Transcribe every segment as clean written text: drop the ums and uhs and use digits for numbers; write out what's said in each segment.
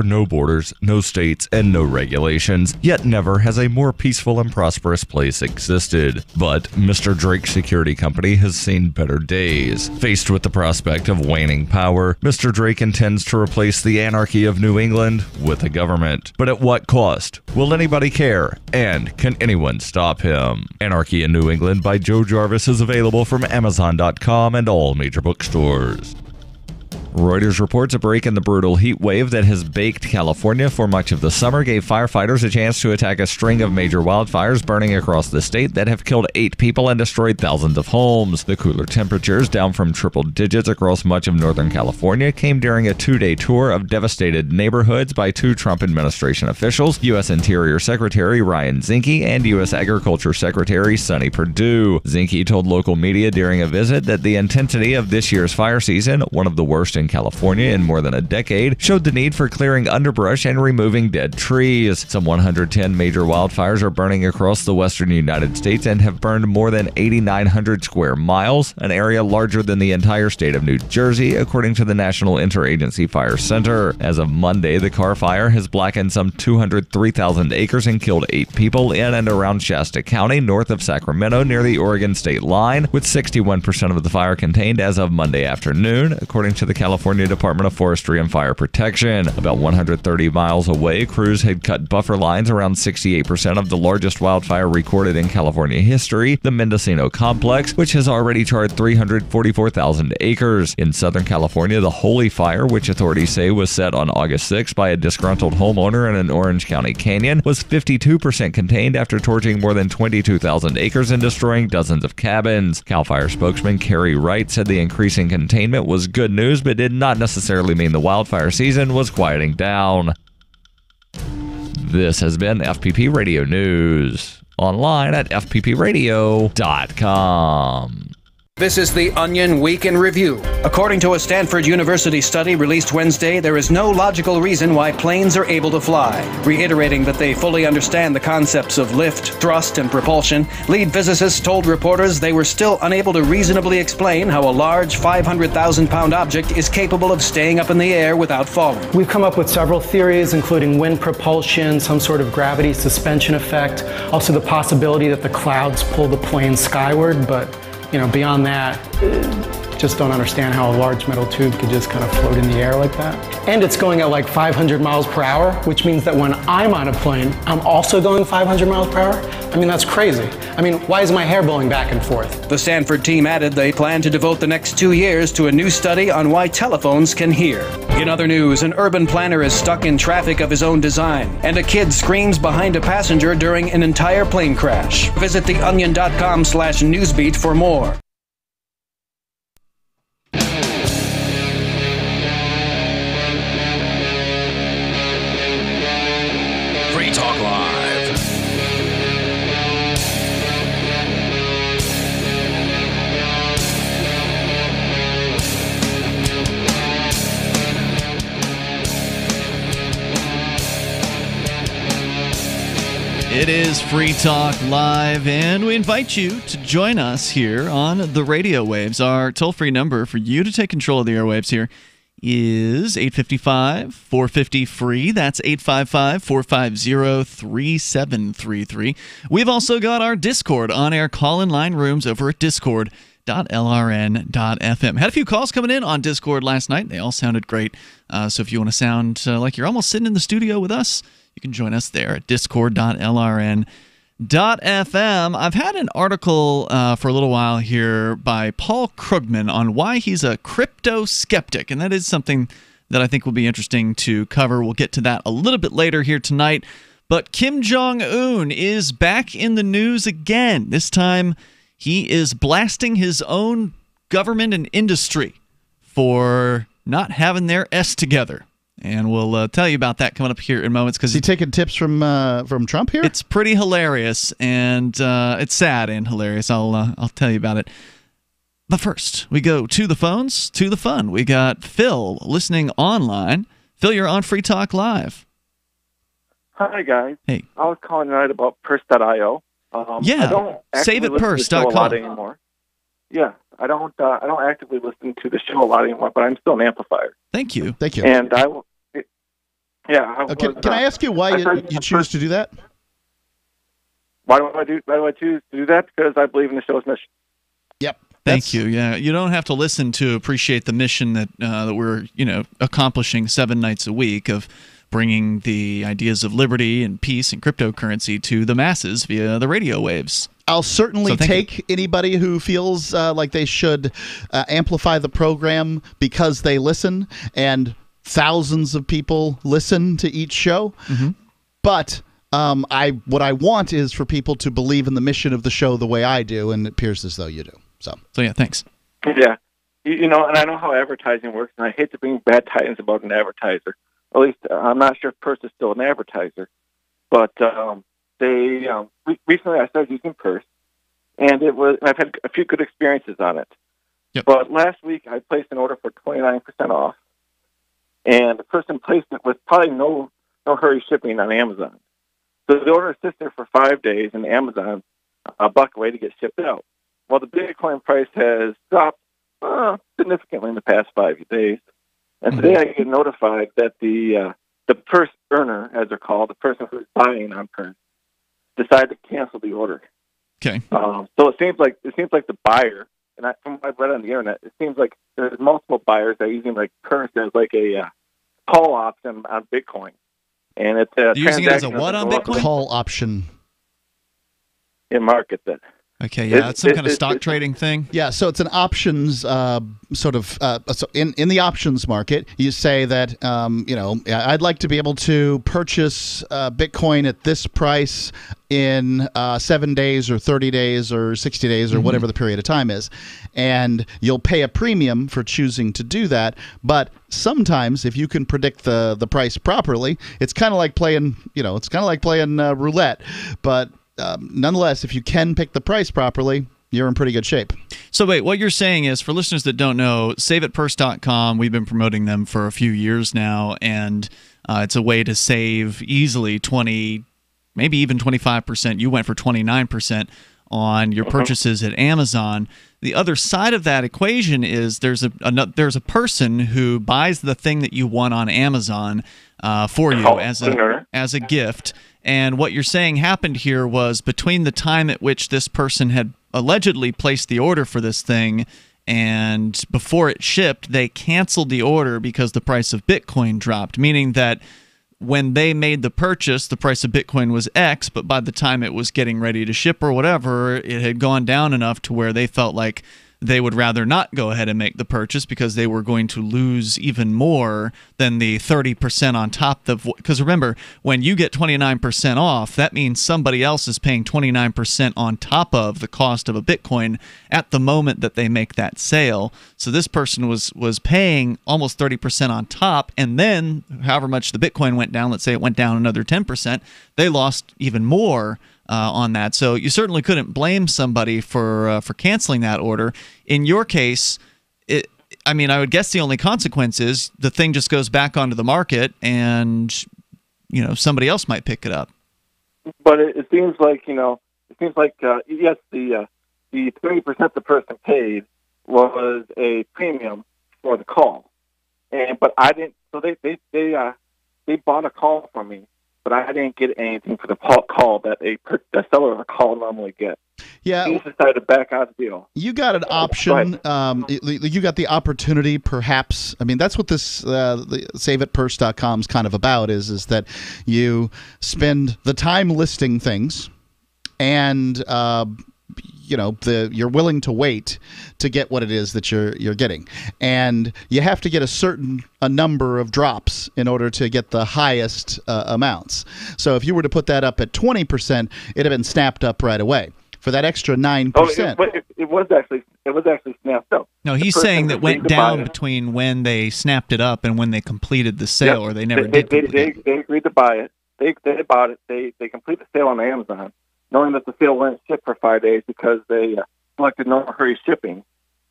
No borders, no states, and no regulations, yet never has a more peaceful and prosperous place existed. But Mr. Drake's security company has seen better days. Faced with the prospect of waning power, Mr. Drake intends to replace the anarchy of New England with a government. But at what cost? Will anybody care? And can anyone stop him? Anarchy in New England by Joe Jarvis is available from Amazon.com and all major bookstores. Reuters reports a break in the brutal heat wave that has baked California for much of the summer gave firefighters a chance to attack a string of major wildfires burning across the state that have killed 8 people and destroyed thousands of homes. The cooler temperatures, down from triple digits across much of Northern California, came during a 2-day tour of devastated neighborhoods by 2 Trump administration officials, U.S. Interior Secretary Ryan Zinke and U.S. Agriculture Secretary Sonny Perdue. Zinke told local media during a visit that the intensity of this year's fire season, one of the worst in California in more than a decade, showed the need for clearing underbrush and removing dead trees. Some 110 major wildfires are burning across the western United States and have burned more than 8,900 square miles, an area larger than the entire state of New Jersey, according to the National Interagency Fire Center. As of Monday, the Carr Fire has blackened some 203,000 acres and killed 8 people in and around Shasta County, north of Sacramento, near the Oregon state line, with 61% of the fire contained as of Monday afternoon, according to the California Department of Forestry and Fire Protection. About 130 miles away, crews had cut buffer lines around 68% of the largest wildfire recorded in California history, the Mendocino Complex, which has already charred 344,000 acres. In Southern California, the Holy Fire, which authorities say was set on August 6 by a disgruntled homeowner in an Orange County canyon, was 52% contained after torching more than 22,000 acres and destroying dozens of cabins. CAL FIRE spokesman Kerry Wright said the increasing containment was good news, but did not necessarily mean the wildfire season was quieting down. This has been FPP Radio News. Online at fppradio.com. This is the Onion Week in Review. According to a Stanford University study released Wednesday, there is no logical reason why planes are able to fly. Reiterating that they fully understand the concepts of lift, thrust, and propulsion, lead physicists told reporters they were still unable to reasonably explain how a large 500,000-pound object is capable of staying up in the air without falling. We've come up with several theories, including wind propulsion, some sort of gravity suspension effect, also the possibility that the clouds pull the plane skyward, but beyond that, just don't understand how a large metal tube could just kind of float in the air like that. And it's going at like 500 miles per hour, which means that when I'm on a plane, I'm also going 500 miles per hour? I mean, that's crazy. I mean, why is my hair blowing back and forth? The Stanford team added they plan to devote the next 2 years to a new study on why telephones can hear. In other news, an urban planner is stuck in traffic of his own design, and a kid screams behind a passenger during an entire plane crash. Visit theonion.com/newsbeat for more. Free Talk Live. It is Free Talk Live, and we invite you to join us here on the radio waves. Our toll-free number for you to take control of the airwaves here is 855-450-FREE. That's 855-450-3733. We've also got our Discord on-air call-in line rooms over at discord.lrn.fm. Had a few calls coming in on Discord last night. They all sounded great. So if you want to sound like you're almost sitting in the studio with us, you can join us there at discord.lrn.fm. I've had an article for a little while here by Paul Krugman on why he's a crypto skeptic, and that is something that I think will be interesting to cover. We'll get to that a little bit later here tonight. But Kim Jong-un is back in the news again. This time he is blasting his own government and industry for not having their S together. And we'll tell you about that coming up here in moments. Is he taking tips from Trump here? It's pretty hilarious, and it's sad and hilarious. I'll tell you about it. But first, we go to the phones, to the fun. We got Phil listening online. Phil, you're on Free Talk Live. Hi, guys. Hey. I was calling tonight about Purse.io. Yeah, save it Purse.com. anymore. Yeah, I don't actively listen to the show a lot anymore, but I'm still an amplifier. Thank you. Thank you. And Yeah. Can I ask you why you choose to do that? Why do I choose to do that? Because I believe in the show's mission. Yep. Thank you. Yeah, you don't have to listen to appreciate the mission that we're accomplishing 7 nights a week of bringing the ideas of liberty and peace and cryptocurrency to the masses via the radio waves. I'll certainly take anybody who feels like they should amplify the program because they listen, and thousands of people listen to each show. Mm-hmm. But what I want is for people to believe in the mission of the show the way I do, and it appears as though you do. So yeah, thanks. Yeah, and I know how advertising works, and I hate to bring bad tidings about an advertiser. At least I'm not sure if Purse is still an advertiser, but recently I started using Purse, and I've had a few good experiences on it. Yep. But last week I placed an order for 29% off, and the person placed it with probably no hurry shipping on Amazon. So the order sits there for 5 days, and Amazon a buck away to get shipped out. Well, the Bitcoin price has dropped significantly in the past 5 days. And today I get notified that the Purse earner, as they're called, the person who's buying on Purse, decided to cancel the order. Okay. So it seems like the buyer, and from what I've read on the internet, it seems like there's multiple buyers that are using like Purse as like a call option on Bitcoin, and it's using it as a what on Bitcoin? Call option in market that. Okay, yeah, it's some kind of stock trading thing. Yeah, so it's an options sort of. So in the options market, you say that I'd like to be able to purchase Bitcoin at this price in 7 days or 30 days or 60 days or whatever the period of time is, and you'll pay a premium for choosing to do that. But sometimes, if you can predict the price properly, it's kind of like playing roulette, but nonetheless, if you can pick the price properly, you're in pretty good shape. So wait, what you're saying is, for listeners that don't know, saveatpurse.com, we've been promoting them for a few years now, and it's a way to save easily 20, maybe even 25%. You went for 29% on your purchases at Amazon. The other side of that equation is there's a person who buys the thing that you want on Amazon for you as a gift. And what you're saying happened here was between the time at which this person had allegedly placed the order for this thing and before it shipped, they canceled the order because the price of Bitcoin dropped, meaning that when they made the purchase, the price of Bitcoin was X, but by the time it was getting ready to ship or whatever, it had gone down enough to where they felt like they would rather not go ahead and make the purchase because they were going to lose even more than the 30% on top of. Because remember, when you get 29% off, that means somebody else is paying 29% on top of the cost of a Bitcoin at the moment that they make that sale. So this person was paying almost 30% on top, and then however much the Bitcoin went down, let's say it went down another 10%, they lost even more on that. So you certainly couldn't blame somebody for canceling that order. In your case, I would guess the only consequence is the thing just goes back onto the market, and somebody else might pick it up. But it seems like yes, the 30% the person paid was a premium for the call, but I didn't. So they bought a call from me. But I didn't get anything for the call that a seller of a call normally gets. Yeah, he decided to back out of the deal. You got an option. You got the opportunity, perhaps. I mean, that's what this SaveItPurse.com is kind of about. Is that you spend the time listing things, and you're willing to wait to get what it is that you're getting, and you have to get a number of drops in order to get the highest amounts. So if you were to put that up at 20%, it'd have been snapped up right away. For that extra 9%, it was actually snapped up. No, he's saying that went down between when they snapped it up and when they completed the sale, or they never did. They agreed to buy it. They bought it. They completed the sale on Amazon, knowing that the sale wouldn't ship for 5 days because they selected no hurry shipping.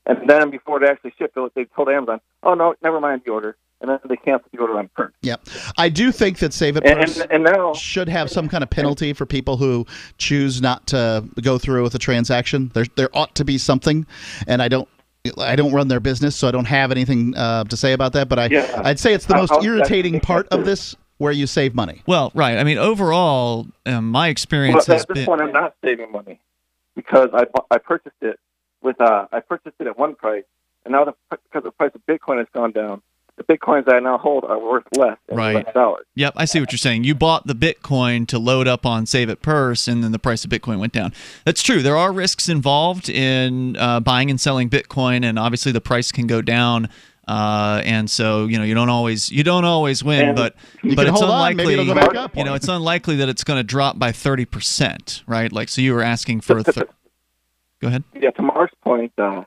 And then before they actually shipped it, they told Amazon, "Oh no, never mind the order." And then they canceled the order on Purse. Yeah, I do think that Save It Purse should have some kind of penalty for people who choose not to go through with a transaction. There ought to be something, and I don't run their business, so I don't have anything to say about that. But I'd say it's the most irritating part of this where you save money. Well, right. I mean, overall, my experience has at this been. point, I'm not saving money because I purchased it at one price, and now because the price of Bitcoin has gone down, the Bitcoins that I now hold are worth less in Right. US dollars. Yep, I see what you're saying. You bought the Bitcoin to load up on Save It Purse, and then the price of Bitcoin went down. That's true. There are risks involved in buying and selling Bitcoin, and obviously the price can go down. And so you don't always win, And but can it's hold on, unlikely. maybe it'll go back up. It's unlikely that it's going to drop by 30%, right? Like, so you were asking for. Go ahead. Yeah, to Mark's point, I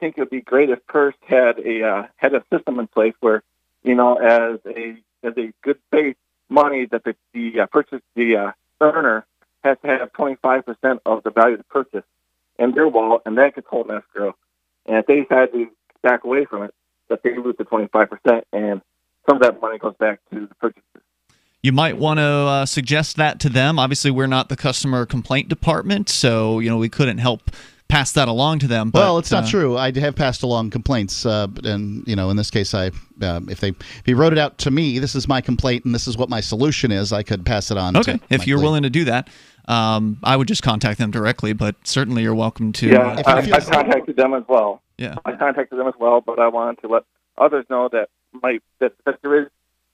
think it would be great if Purse had a system in place where, as a good faith money that the earner has to have 25% of the value of the purchase in their wallet, and that gets hold in escrow. And if they decide to back away from it, that they lose the 25%, and some of that money goes back to the purchaser. You might want to suggest that to them. Obviously, we're not the customer complaint department, so we couldn't help pass that along to them. But, well, it's not true. I have passed along complaints, and in this case, if he wrote it out to me, this is my complaint, and this is what my solution is. I could pass it on. Okay, if you're willing to do that, I would just contact them directly. But certainly, you're welcome to. Yeah, I contacted them as well. Yeah, I contacted them as well, but I wanted to let others know that there is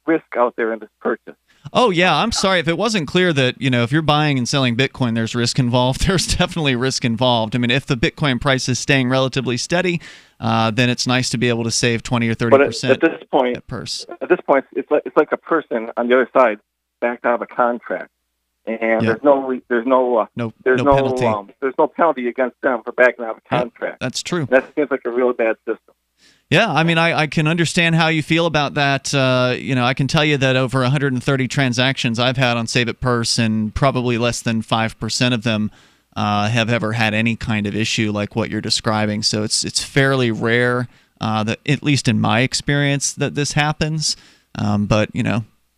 risk out there in this purchase. Oh, yeah. I'm sorry. If it wasn't clear that, if you're buying and selling Bitcoin, there's risk involved, there's definitely risk involved. I mean, if the Bitcoin price is staying relatively steady, then it's nice to be able to save 20 or 30% at this point, it's like a person on the other side backed out of a contract. And there's no penalty against them for backing out of a contract. That's true. That seems like a real bad system. Yeah, I mean, I can understand how you feel about that. I can tell you that over 130 transactions I've had on Save It Purse, and probably less than 5% of them have ever had any kind of issue like what you're describing. So it's fairly rare, that at least in my experience, that this happens. But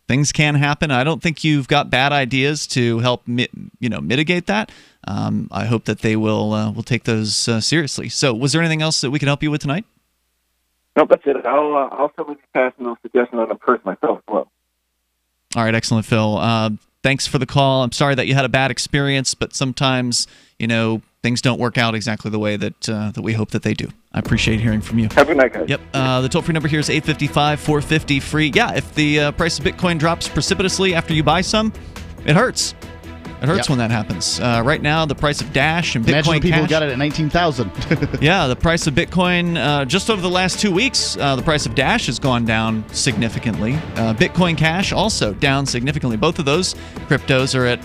things can happen. I don't think you've got bad ideas to help mitigate that. I hope that they will take those seriously. So, was there anything else that we can help you with tonight? No, that's it. I'll certainly be passing those suggestions on to Purse myself as well. All right, excellent, Phil. Thanks for the call. I'm sorry that you had a bad experience, but sometimes things don't work out exactly the way that we hope that they do. I appreciate hearing from you. Have a good night, guys. Yep. The toll-free number here is 855-450-FREE. Yeah, if the price of Bitcoin drops precipitously after you buy some, it hurts. It hurts when that happens. Right now, the price of Dash and Bitcoin Imagine people Cash, got it at 19,000. yeah, the price of Bitcoin, just over the last 2 weeks, the price of Dash has gone down significantly. Bitcoin Cash also down significantly. Both of those cryptos are at,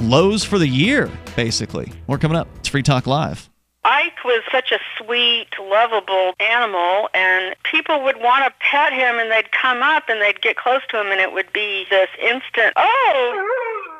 lows for the year, basically. More coming up. It's Free Talk Live. Ike was such a sweet, lovable animal, and people would want to pet him, and they'd come up, and they'd get close to him, and it would be this instant, oh!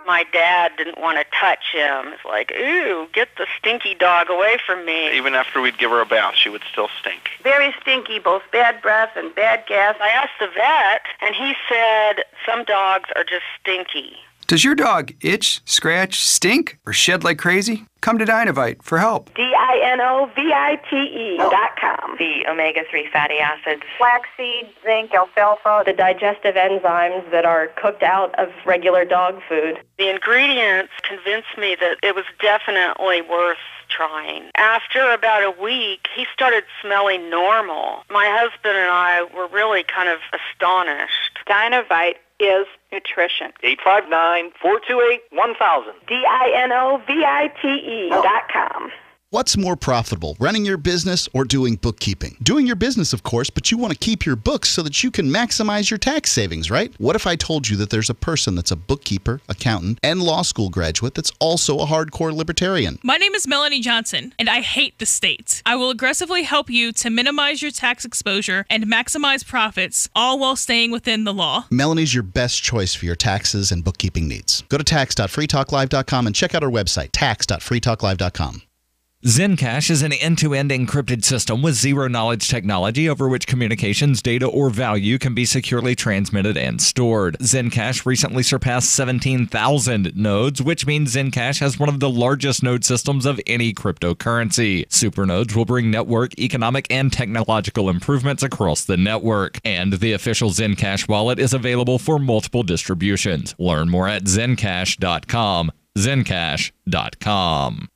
My dad didn't want to touch him. It's like, ooh, get the stinky dog away from me. Even after we'd give her a bath, she would still stink. Very stinky, both bad breath and bad gas. I asked the vet, and he said some dogs are just stinky. Does your dog itch, scratch, stink, or shed like crazy? Come to Dinovite for help. DINOVITE.com. The omega-3 fatty acids, Flaxseed, zinc, alfalfa, the digestive enzymes that are cooked out of regular dog food. The ingredients convinced me that it was definitely worth trying. After about a week, he started smelling normal. My husband and I were really kind of astonished. Dinovite is nutrition. 859-428-1000. DINOVITE.com. What's more profitable, running your business or doing bookkeeping? Doing your business, of course, but you want to keep your books so that you can maximize your tax savings, right? What if I told you that there's a person that's a bookkeeper, accountant, and law school graduate that's also a hardcore libertarian? My name is Melanie Johnson, and I hate the state. I will aggressively help you to minimize your tax exposure and maximize profits, all while staying within the law. Melanie's your best choice for your taxes and bookkeeping needs. Go to tax.freetalklive.com and check out our website, tax.freetalklive.com. Zencash is an end-to-end encrypted system with zero-knowledge technology over which communications, data, or value can be securely transmitted and stored. Zencash recently surpassed 17,000 nodes, which means Zencash has one of the largest node systems of any cryptocurrency. Supernodes will bring network, economic, and technological improvements across the network. And the official Zencash wallet is available for multiple distributions. Learn more at zencash.com. zencash.com.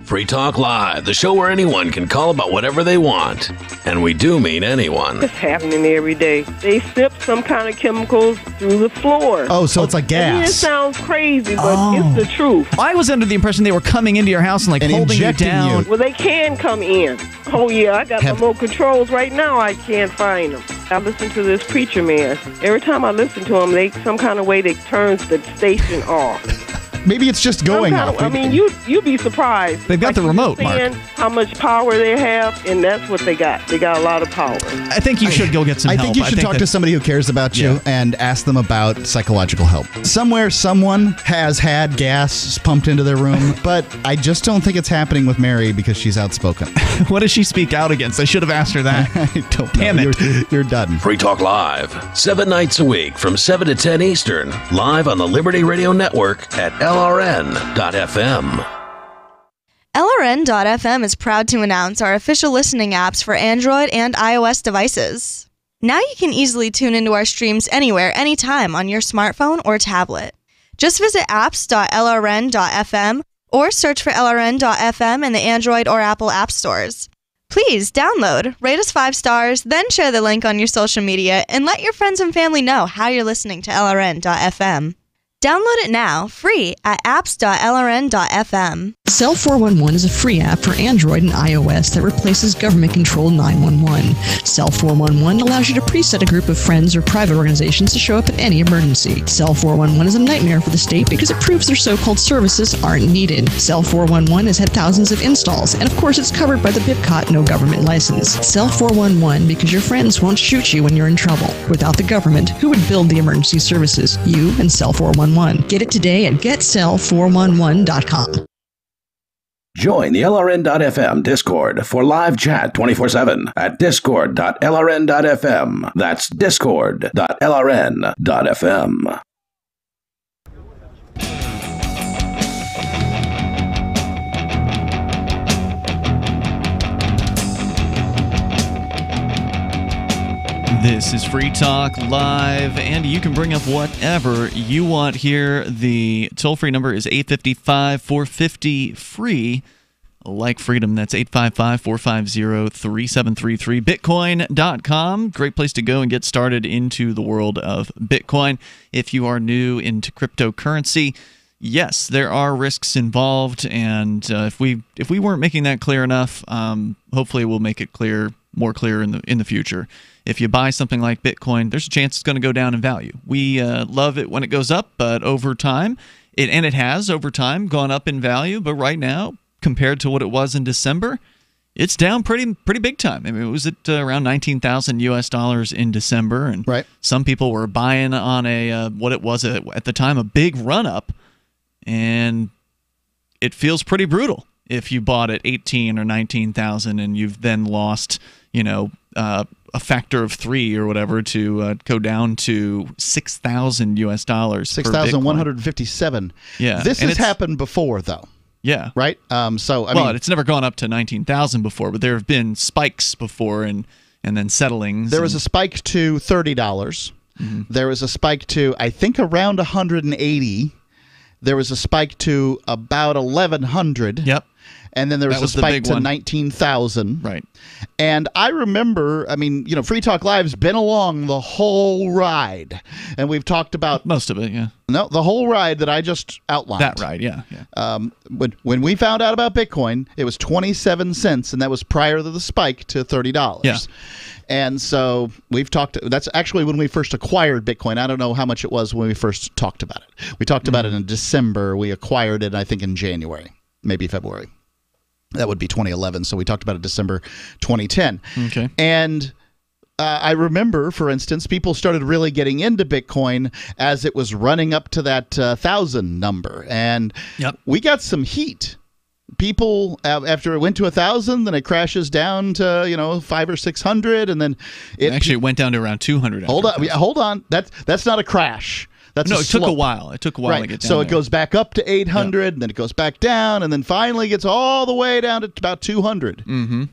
Free Talk Live, the show where anyone can call about whatever they want. And we do mean anyone. It's happening every day. They sip some kind of chemicals through the floor. Oh, so it's like gas. I mean, it sounds crazy, but it's the truth. I was under the impression they were coming into your house and holding you down. Well, they can come in. Oh, yeah, I got remote controls right now. I can't find them. I listen to this preacher man. Every time I listen to him, some kind of way they turns the station off. Maybe it's just going off. I mean, you'd be surprised. They've got the remote, Mark. How much power they have, and that's what they got. They got a lot of power. I think you should go get some help. I think you should talk to somebody who cares about you and ask them about psychological help. Somewhere, someone has had gas pumped into their room, but I just don't think it's happening with Mary because she's outspoken. What does she speak out against? I should have asked her that. I don't know. Damn it. You're done. Free Talk Live, 7 nights a week from 7 to 10 Eastern, live on the Liberty Radio Network at LRN.FM. LRN.FM is proud to announce our official listening apps for Android and iOS devices. Now you can easily tune into our streams anywhere, anytime on your smartphone or tablet. Just visit apps.lrn.fm or search for LRN.FM in the Android or Apple app stores. Please download, rate us 5 stars, then share the link on your social media and let your friends and family know how you're listening to LRN.FM. Download it now, free at apps.lrn.fm. Cell 411 is a free app for Android and iOS that replaces government-controlled 911. Cell 411 allows you to preset a group of friends or private organizations to show up at any emergency. Cell 411 is a nightmare for the state because it proves their so-called services aren't needed. Cell 411 has had thousands of installs, and of course it's covered by the BIPCOT no government license. Cell 411 because your friends won't shoot you when you're in trouble. Without the government, who would build the emergency services? You and Cell 411. Get it today at getcell411.com. Join the LRN.FM Discord for live chat 24/7 at discord.lrn.fm. That's discord.lrn.fm. This is Free Talk Live, and you can bring up whatever you want here. The toll-free number is 855-450-FREE. Like freedom, that's 855-450-3733. Bitcoin.com, great place to go and get started into the world of Bitcoin. If you are new into cryptocurrency, yes, there are risks involved, and if we weren't making that clear enough, hopefully we'll make it more clear in the future. If you buy something like Bitcoin, there's a chance it's going to go down in value. We love it when it goes up, but over time, it has over time gone up in value. But right now, compared to what it was in December, it's down pretty big time. I mean, it was at around $19,000 in December, and some people were buying on what it was at the time a big run up, and it feels pretty brutal if you bought at 18 or 19,000 and you've then lost, a factor of 3 or whatever to go down to $6,000 $6,157. Yeah, this has happened before, though. Yeah, right. It's never gone up to 19,000 before, but there have been spikes before and then settlings. There was a spike to $30. Mm-hmm. There was a spike to I think around 180. There was a spike to about 1,100. Yep. And then there was a spike to 19,000. Right. And I remember, Free Talk Live's been along the whole ride. And we've talked about... most of it, yeah. No, the whole ride that I just outlined. That ride, yeah. When we found out about Bitcoin, it was 27 cents, and that was prior to the spike to $30. Yeah. And so we've talked... That's actually when we first acquired Bitcoin. I don't know how much it was when we first talked about it. We talked about it in December. We acquired it, I think, in January, maybe February. That would be 2011. So we talked about it December 2010. Okay. And I remember, for instance, people started really getting into Bitcoin as it was running up to that 1,000 number. And we got some heat. People, after it went to 1,000, then it crashes down to 500 or 600, and then it actually went down to around 200. Hold on. That's not a crash. That's it took a while. It took a while to get down. So it goes back up to 800, and then it goes back down, and then finally gets all the way down to about 200. Mm-hmm.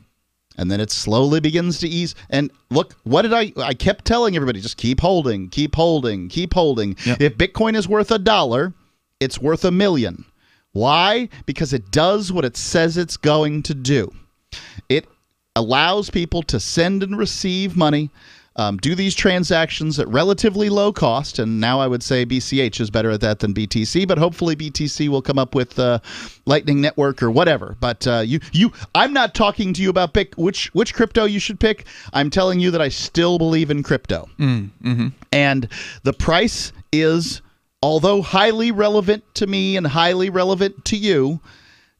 And then it slowly begins to ease. And look, what did I kept telling everybody, just keep holding, keep holding, keep holding. Yep. If Bitcoin is worth $1, it's worth $1 million. Why? Because it does what it says it's going to do. It allows people to send and receive money, do these transactions at relatively low cost, and now I would say BCH is better at that than BTC, but hopefully BTC will come up with Lightning Network or whatever. But I'm not talking to you about which crypto you should pick. I'm telling you that I still believe in crypto. Mm-hmm. And the price is, although highly relevant to me and highly relevant to you,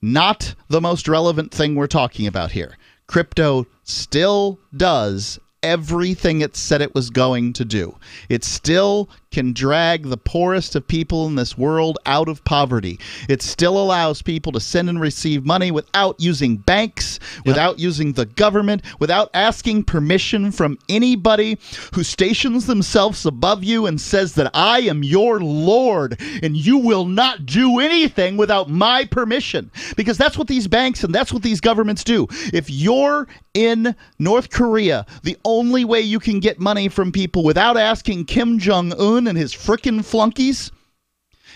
not the most relevant thing we're talking about here. Crypto still does everything it said it was going to do. It still can drag the poorest of people in this world out of poverty. It still allows people to send and receive money without using banks, without using the government, without asking permission from anybody who stations themselves above you and says that I am your Lord and you will not do anything without my permission. Because that's what these banks and that's what these governments do. If you're in North Korea, the only way you can get money from people without asking Kim Jong-un and his frickin' flunkies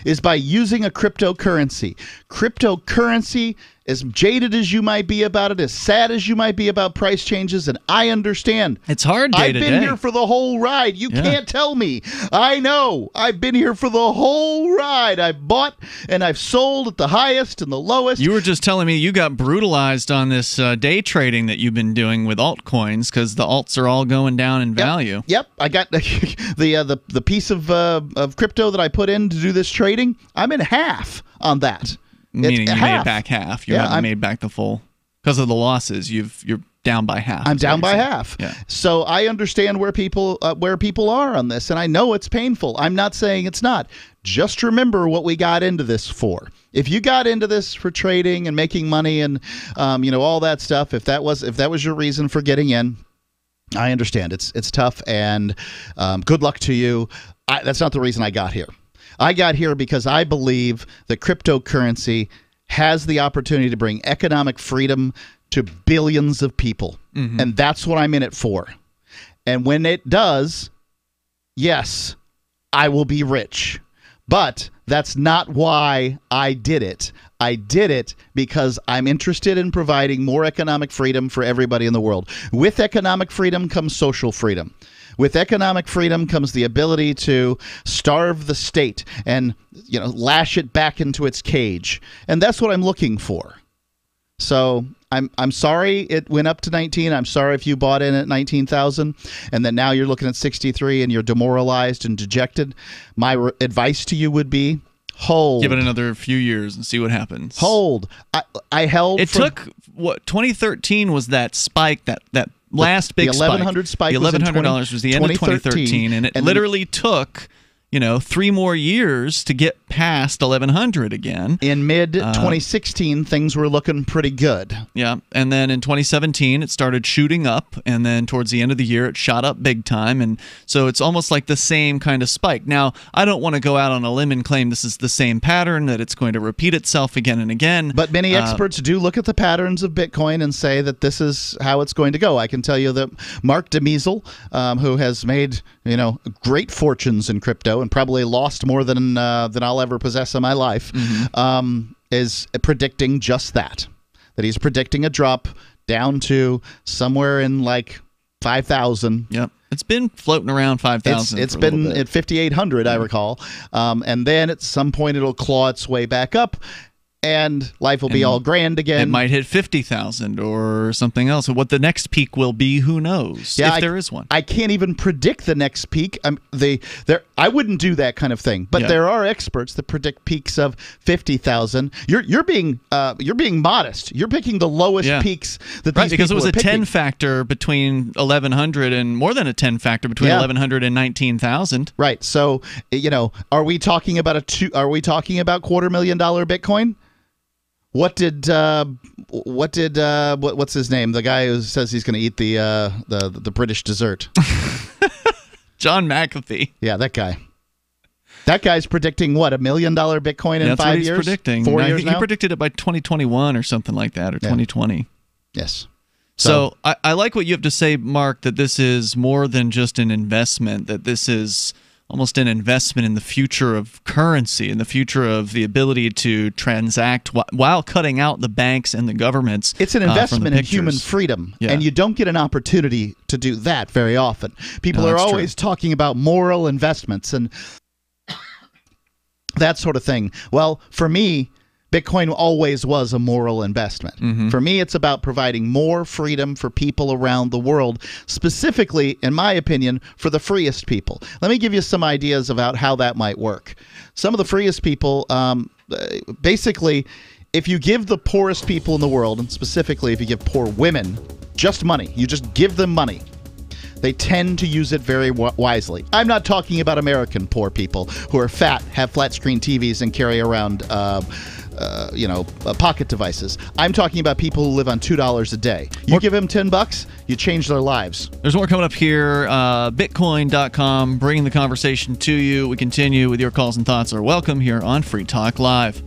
is by using a cryptocurrency. Cryptocurrency, as jaded as you might be about it, as sad as you might be about price changes, and I understand. It's hard day to day. I've been here for the whole ride. You can't tell me. I know. I've been here for the whole ride. I've bought and I've sold at the highest and the lowest. You were just telling me you got brutalized on this day trading that you've been doing with altcoins because the alts are all going down in value. Yep. I got the piece of crypto that I put in to do this trading. I'm in half on that. Meaning you made back half. You haven't made back the full. Because of the losses, you're down by half. I'm down by half. Yeah. So I understand where people are on this, and I know it's painful. I'm not saying it's not. Just remember what we got into this for. If you got into this for trading and making money and all that stuff, if that was your reason for getting in, I understand. It's tough, and good luck to you. That's not the reason I got here. I got here because I believe that cryptocurrency has the opportunity to bring economic freedom to billions of people. Mm-hmm. And that's what I'm in it for. And when it does, yes, I will be rich. But that's not why I did it. I did it because I'm interested in providing more economic freedom for everybody in the world. With economic freedom comes social freedom. With economic freedom comes the ability to starve the state and lash it back into its cage. And that's what I'm looking for. So I'm sorry it went up to 19. I'm sorry if you bought in at 19,000 and then now you're looking at 63 and you're demoralized and dejected. My advice to you would be hold. Give it another few years and see what happens. Hold. I held. It took 2013 was that spike that last big spike. The $1,100 spike. The $1,100 was the end of 2013, and it literally took 3 more years to get past 1100 again. In mid-2016, things were looking pretty good. Yeah, and then in 2017, it started shooting up, and then towards the end of the year, it shot up big time, and so it's almost like the same kind of spike. Now, I don't want to go out on a limb and claim this is the same pattern, that it's going to repeat itself again and again. But many experts do look at the patterns of Bitcoin and say that this is how it's going to go. I can tell you that Mark DeMeasel, who has made great fortunes in crypto and probably lost more than I'll ever possess in my life, is predicting just that he's predicting a drop down to somewhere in like 5,000. Yep. It's been floating around 5,000. It's been at 5,800, I recall. And then at some point it'll claw its way back up. and life will be all grand again. It might hit 50,000 or something else. What the next peak will be, who knows? If there is one. I can't even predict the next peak. I wouldn't do that kind of thing. But there are experts that predict peaks of 50,000. You're being modest. You're picking the lowest peaks that these because it was people a are picking. 10 factor between 1,100 and more than a 10 factor between 1,100 and 19,000. Right. So are we talking about $250,000 Bitcoin? What's his name? The guy who says he's going to eat the British dessert. John McAfee. Yeah, that guy. That guy's predicting what, $1 million Bitcoin in 5 years? That's what he's predicting. 4 years I think now? he predicted it by 2021 or something like that, or 2020. Yes. So I like what you have to say, Mark, that this is more than just an investment, that this is almost an investment in the future of currency, in the future of the ability to transact while cutting out the banks and the governments. It's an investment in human freedom, and you don't get an opportunity to do that very often. People are always talking about moral investments and that sort of thing. Well, for me, Bitcoin always was a moral investment. For me, it's about providing more freedom for people around the world, specifically, in my opinion, for the freest people. Let me give you some ideas about how that might work. Some of the freest people, basically, if you give the poorest people in the world, and specifically if you give poor women just money, you just give them money, they tend to use it very wisely. I'm not talking about American poor people who are fat, have flat-screen TVs, and carry around pocket devices. I'm talking about people who live on $2 a day. You give them $10, you change their lives. There's more coming up here. Bitcoin.com, bringing the conversation to you. We continue with your calls and thoughts are welcome here on Free Talk Live.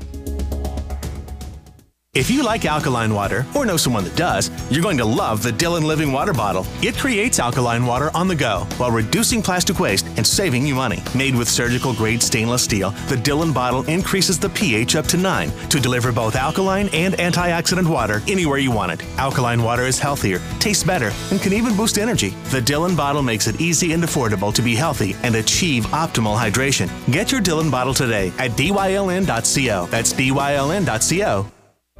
If you like alkaline water, or know someone that does, you're going to love the Dylan Living Water Bottle. It creates alkaline water on the go while reducing plastic waste and saving you money. Made with surgical-grade stainless steel, the Dylan bottle increases the pH up to 9 to deliver both alkaline and antioxidant water anywhere you want it. Alkaline water is healthier, tastes better, and can even boost energy. The Dylan bottle makes it easy and affordable to be healthy and achieve optimal hydration. Get your Dylan bottle today at dyln.co. That's dyln.co.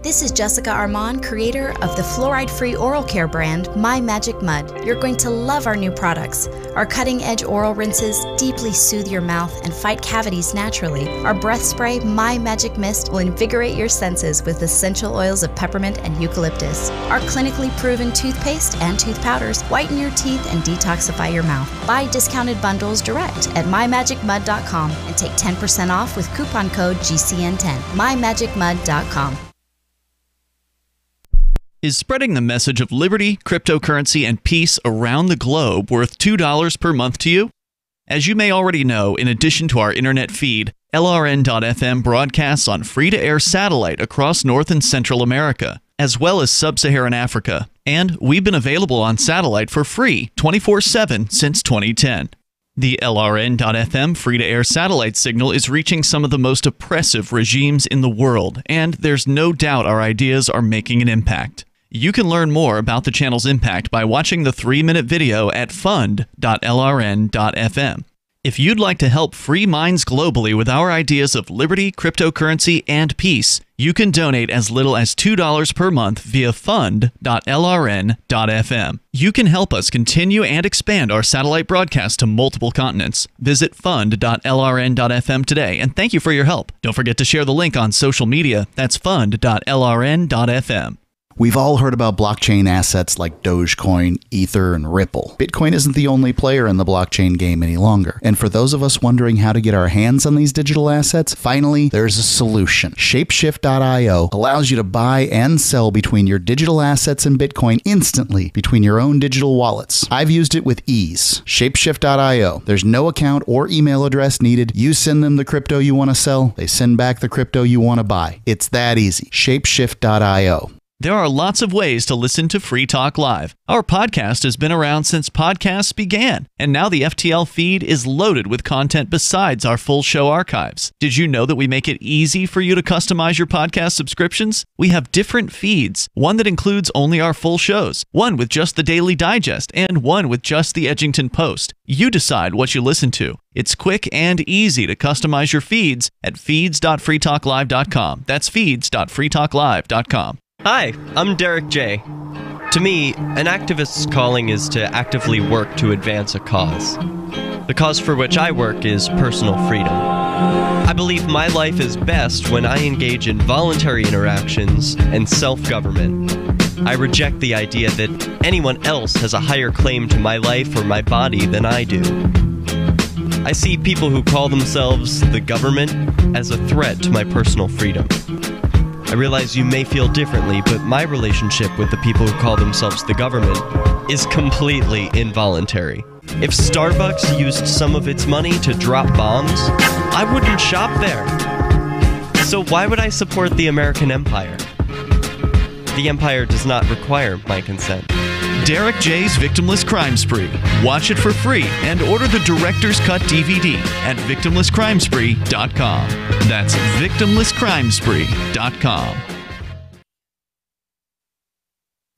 This is Jessica Armand, creator of the fluoride-free oral care brand My Magic Mud. You're going to love our new products. Our cutting-edge oral rinses deeply soothe your mouth and fight cavities naturally. Our breath spray, My Magic Mist, will invigorate your senses with essential oils of peppermint and eucalyptus. Our clinically proven toothpaste and tooth powders whiten your teeth and detoxify your mouth. Buy discounted bundles direct at mymagicmud.com and take 10% off with coupon code GCN10. mymagicmud.com. Is spreading the message of liberty, cryptocurrency, and peace around the globe worth $2 per month to you? As you may already know, in addition to our internet feed, LRN.FM broadcasts on free-to-air satellite across North and Central America, as well as Sub-Saharan Africa. And we've been available on satellite for free 24/7 since 2010. The LRN.FM free-to-air satellite signal is reaching some of the most oppressive regimes in the world, and there's no doubt our ideas are making an impact. You can learn more about the channel's impact by watching the 3-minute video at fund.lrn.fm. If you'd like to help free minds globally with our ideas of liberty, cryptocurrency, and peace, you can donate as little as $2 per month via fund.lrn.fm. You can help us continue and expand our satellite broadcast to multiple continents. Visit fund.lrn.fm today, and thank you for your help. Don't forget to share the link on social media. That's fund.lrn.fm. We've all heard about blockchain assets like Dogecoin, Ether, and Ripple. Bitcoin isn't the only player in the blockchain game any longer. And for those of us wondering how to get our hands on these digital assets, finally, there's a solution. Shapeshift.io allows you to buy and sell between your digital assets and Bitcoin instantly between your own digital wallets. I've used it with ease. Shapeshift.io. There's no account or email address needed. You send them the crypto you want to sell. They send back the crypto you want to buy. It's that easy. Shapeshift.io. There are lots of ways to listen to Free Talk Live. Our podcast has been around since podcasts began, and now the FTL feed is loaded with content besides our full show archives. Did you know that we make it easy for you to customize your podcast subscriptions? We have different feeds, one that includes only our full shows, one with just the Daily Digest, and one with just the Edgington Post. You decide what you listen to. It's quick and easy to customize your feeds at feeds.freetalklive.com. That's feeds.freetalklive.com. Hi, I'm Derek J. To me, an activist's calling is to actively work to advance a cause. The cause for which I work is personal freedom. I believe my life is best when I engage in voluntary interactions and self-government. I reject the idea that anyone else has a higher claim to my life or my body than I do. I see people who call themselves the government as a threat to my personal freedom. I realize you may feel differently, but my relationship with the people who call themselves the government is completely involuntary. If Starbucks used some of its money to drop bombs, I wouldn't shop there. So why would I support the American empire? The empire does not require my consent. Derek J's Victimless Crime Spree. Watch it for free and order the Director's Cut DVD at victimlesscrimespree.com. That's victimlesscrimespree.com.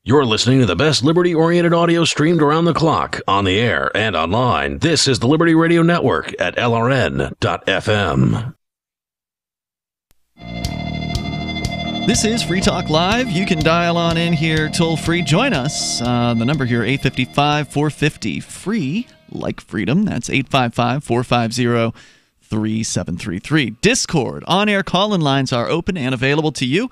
You're listening to the best liberty-oriented audio streamed around the clock, on the air, and online. This is the Liberty Radio Network at LRN.FM. This is Free Talk Live. You can dial on in here toll-free. Join us. The number here, 855-450-FREE, like freedom. That's 855-450-3733. Discord. On-air call-in lines are open and available to you.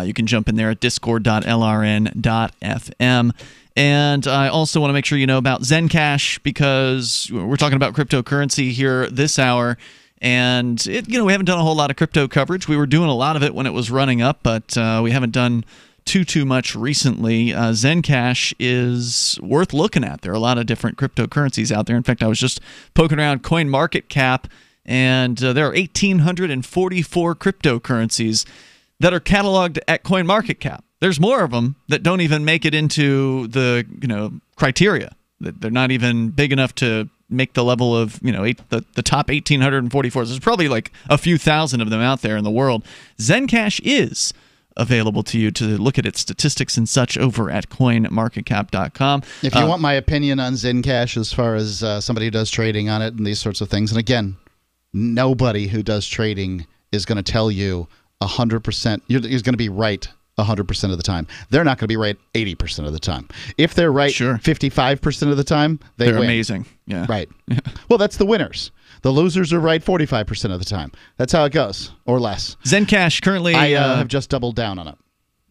You can jump in there at discord.lrn.fm. And I also want to make sure you know about Zencash, because we're talking about cryptocurrency here this hour. And we haven't done a whole lot of crypto coverage. We were doing a lot of it when it was running up, but we haven't done too much recently. Zencash is worth looking at. There are a lot of different cryptocurrencies out there. In fact, I was just poking around CoinMarketCap, and there are 1,844 cryptocurrencies that are cataloged at CoinMarketCap. There's more of them that don't even make it into the criteria. They're not even big enough to make the level of the top 1,844. There's probably like a few thousand of them out there in the world. Zencash is available to you to look at its statistics and such over at coinmarketcap.com. If you want my opinion on Zencash as far as somebody who does trading on it and these sorts of things, and again, nobody who does trading is going to tell you 100%. Is going to be right 100% of the time. They're not going to be right 80% of the time. If they're right 55% of the time, they're win. Amazing. Yeah. Right. Yeah. Well, that's the winners. The losers are right 45% of the time. That's how it goes, or less. Zencash currently... I have just doubled down on it.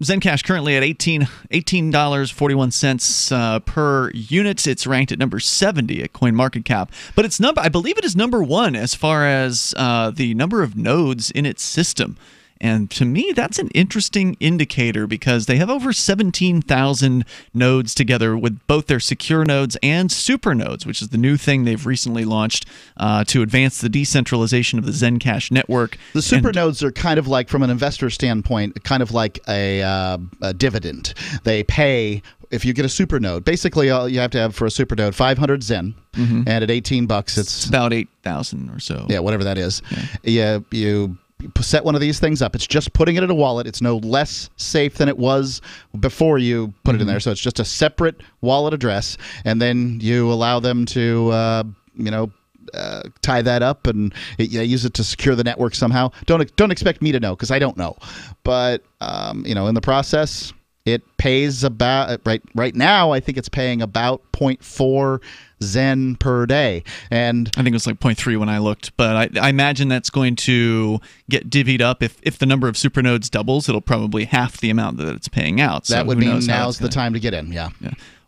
Zencash currently at $18.41 per unit. It's ranked at number 70 at CoinMarketCap. But it's I believe it is number 1 as far as the number of nodes in its system. And to me, that's an interesting indicator, because they have over 17,000 nodes together with both their secure nodes and super nodes, which is the new thing they've recently launched to advance the decentralization of the Zencash network. The super nodes are kind of like, from an investor standpoint, kind of like a dividend. They pay... If you get a super node, basically all you have to have for a super node 500 Zen, and at $18 it's about 8,000 or so. Yeah, whatever that is. Yeah, you set one of these things up. It's just putting it in a wallet. It's no less safe than it was before you put it in there. So it's just a separate wallet address, and then you allow them to tie that up and use it to secure the network somehow. Don't expect me to know, because I don't know. But in the process, it pays about right now. I think it's paying about 0.4 Zen per day, and I think it was like 0.3 when I looked. But I imagine that's going to get divvied up. If the number of supernodes doubles, it'll probably half the amount that it's paying out. So that would mean now's the time to get in. Yeah.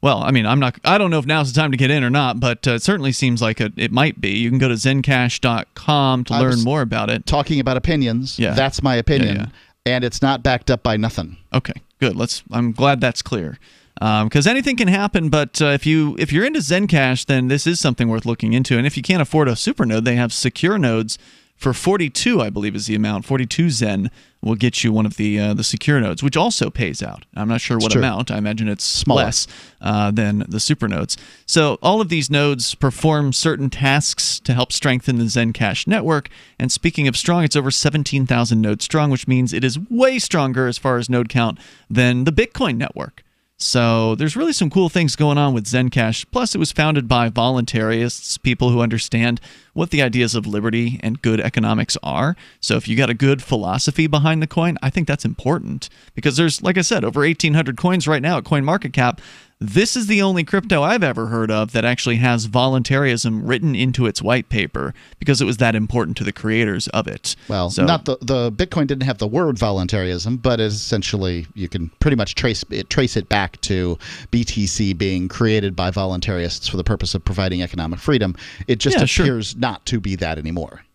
Well, I mean, I don't know if now's the time to get in or not, but it certainly seems like it might be. You can go to zencash.com to learn more about it. Talking about opinions, that's my opinion, and it's not backed up by nothing. Okay, good. I'm glad that's clear. Because anything can happen, but if you're into Zencash, then this is something worth looking into. And if you can't afford a super node, they have secure nodes for 42, I believe is the amount. 42 Zen will get you one of the secure nodes, which also pays out. I'm not sure what amount. I imagine it's smaller, less than the super nodes. So all of these nodes perform certain tasks to help strengthen the Zencash network. And speaking of strong, it's over 17,000 nodes strong, which means it is way stronger as far as node count than the Bitcoin network. So there's really some cool things going on with Zencash. Plus, it was founded by voluntarists, people who understand what the ideas of liberty and good economics are. So if you got a good philosophy behind the coin, I think that's important. Because there's, like I said, over 1,800 coins right now at CoinMarketCap. This is the only crypto I've ever heard of that actually has voluntarism written into its white paper, because it was that important to the creators of it. Well, so, not the Bitcoin didn't have the word voluntarism, but essentially you can pretty much trace it back to BTC being created by voluntarists for the purpose of providing economic freedom. It just appears not to be that anymore.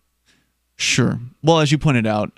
Sure. Well, as you pointed out,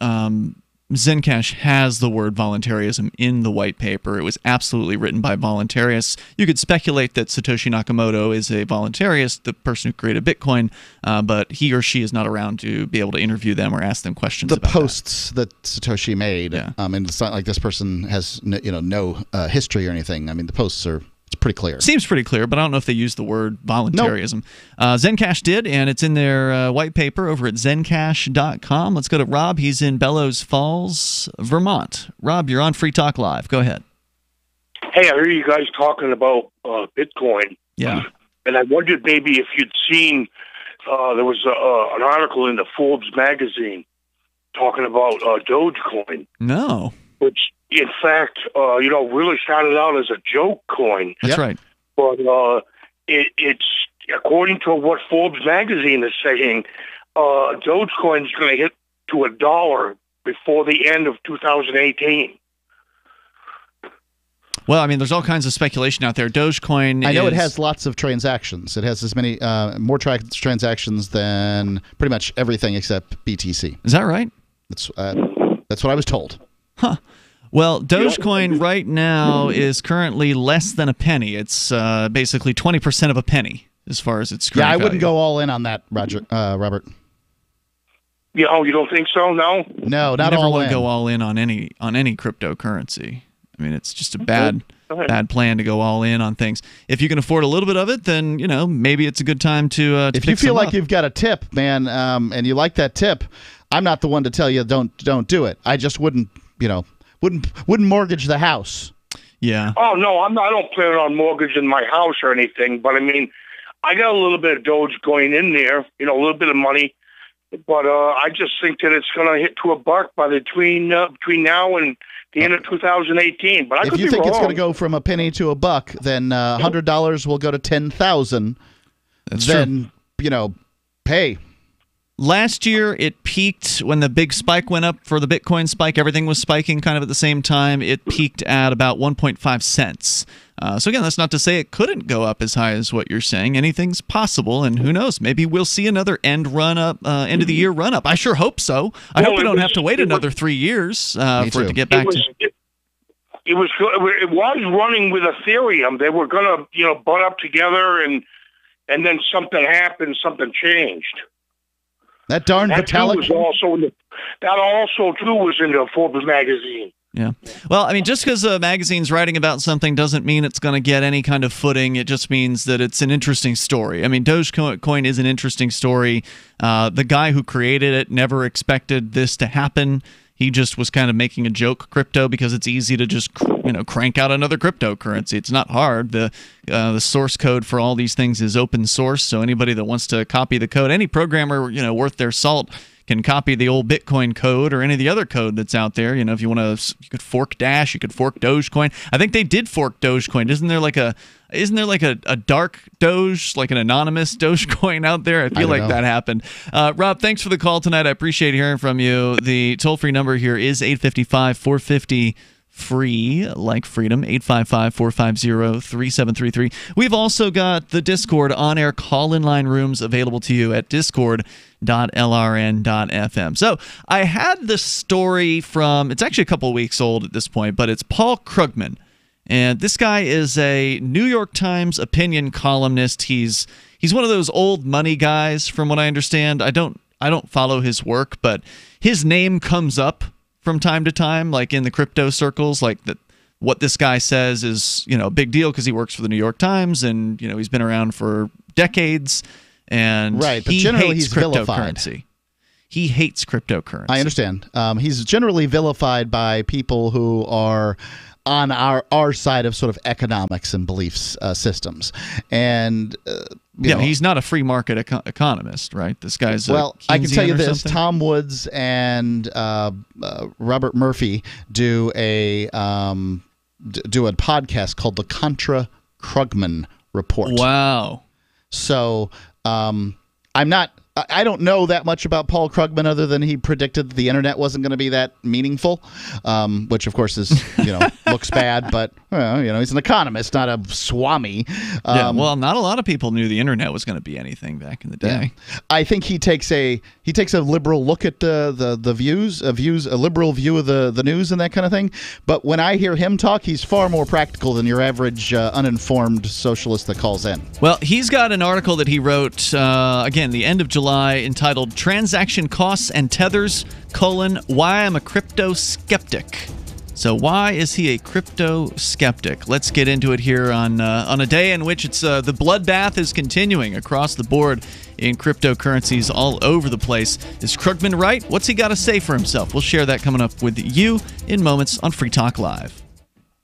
Zencash has the word voluntarism in the white paper. It was absolutely written by voluntarists. You could speculate that Satoshi Nakamoto is a voluntarist, the person who created Bitcoin, but he or she is not around to be able to interview them or ask them questions about posts that Satoshi made, and it's not like this person has no history or anything. I mean, the posts are... It's pretty clear. Seems pretty clear, but I don't know if they use the word voluntarism. Nope. Zencash did, and it's in their white paper over at zencash.com. Let's go to Rob. He's in Bellows Falls, Vermont. Rob, you're on Free Talk Live. Go ahead. Hey, I heard you guys talking about Bitcoin. Yeah. And I wondered maybe if you'd seen, there was an article in the Forbes magazine talking about Dogecoin. No. Which, in fact, really started out as a joke coin. That's right. But it's, according to what Forbes magazine is saying, Dogecoin is going to hit to $1 before the end of 2018. Well, I mean, there's all kinds of speculation out there. Dogecoin I know it has lots of transactions. It has as many, more transactions than pretty much everything except BTC. Is that right? That's what I was told. Huh. Well, Dogecoin right now is currently less than a penny. It's basically 20% of a penny as far as its current value. wouldn't go all in on that, Robert. Yeah, oh, you don't think so? No? No, not all in. You never want to go all in on any cryptocurrency. I mean, it's just a bad plan to go all in on things. If you can afford a little bit of it, then maybe it's a good time to if you feel like you've got a tip, man, and you like that tip, I'm not the one to tell you don't do it. I just wouldn't mortgage the house. Yeah. Oh no, I don't plan on mortgaging my house or anything. But I mean, I got a little bit of Dogecoin in there, a little bit of money. But I just think that it's going to hit to $1 between now and the end of 2018. But if you think it's going to go from a penny to $1, then $100 will go to 10,000. That's true. Pay. Last year, it peaked when the big spike went up for the Bitcoin spike. Everything was spiking kind of at the same time. It peaked at about 1.5 cents. So again, that's not to say it couldn't go up as high as what you're saying. Anything's possible, and who knows? Maybe we'll see another end of the year run up. I sure hope so. I hope we don't have to wait another 3 years for it to get back to. It was running with Ethereum. They were going to butt up together, and then something happened. Something changed. That darn Vitalik. That also too was in the Forbes magazine. Yeah. Well, I mean, just because a magazine's writing about something doesn't mean it's going to get any kind of footing. It just means that it's an interesting story. I mean, Dogecoin is an interesting story. The guy who created it never expected this to happen. He just was kind of making a joke crypto because it's easy to just crank out another cryptocurrency. It's not hard. The source code for all these things is open source, so anybody that wants to copy the code, any programmer worth their salt can copy the old Bitcoin code or any of the other code that's out there. If you want to, you could fork Dash, you could fork Dogecoin. I think they did fork Dogecoin. Isn't there like a dark Doge, like an anonymous Dogecoin out there? I feel like that happened. Rob, thanks for the call tonight. I appreciate hearing from you. The toll-free number here is 855-450 free, like freedom, 855-450-3733. We've also got the Discord on-air call-in line rooms available to you at discord.lrn.fm. So I had this story from, it's actually a couple weeks old at this point, but it's Paul Krugman. And this guy is a New York Times opinion columnist. He's one of those old money guys, from what I understand. I don't follow his work, but his name comes up from time to time, like in the crypto circles, like that. What this guy says is, a big deal because he works for the New York Times, and he's been around for decades, and right. But generally, he's vilified. He hates cryptocurrency. I understand. He's generally vilified by people who are on our side of sort of economics and beliefs systems. And you know, he's not a free market economist, right? This guy's I can tell you this: something? Tom Woods and Robert Murphy do a podcast called the Contra Krugman Report. Wow. So I don't know that much about Paul Krugman other than he predicted the internet wasn't going to be that meaningful, which of course is, looks bad, but he's an economist, not a swami. Well, not a lot of people knew the internet was going to be anything back in the day. Yeah. I think he takes a liberal look at the views, a liberal view of the news and that kind of thing. But when I hear him talk, he's far more practical than your average uninformed socialist that calls in. Well, he's got an article that he wrote, again, the end of July, entitled Transaction Costs and Tethers, Why I'm a Crypto Skeptic. So why is he a crypto skeptic? Let's get into it here on a day in which it's the bloodbath is continuing across the board in cryptocurrencies all over the place. Is Krugman right? What's he got to say for himself? We'll share that coming up with you in moments on Free Talk Live.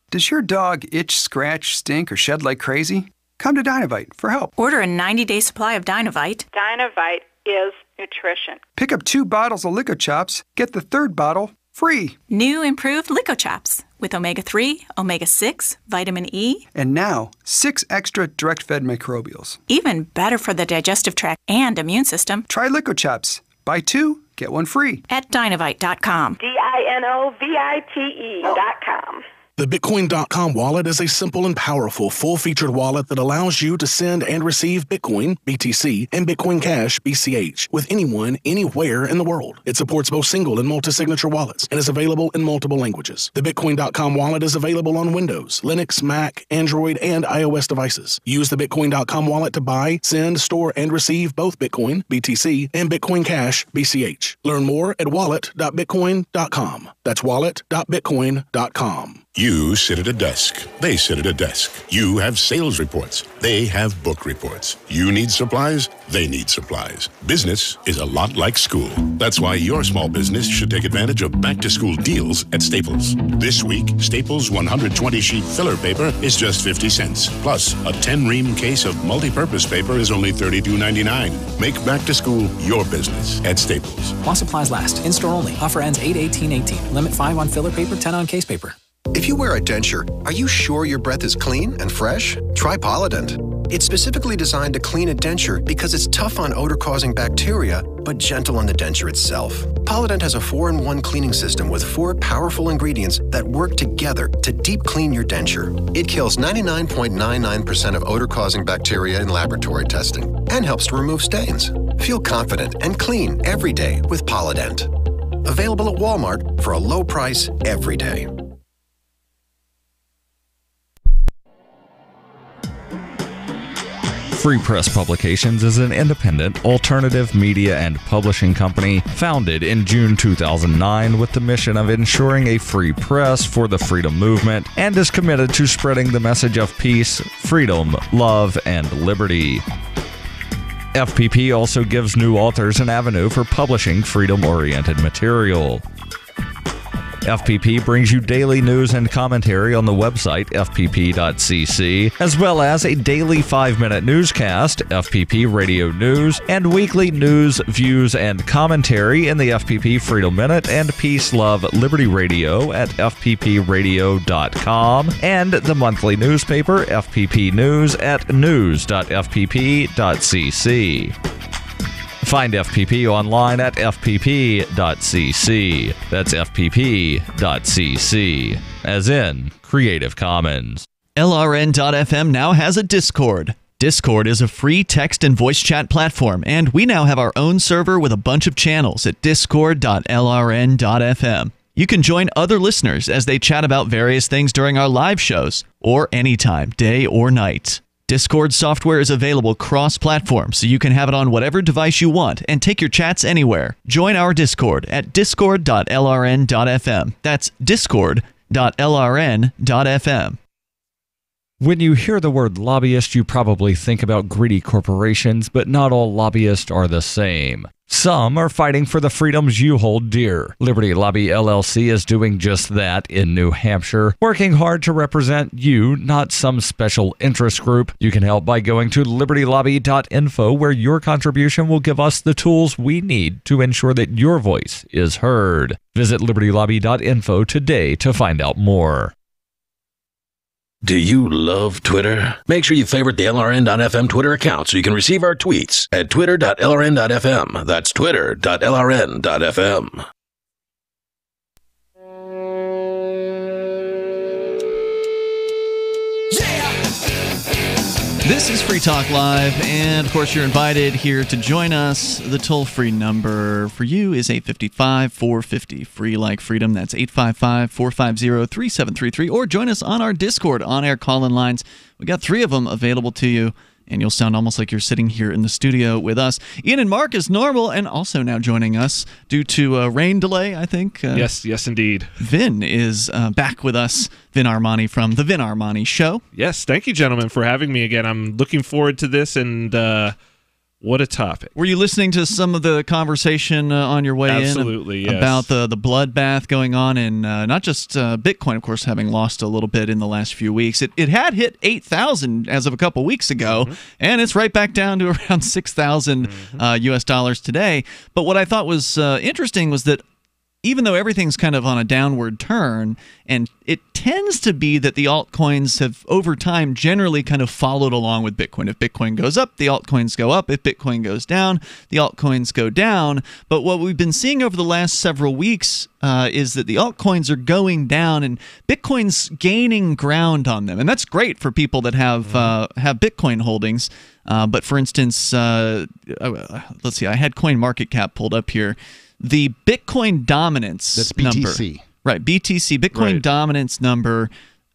Does your dog itch, scratch, stink, or shed like crazy? Come to Dynavite for help. Order a 90-day supply of Dynavite. Dynavite is nutrition. Pick up 2 bottles of Lico Chops, get the 3rd bottle free. New improved Lico Chops with omega-3, omega-6, vitamin E. And now, 6 extra direct-fed microbials. Even better for the digestive tract and immune system. Try Lico Chops. Buy 2, get 1 free. At Dynavite.com. DINOVITE.com. The Bitcoin.com wallet is a simple and powerful full-featured wallet that allows you to send and receive Bitcoin, BTC, and Bitcoin Cash, BCH, with anyone, anywhere in the world. It supports both single and multi-signature wallets and is available in multiple languages. The Bitcoin.com wallet is available on Windows, Linux, Mac, Android, and iOS devices. Use the Bitcoin.com wallet to buy, send, store, and receive both Bitcoin, BTC, and Bitcoin Cash, BCH. Learn more at wallet.bitcoin.com. That's wallet.bitcoin.com. You sit at a desk. They sit at a desk. You have sales reports. They have book reports. You need supplies. They need supplies. Business is a lot like school. That's why your small business should take advantage of back-to-school deals at Staples. This week, Staples 120-sheet filler paper is just 50 cents. Plus, a 10-ream case of multi-purpose paper is only $32.99. Make back-to-school your business at Staples. While supplies last. In-store only. Offer ends 8/18/18. Limit 5 on filler paper, 10 on case paper. If you wear a denture, are you sure your breath is clean and fresh? Try Polident. It's specifically designed to clean a denture because it's tough on odor-causing bacteria, but gentle on the denture itself. Polident has a 4-in-1 cleaning system with 4 powerful ingredients that work together to deep clean your denture. It kills 99.99% of odor-causing bacteria in laboratory testing and helps to remove stains. Feel confident and clean every day with Polident. Available at Walmart for a low price every day. Free Press Publications is an independent, alternative media and publishing company founded in June 2009 with the mission of ensuring a free press for the freedom movement and is committed to spreading the message of peace, freedom, love, and liberty. FPP also gives new authors an avenue for publishing freedom-oriented material. FPP brings you daily news and commentary on the website fpp.cc, as well as a daily 5-minute newscast, FPP Radio News, and weekly news, views, and commentary in the FPP Freedom Minute and Peace, Love, Liberty Radio at fppradio.com, and the monthly newspaper FPP News at news.fpp.cc. Find FPP online at fpp.cc. That's fpp.cc, as in Creative Commons. LRN.FM now has a Discord. Discord is a free text and voice chat platform, and we now have our own server with a bunch of channels at discord.lrn.fm. You can join other listeners as they chat about various things during our live shows, or anytime, day or night. Discord software is available cross-platform, so you can have it on whatever device you want and take your chats anywhere. Join our Discord at discord.lrn.fm. That's discord.lrn.fm. When you hear the word lobbyist, you probably think about greedy corporations, but not all lobbyists are the same. some are fighting for the freedoms you hold dear. Liberty Lobby LLC is doing just that in New Hampshire, working hard to represent you, not some special interest group. You can help by going to libertylobby.info, where your contribution will give us the tools we need to ensure that your voice is heard. Visit libertylobby.info today to find out more. Do you love Twitter? Make sure you favorite the LRN.FM Twitter account so you can receive our tweets at twitter.lrn.fm. That's twitter.lrn.fm. This is Free Talk Live, and of course you're invited here to join us. The toll-free number for you is 855-450, free like freedom. That's 855-450-3733, or join us on our Discord on-air call-in lines. We got 3 of them available to you, and you'll sound almost like you're sitting here in the studio with us. Ian and Mark is normal, and also now joining us due to a rain delay, I think. Yes, indeed. Vin is back with us, Vin Armani from The Vin Armani Show. Yes, thank you, gentlemen, for having me again. I'm looking forward to this, and what a topic. Were you listening to some of the conversation on your way Absolutely, in? yes. About the bloodbath going on in not just Bitcoin, of course, having lost a little bit in the last few weeks. It had hit 8,000 as of a couple weeks ago, and it's right back down to around 6,000 US dollars today. But what I thought was interesting was that even though everything's kind of on a downward turn, and it tends to be that the altcoins have over time generally kind of followed along with Bitcoin. If Bitcoin goes up, the altcoins go up. If Bitcoin goes down, the altcoins go down. But what we've been seeing over the last several weeks is that the altcoins are going down and Bitcoin's gaining ground on them. And that's great for people that have Bitcoin holdings. But for instance, let's see, I had CoinMarketCap pulled up here. The Bitcoin dominance number. BTC. Right, BTC, Bitcoin dominance number,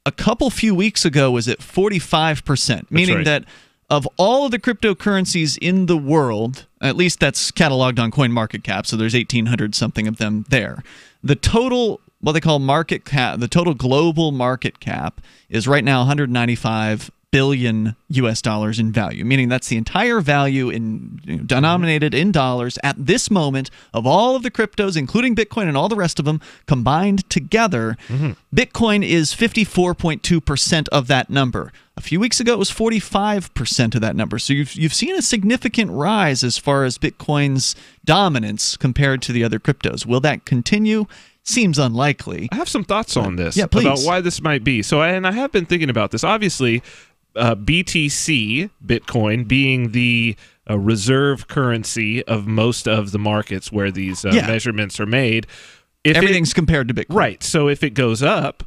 a few weeks ago was at 45%, meaning that of all of the cryptocurrencies in the world, at least that's cataloged on CoinMarketCap, so there's 1,800 something of them there. The total, what they call market cap, the total global market cap is right now 195 billion US dollars in value, meaning that's the entire value in denominated in dollars at this moment of all of the cryptos, including Bitcoin and all the rest of them combined together. Bitcoin is 54.2% of that number. A few weeks ago, it was 45% of that number. So you've seen a significant rise as far as Bitcoin's dominance compared to the other cryptos. Will that continue? Seems unlikely. I have some thoughts on this about why this might be. So, and I have been thinking about this. Obviously, BTC, Bitcoin, being the reserve currency of most of the markets where these measurements are made. Everything's compared to Bitcoin. Right. So if it goes up,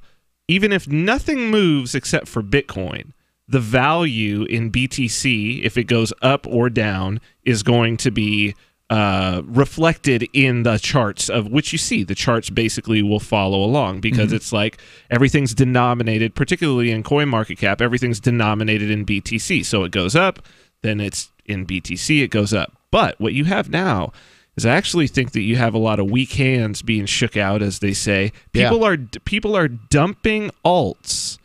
even if nothing moves except for Bitcoin, the value in BTC, if it goes up or down, is going to be reflected in the charts of which you see. The charts basically will follow along because it's like everything's denominated, particularly in CoinMarketCap, everything's denominated in BTC. So it goes up, then it's in BTC, it goes up. But what you have now is I actually think that you have a lot of weak hands being shook out, as they say. People are dumping alts.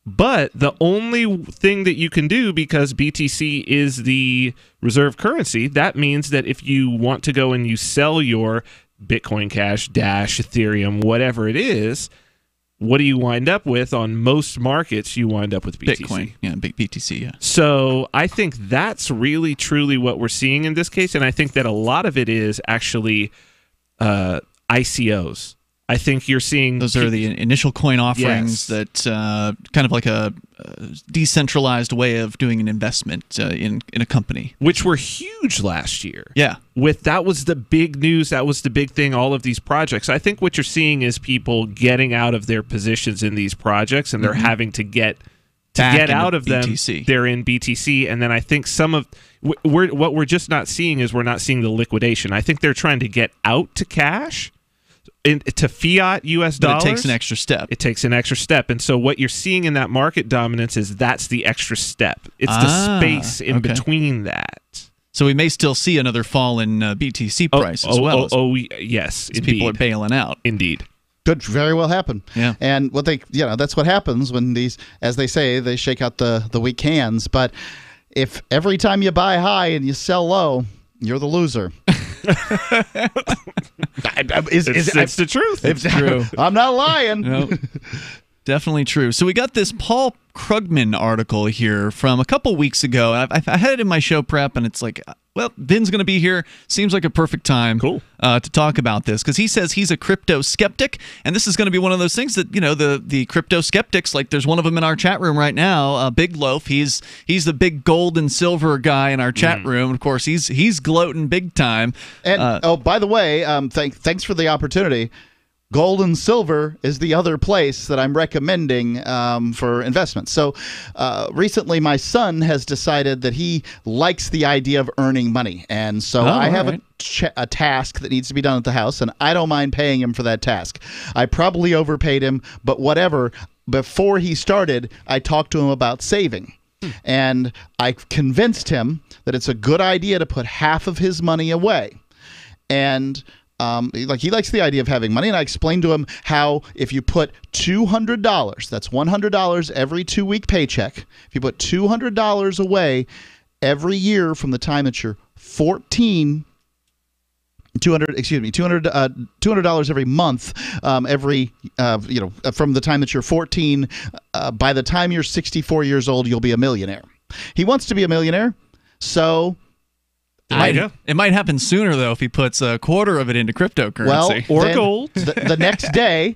But the only thing that you can do, because BTC is the reserve currency, that means that if you want to go and you sell your Bitcoin Cash, Dash, Ethereum, whatever it is, what do you wind up with on most markets? You wind up with BTC. Bitcoin, BTC, yeah. So I think that's really, truly what we're seeing in this case, and I think that a lot of it is actually ICOs. I think you're seeing... Those are the initial coin offerings that kind of like a decentralized way of doing an investment in a company. Which were huge last year. Yeah. That was the big news. That was the big thing, all of these projects. I think what you're seeing is people getting out of their positions in these projects, and they're having to get out of BTC. Them. They're in BTC, and then I think some of... what we're just not seeing is we're not seeing the liquidation. I think they're trying to get out to cash... to fiat US dollars. But it takes an extra step. It takes an extra step. And so what you're seeing in that market dominance is that's the extra step. It's the space in between that. So we may still see another fall in BTC price as well. Yes, indeed. People are bailing out. Indeed. Could very well happen. Yeah. And what that's what happens when these, as they say, they shake out the weak hands. But if every time you buy high and you sell low, you're the loser. It's the truth. It's true. I'm not lying. Nope. Definitely true. So we got this Paul Krugman article here from a couple weeks ago. I had it in my show prep, and it's like, well, Vin's going to be here. Seems like a perfect time to talk about this, because he says he's a crypto skeptic, and this is going to be one of those things that, you know, the crypto skeptics, like there's one of them in our chat room right now, Big Loaf. He's the big gold and silver guy in our chat room. Of course, he's gloating big time. And by the way, thanks for the opportunity. Gold and silver is the other place that I'm recommending for investments. So recently my son has decided that he likes the idea of earning money. And so I have a task that needs to be done at the house, and I don't mind paying him for that task. I probably overpaid him, but whatever. Before he started, I talked to him about saving. And I convinced him that it's a good idea to put half of his money away. And he likes the idea of having money, and I explained to him how if you put $200, that's $100 every 2-week paycheck, if you put $200 away every year from the time that you're 14, $200 every month, from the time that you're 14, by the time you're 64 years old, you'll be a millionaire. He wants to be a millionaire, so it might happen sooner, though, if he puts a quarter of it into cryptocurrency. Or gold. The next day,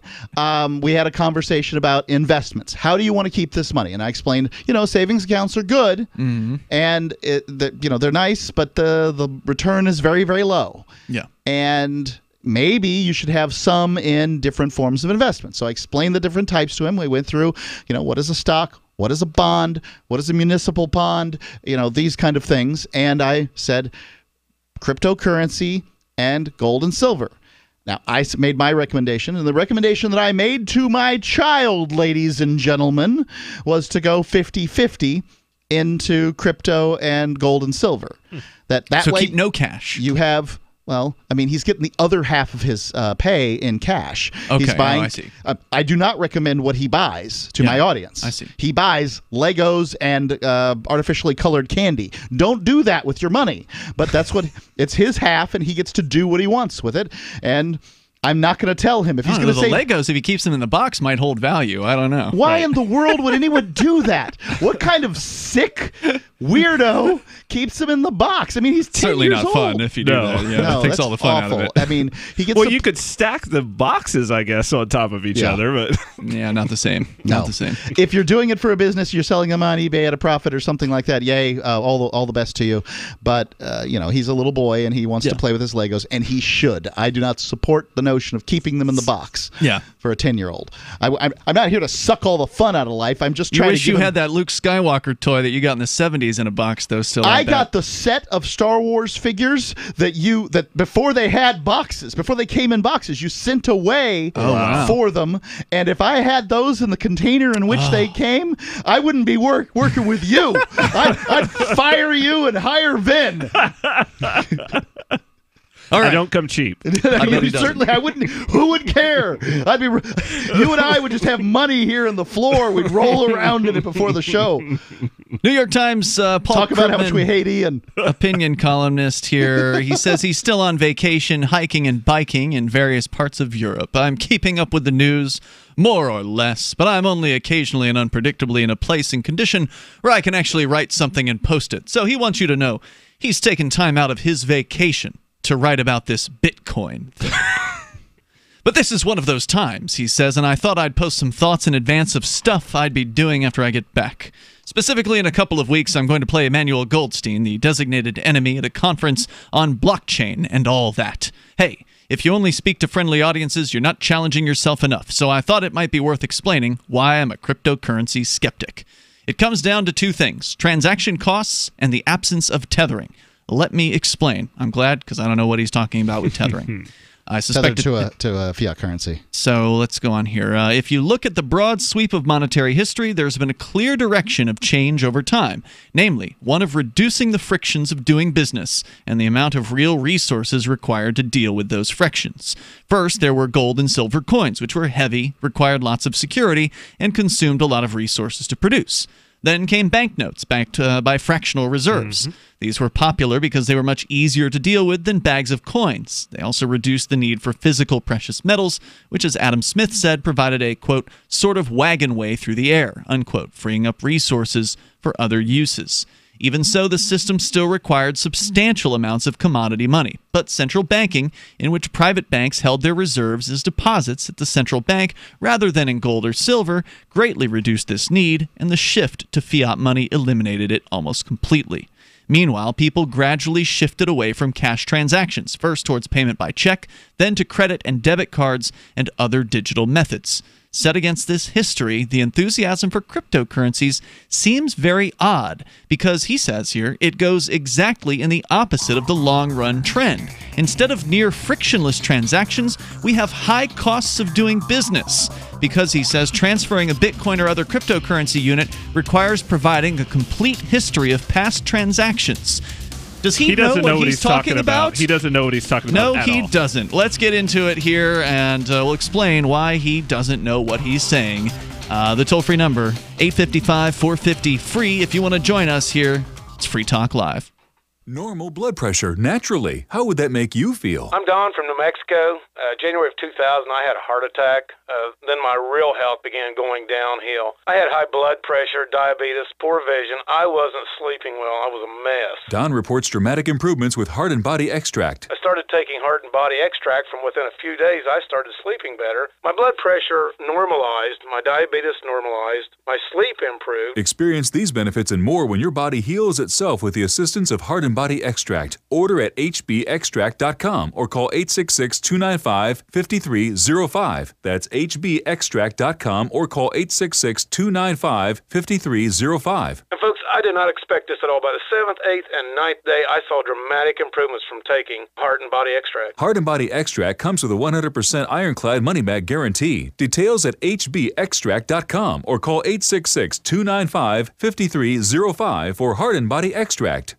we had a conversation about investments. How do you want to keep this money? And I explained, savings accounts are good, and they're nice, but the return is very, very low. Yeah. And maybe you should have some in different forms of investment. So I explained the different types to him. We went through, what is a stock? What is a bond? What is a municipal bond? These kind of things. And I said cryptocurrency and gold and silver. Now, I made my recommendation, and the recommendation that I made to my child, ladies and gentlemen, was to go 50-50 into crypto and gold and silver. That so way, keep no cash. You have... Well, I mean, he's getting the other half of his pay in cash. Okay, he's buying, I see. I do not recommend what he buys to my audience. I see. He buys Legos and artificially colored candy. Don't do that with your money. But that's what it's his half, and he gets to do what he wants with it. And I'm not going to tell him if he's going to say the Legos. If he keeps them in the box, might hold value. I don't know. Why in the world would anyone do that? What kind of sick weirdo keeps them in the box? I mean, he's 10 certainly years not old. fun if you do that. Yeah, no, it takes all the fun awful. out of it. I mean, he gets. Well, you could stack the boxes, I guess, on top of each other, but yeah, not the same. No. Not the same. If you're doing it for a business, you're selling them on eBay at a profit or something like that. Yay, all the best to you. But he's a little boy and he wants to play with his Legos, and he should. I do not support the notion of keeping them in the box. Yeah. For a 10-year-old, I'm not here to suck all the fun out of life. I'm just trying to. You wish you had that Luke Skywalker toy that you got in the 70s in a box, though. Still, I got the set of Star Wars figures that before they had boxes, before they came in boxes, you sent away for them. And if I had those in the container in which they came, I wouldn't be working with you. I'd fire you and hire Vin. All right. I don't come cheap. Certainly, I wouldn't. Who would care? You and I would just have money here on the floor. We'd roll around in it before the show. New York Times Paul talk about how much we hate Ian. Opinion columnist here. He says he's still on vacation, hiking and biking in various parts of Europe. I'm keeping up with the news, more or less, but I'm only occasionally and unpredictably in a place and condition where I can actually write something and post it. So he wants you to know he's taken time out of his vacation to write about this Bitcoin thing. But this is one of those times, he says, and I thought I'd post some thoughts in advance of stuff I'd be doing after I get back. Specifically, in a couple of weeks, I'm going to play Emmanuel Goldstein, the designated enemy, at a conference on blockchain and all that. Hey, if you only speak to friendly audiences, you're not challenging yourself enough, so I thought it might be worth explaining why I'm a cryptocurrency skeptic. It comes down to two things: transaction costs and the absence of tethering. Let me explain. I'm glad, because I don't know what he's talking about with tethering. I suspect to a fiat currency. So let's go on here. If you look at the broad sweep of monetary history, there's been a clear direction of change over time, namely one of reducing the frictions of doing business and the amount of real resources required to deal with those frictions. First, there were gold and silver coins, which were heavy, required lots of security, and consumed a lot of resources to produce. Then came banknotes, backed by fractional reserves. These were popular because they were much easier to deal with than bags of coins. They also reduced the need for physical precious metals, which, as Adam Smith said, provided a, quote, sort of wagon way through the air, unquote, freeing up resources for other uses. Even so, the system still required substantial amounts of commodity money. But central banking, in which private banks held their reserves as deposits at the central bank rather than in gold or silver, greatly reduced this need, and the shift to fiat money eliminated it almost completely. Meanwhile, people gradually shifted away from cash transactions, first towards payment by check, then to credit and debit cards and other digital methods. Set against this history, the enthusiasm for cryptocurrencies seems very odd because, he says here, it goes exactly in the opposite of the long-run trend. Instead of near frictionless transactions, we have high costs of doing business because, he says, transferring a Bitcoin or other cryptocurrency unit requires providing a complete history of past transactions. Does he know what he's talking about? He doesn't know what he's talking about. No, he doesn't. Let's get into it here, and we'll explain why he doesn't know what he's saying. The toll-free number, 855-450-FREE. If you want to join us here, it's Free Talk Live. Normal blood pressure, naturally. How would that make you feel? I'm Don from New Mexico. January of 2000, I had a heart attack. Then my real health began going downhill. I had high blood pressure, diabetes, poor vision. I wasn't sleeping well. I was a mess. Don reports dramatic improvements with Heart and Body Extract. I started taking Heart and Body Extract. From within a few days, I started sleeping better. My blood pressure normalized. My diabetes normalized. My sleep improved. Experience these benefits and more when your body heals itself with the assistance of Heart and Body Extract. Order at hbextract.com or call 866-295-5305. That's hbextract.com or call 866-295-5305. And folks, I did not expect this at all. By the 7th, 8th, and 9th day, I saw dramatic improvements from taking Heart and Body Extract. Heart and Body Extract comes with a 100% ironclad money-back guarantee. Details at hbextract.com or call 866-295-5305 for Heart and Body Extract.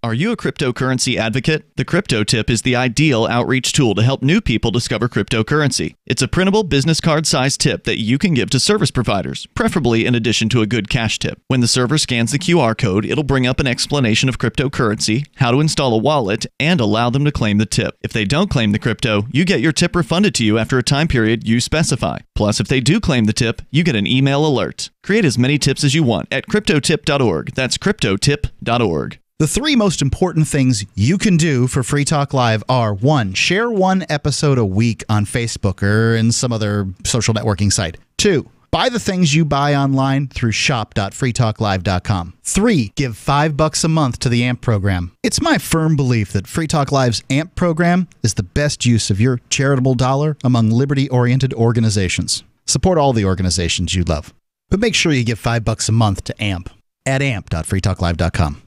Are you a cryptocurrency advocate? The Crypto Tip is the ideal outreach tool to help new people discover cryptocurrency. It's a printable business card-sized tip that you can give to service providers, preferably in addition to a good cash tip. When the server scans the QR code, it'll bring up an explanation of cryptocurrency, how to install a wallet, and allow them to claim the tip. If they don't claim the crypto, you get your tip refunded to you after a time period you specify. Plus, if they do claim the tip, you get an email alert. Create as many tips as you want at cryptotip.org. That's cryptotip.org. The three most important things you can do for Free Talk Live are: 1, share one episode a week on Facebook or in some other social networking site. 2, buy the things you buy online through shop.freetalklive.com. 3, give $5 a month to the AMP program. It's my firm belief that Free Talk Live's AMP program is the best use of your charitable dollar among liberty-oriented organizations. Support all the organizations you love, but make sure you give $5 a month to AMP at amp.freetalklive.com.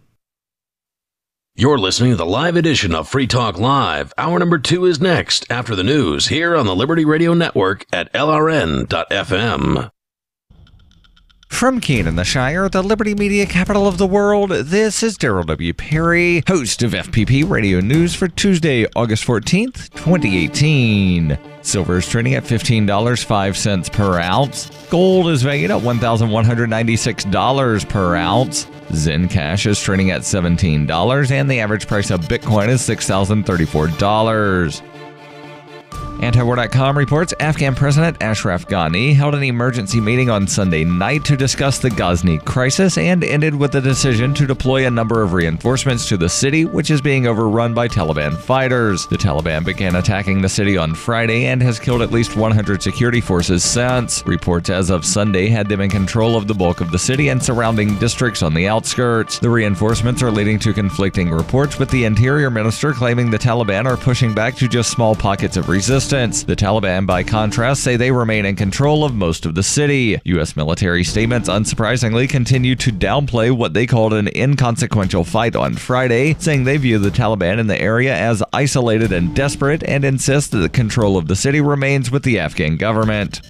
You're listening to the live edition of Free Talk Live. Hour number 2 is next after the news here on the Liberty Radio Network at LRN.FM. From Keene in the Shire, the Liberty Media capital of the world, this is Daryl W. Perry, host of FPP Radio News for Tuesday, August 14th, 2018. Silver is trading at $15.05 per ounce. Gold is valued at $1,196 per ounce. Zencash is trading at $17, and the average price of Bitcoin is $6,034. Antiwar.com reports Afghan President Ashraf Ghani held an emergency meeting on Sunday night to discuss the Ghazni crisis and ended with a decision to deploy a number of reinforcements to the city, which is being overrun by Taliban fighters. The Taliban began attacking the city on Friday and has killed at least 100 security forces since. Reports as of Sunday had them in control of the bulk of the city and surrounding districts on the outskirts. The reinforcements are leading to conflicting reports, with the Interior Minister claiming the Taliban are pushing back to just small pockets of resistance. The Taliban, by contrast, say they remain in control of most of the city. U.S. military statements, unsurprisingly, continue to downplay what they called an inconsequential fight on Friday, saying they view the Taliban in the area as isolated and desperate and insist that the control of the city remains with the Afghan government.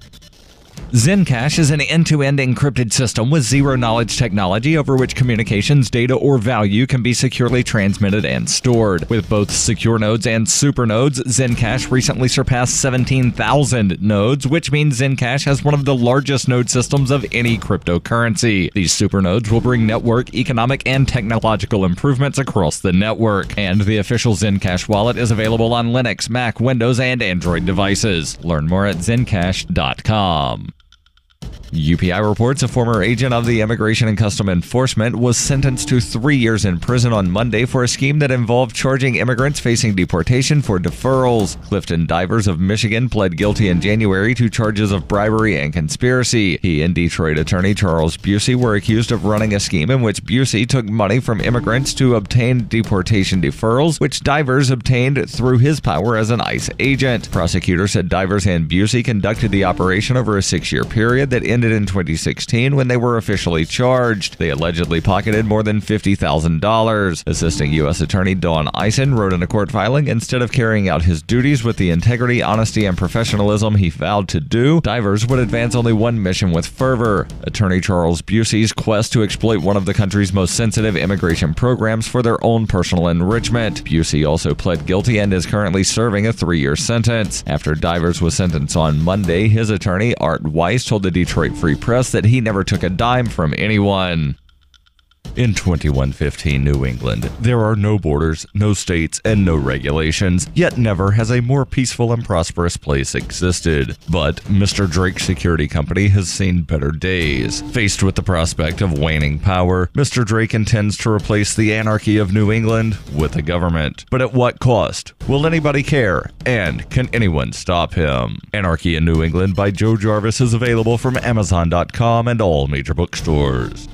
Zencash is an end-to-end encrypted system with zero-knowledge technology over which communications, data, or value can be securely transmitted and stored. With both secure nodes and supernodes, Zencash recently surpassed 17,000 nodes, which means Zencash has one of the largest node systems of any cryptocurrency. These supernodes will bring network, economic, and technological improvements across the network. And the official Zencash wallet is available on Linux, Mac, Windows, and Android devices. Learn more at zencash.com. UPI reports a former agent of the Immigration and Customs Enforcement was sentenced to 3 years in prison on Monday for a scheme that involved charging immigrants facing deportation for deferrals. Clifton Divers of Michigan pled guilty in January to charges of bribery and conspiracy. He and Detroit attorney Charles Busey were accused of running a scheme in which Busey took money from immigrants to obtain deportation deferrals, which Divers obtained through his power as an ICE agent. Prosecutors said Divers and Busey conducted the operation over a 6-year period that ended in 2016 when they were officially charged. They allegedly pocketed more than $50,000. Assistant U.S. Attorney Don Eisen wrote in a court filing, instead of carrying out his duties with the integrity, honesty, and professionalism he vowed to do, Divers would advance only one mission with fervor: Attorney Charles Busey's quest to exploit one of the country's most sensitive immigration programs for their own personal enrichment. Busey also pled guilty and is currently serving a 3-year sentence. After Divers was sentenced on Monday, his attorney, Art Weiss, told the Detroit Free Press that he never took a dime from anyone. In 2115 New England, there are no borders, no states, and no regulations, yet never has a more peaceful and prosperous place existed. But Mr. Drake's security company has seen better days. Faced with the prospect of waning power, Mr. Drake intends to replace the anarchy of New England with a government. But at what cost? Will anybody care? And can anyone stop him? Anarchy in New England by Joe Jarvis is available from Amazon.com and all major bookstores.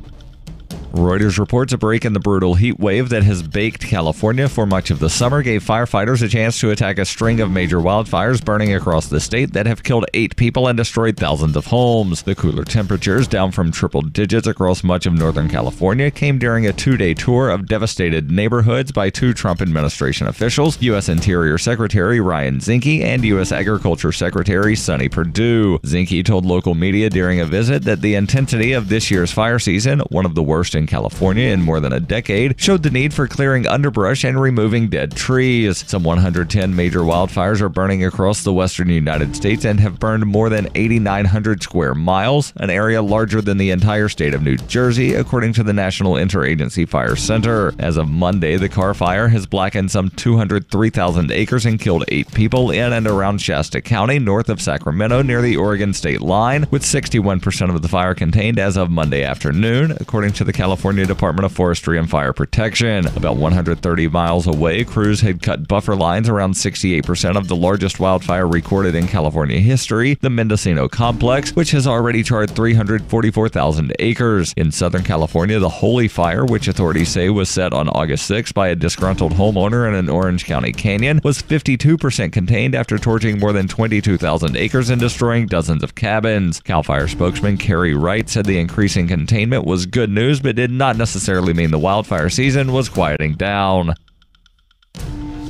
Reuters reports a break in the brutal heat wave that has baked California for much of the summer gave firefighters a chance to attack a string of major wildfires burning across the state that have killed 8 people and destroyed thousands of homes. The cooler temperatures, down from triple digits across much of Northern California, came during a 2-day tour of devastated neighborhoods by 2 Trump administration officials, U.S. Interior Secretary Ryan Zinke and U.S. Agriculture Secretary Sonny Perdue. Zinke told local media during a visit that the intensity of this year's fire season, one of the worst in California in more than a decade, showed the need for clearing underbrush and removing dead trees. Some 110 major wildfires are burning across the western United States and have burned more than 8,900 square miles, an area larger than the entire state of New Jersey, according to the National Interagency Fire Center. As of Monday, the Carr Fire has blackened some 203,000 acres and killed 8 people in and around Shasta County, north of Sacramento, near the Oregon state line, with 61% of the fire contained as of Monday afternoon, according to the California Department of Forestry and Fire Protection. About 130 miles away, crews had cut buffer lines around 68% of the largest wildfire recorded in California history, the Mendocino Complex, which has already charred 344,000 acres. In Southern California, the Holy Fire, which authorities say was set on August 6 by a disgruntled homeowner in an Orange County canyon, was 52% contained after torching more than 22,000 acres and destroying dozens of cabins. CAL FIRE spokesman Kerry Wright said the increasing containment was good news, but did not necessarily mean the wildfire season was quieting down.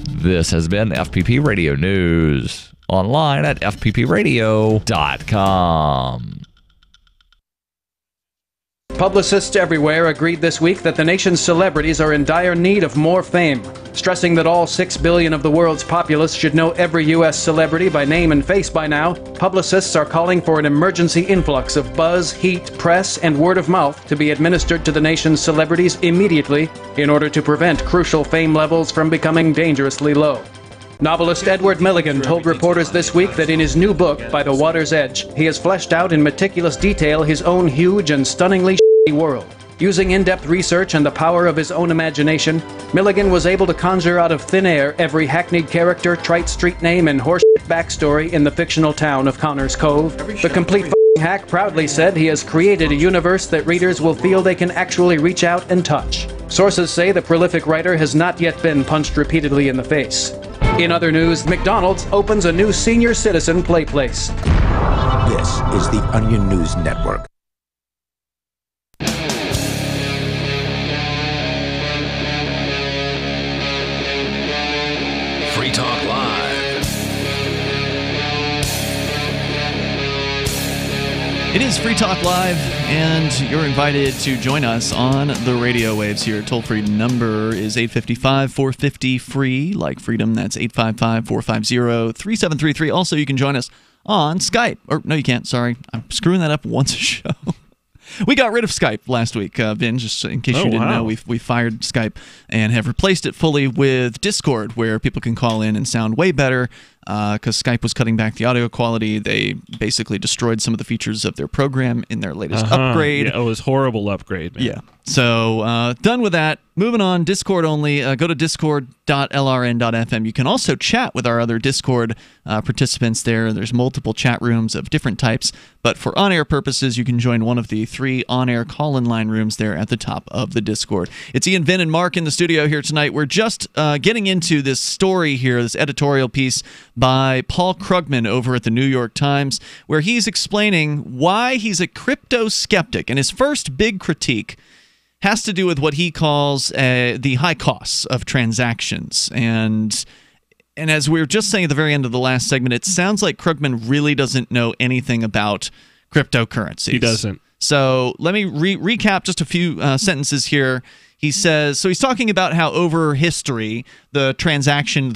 This has been FPP Radio News. Online at fppradio.com. Publicists everywhere agreed this week that the nation's celebrities are in dire need of more fame, stressing that all 6 billion of the world's populace should know every U.S. celebrity by name and face by now. Publicists are calling for an emergency influx of buzz, heat, press, and word of mouth to be administered to the nation's celebrities immediately in order to prevent crucial fame levels from becoming dangerously low. Novelist Edward Milligan told reporters this week that in his new book, By the Water's Edge, he has fleshed out in meticulous detail his own huge and stunningly shitty world. Using in-depth research and the power of his own imagination, Milligan was able to conjure out of thin air every hackneyed character, trite street name, and horseshit backstory in the fictional town of Connors Cove. The complete hack proudly said he has created a universe that readers will feel they can actually reach out and touch. Sources say the prolific writer has not yet been punched repeatedly in the face. In other news, McDonald's opens a new senior citizen play place. This is the Onion News Network. Free Talk Live. It is Free Talk Live, and you're invited to join us on the radio waves here. Toll-free number is 855-450-FREE, like freedom. That's 855-450-3733. Also, you can join us on Skype. Or, no, you can't. Sorry. I'm screwing that up once a show. We got rid of Skype last week, Vin, just in case you didn't know. We fired Skype and have replaced it fully with Discord, where people can call in and sound way better because Skype was cutting back the audio quality. They basically destroyed some of the features of their program in their latest upgrade. Yeah, it was horrible upgrade, man. Yeah. So done with that. Moving on, Discord only. Go to discord.lrn.fm. You can also chat with our other Discord participants there. There's multiple chat rooms of different types. But for on-air purposes, you can join one of the 3 on-air call-in line rooms there at the top of the Discord. It's Ian, Vin, and Mark in the studio here tonight. We're just getting into this story here, this editorial piece by Paul Krugman over at the New York Times, where he's explaining why he's a crypto skeptic. And his first big critique has to do with what he calls the high costs of transactions. And as we were just saying at the very end of the last segment, it sounds like Krugman really doesn't know anything about cryptocurrencies. He doesn't. So let me recap just a few sentences here. He says, so he's talking about how over history, the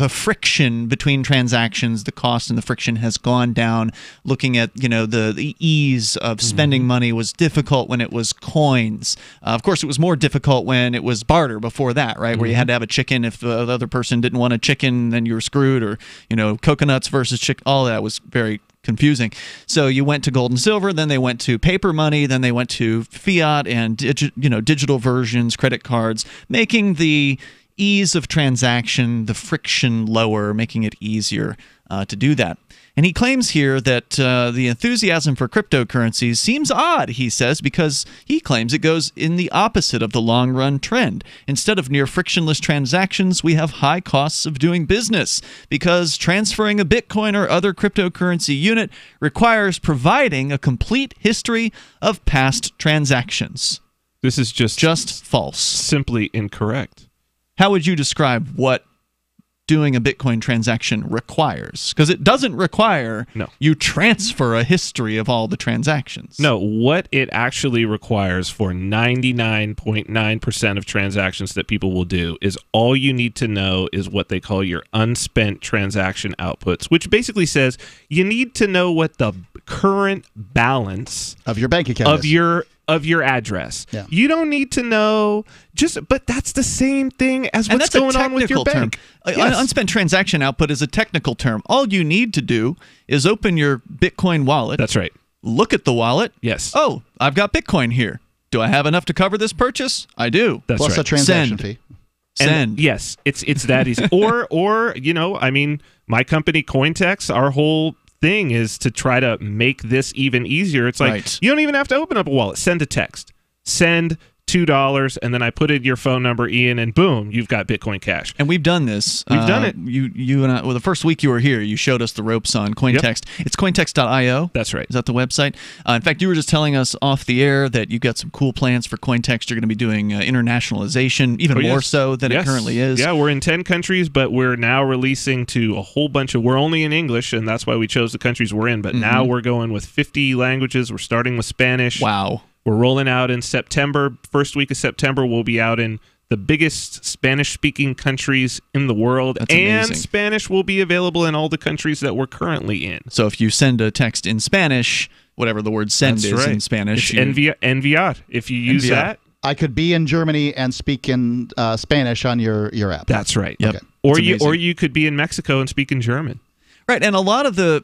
friction between transactions, the cost and the friction has gone down, looking at, the ease of spending money was difficult when it was coins. Of course, it was more difficult when it was barter before that, right? Where you had to have a chicken. If the other person didn't want a chicken, then you were screwed, or, coconuts versus chicken. All that was very confusing. So you went to gold and silver, then they went to paper money, then they went to fiat and digital versions, credit cards, making the ease of transaction, the friction lower, making it easier to do that. And he claims here that the enthusiasm for cryptocurrencies seems odd, he says, because he claims it goes in the opposite of the long-run trend. Instead of near frictionless transactions, we have high costs of doing business because transferring a Bitcoin or other cryptocurrency unit requires providing a complete history of past transactions. This is just false. Simply incorrect. How would you describe what doing a Bitcoin transaction requires? Because it doesn't require you transfer a history of all the transactions. No, what it actually requires for 99.9% of transactions that people will do is all you need to know is what they call your unspent transaction outputs, which basically says you need to know what the current balance of your bank account of your address. Yeah. You don't need to know but that's the same thing as what's going on with your bank. Yes. Unspent transaction output is a technical term. All you need to do is open your Bitcoin wallet. That's right. Look at the wallet. Yes. Oh, I've got Bitcoin here. Do I have enough to cover this purchase? I do. That's Plus right. a transaction fee. Send. Yes, it's that easy. or my company Cointex, our whole thing is to try to make this even easier. It's like you don't even have to open up a wallet. Send a text. Send $2, and then I put in your phone number, Ian, and boom, you've got Bitcoin Cash. And we've done this. We've done it. You and I, the first week you were here, you showed us the ropes on Cointext. Yep. It's cointext.io. That's right. Is that the website? In fact, you were just telling us off the air that you've got some cool plans for Cointext. You're going to be doing internationalization, even more so than it currently is. Yeah, we're in 10 countries, but we're now releasing to a whole bunch of... We're only in English, and that's why we chose the countries we're in, but now we're going with 50 languages. We're starting with Spanish. Wow. We're rolling out in September. First week of September, we'll be out in the biggest Spanish-speaking countries in the world. That's amazing. And Spanish will be available in all the countries that we're currently in. So if you send a text in Spanish, whatever the word send is in Spanish. It's enviar. If you use that. I could be in Germany and speak in Spanish on your app. That's right. Yep. Okay. Or you could be in Mexico and speak in German. Right, and a lot of the,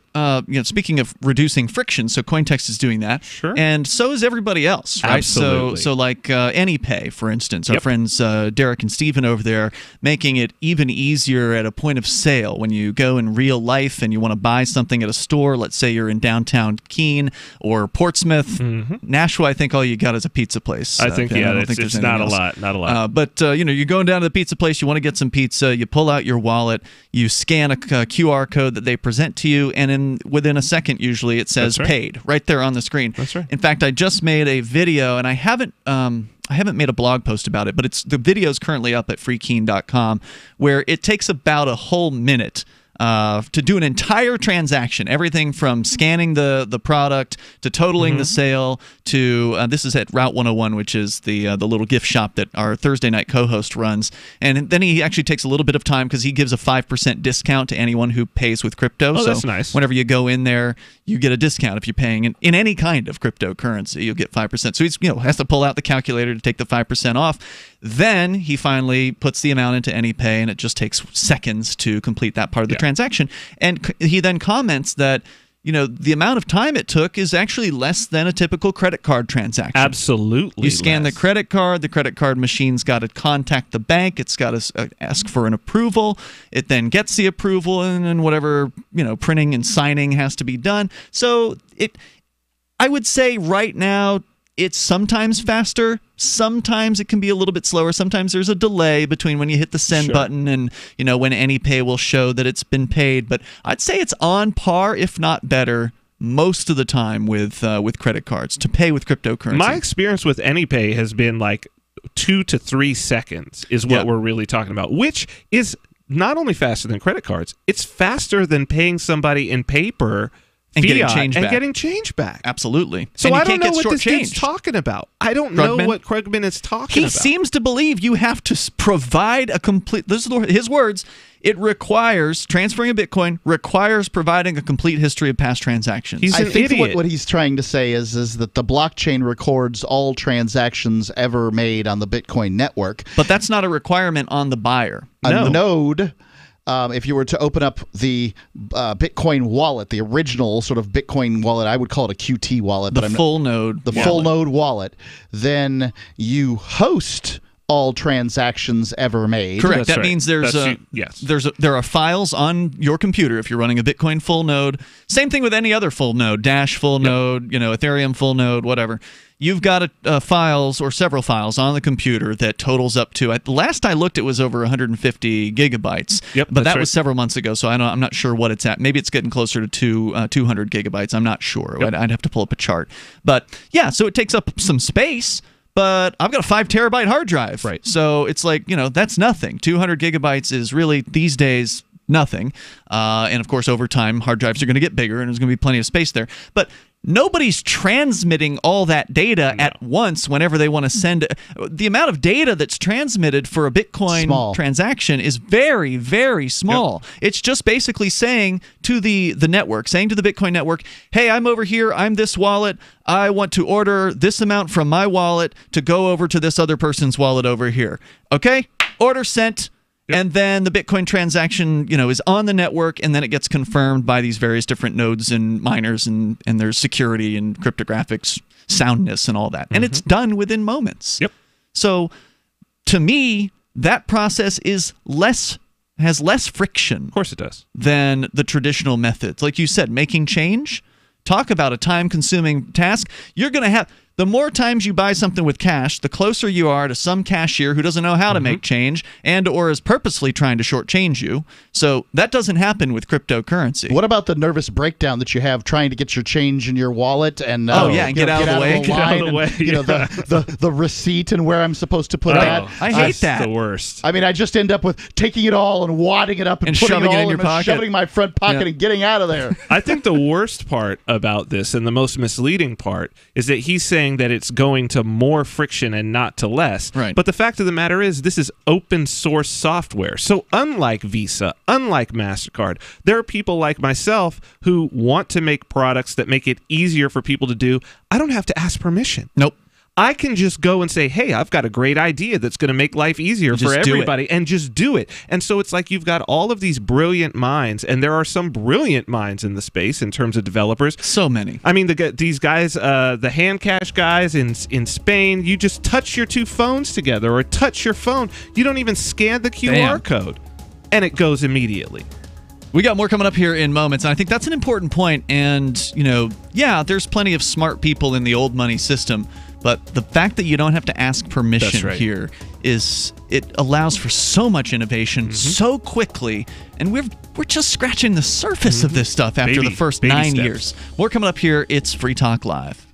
speaking of reducing friction, so Cointext is doing that, sure, and so is everybody else, right? Absolutely. So like AnyPay, for instance, our friends Derek and Stephen over there, making it even easier at a point of sale when you go in real life and you want to buy something at a store. Let's say you're in downtown Keene or Portsmouth, Nashua. I think all you got is a pizza place. I think it's not a lot, not a lot. But you're going down to the pizza place, you want to get some pizza, you pull out your wallet, you scan a QR code that they present to you, and within a second usually it says paid right there on the screen. That's right. In fact, I just made a video, and I haven't made a blog post about it, but the video is currently up at freekeen.com, where it takes about a whole minute to do an entire transaction, everything from scanning the product to totaling the sale to this is at Route 101, which is the little gift shop that our Thursday night co-host runs. And then he actually takes a little bit of time because he gives a 5% discount to anyone who pays with crypto. Oh, so that's nice. Whenever you go in there, you get a discount if you're paying in any kind of cryptocurrency. You'll get 5%. So he has to pull out the calculator to take the 5% off. Then he finally puts the amount into AnyPay, and it just takes seconds to complete that part of the transaction. And he then comments that the amount of time it took is actually less than a typical credit card transaction. Absolutely. You scan the credit card machine's got to contact the bank, it's got to ask for an approval, it then gets the approval, and then whatever, printing and signing has to be done. So I would say right now it's sometimes faster, sometimes it can be a little bit slower, sometimes there's a delay between when you hit the send button and when AnyPay will show that it's been paid, but I'd say it's on par, if not better, most of the time with credit cards to pay with cryptocurrency. My experience with AnyPay has been like 2 to 3 seconds is what we're really talking about, which is not only faster than credit cards, it's faster than paying somebody in paper and getting getting change back. Absolutely. So and I don't know what this dude's talking about. I don't know what Krugman is talking about. He seems to believe you have to provide a complete, this is his words, it requires, transferring a Bitcoin requires providing a complete history of past transactions. I think what he's trying to say is that the blockchain records all transactions ever made on the Bitcoin network. But that's not a requirement on the buyer. A node... if you were to open up the Bitcoin wallet, the original sort of Bitcoin wallet, I would call it a QT wallet. The full node wallet, then you host all transactions ever made. Correct. That means there are files on your computer if you're running a Bitcoin full node. Same thing with any other full node, Dash full node, Ethereum full node, whatever. You've got files or several files on the computer that totals up to, last I looked, it was over 150 gigabytes. But that was several months ago, so I'm not sure what it's at. Maybe it's getting closer to 200 gigabytes. I'm not sure. I'd have to pull up a chart. But yeah, so it takes up some space, but I've got a 5 terabyte hard drive. Right. So it's like, that's nothing. 200 gigabytes is really, these days, nothing. And of course, over time, hard drives are going to get bigger and there's going to be plenty of space there. But nobody's transmitting all that data at once whenever they want to send it. The amount of data that's transmitted for a Bitcoin transaction is very, very small. It's just basically saying to the network, saying to the Bitcoin network, hey, I'm over here, I'm this wallet, I want to order this amount from my wallet to go over to this other person's wallet over here. Okay? Order sent. And then the Bitcoin transaction, is on the network, and then it gets confirmed by these various different nodes and miners, and there's security and cryptographics, soundness, and all that. And it's done within moments. So, to me, that process has less friction. Of course it does. Than the traditional methods. Like you said, making change. Talk about a time-consuming task. You're going to have... The more times you buy something with cash, the closer you are to some cashier who doesn't know how to make change and or is purposely trying to shortchange you. So that doesn't happen with cryptocurrency. What about the nervous breakdown that you have trying to get your change in your wallet and get out of the way. Get out of the way. The receipt and where I'm supposed to put that. I hate that. That's the worst. I mean, I just end up with taking it all and wadding it up and putting shoving it all in your pocket, shoving it in my front pocket and getting out of there. I think the worst part about this and the most misleading part is that he's saying that it's going to more friction and not to less. Right. But the fact of the matter is this is open source software. So unlike Visa, unlike MasterCard, there are people like myself who want to make products that make it easier for people to do. I don't have to ask permission. Nope. I can just go and say, hey, I've got a great idea that's going to make life easier for everybody, and just do it. And so it's like you've got all of these brilliant minds, and there are some brilliant minds in the space in terms of developers. So many. I mean, these guys, the hand cash guys in Spain, you just touch your two phones together or touch your phone. You don't even scan the QR code, and it goes immediately. We got more coming up here in moments, and I think that's an important point. And, there's plenty of smart people in the old money system, but the fact that you don't have to ask permission here it allows for so much innovation so quickly, and we're just scratching the surface of this stuff after the first 9 years. More coming up here. It's Free Talk Live.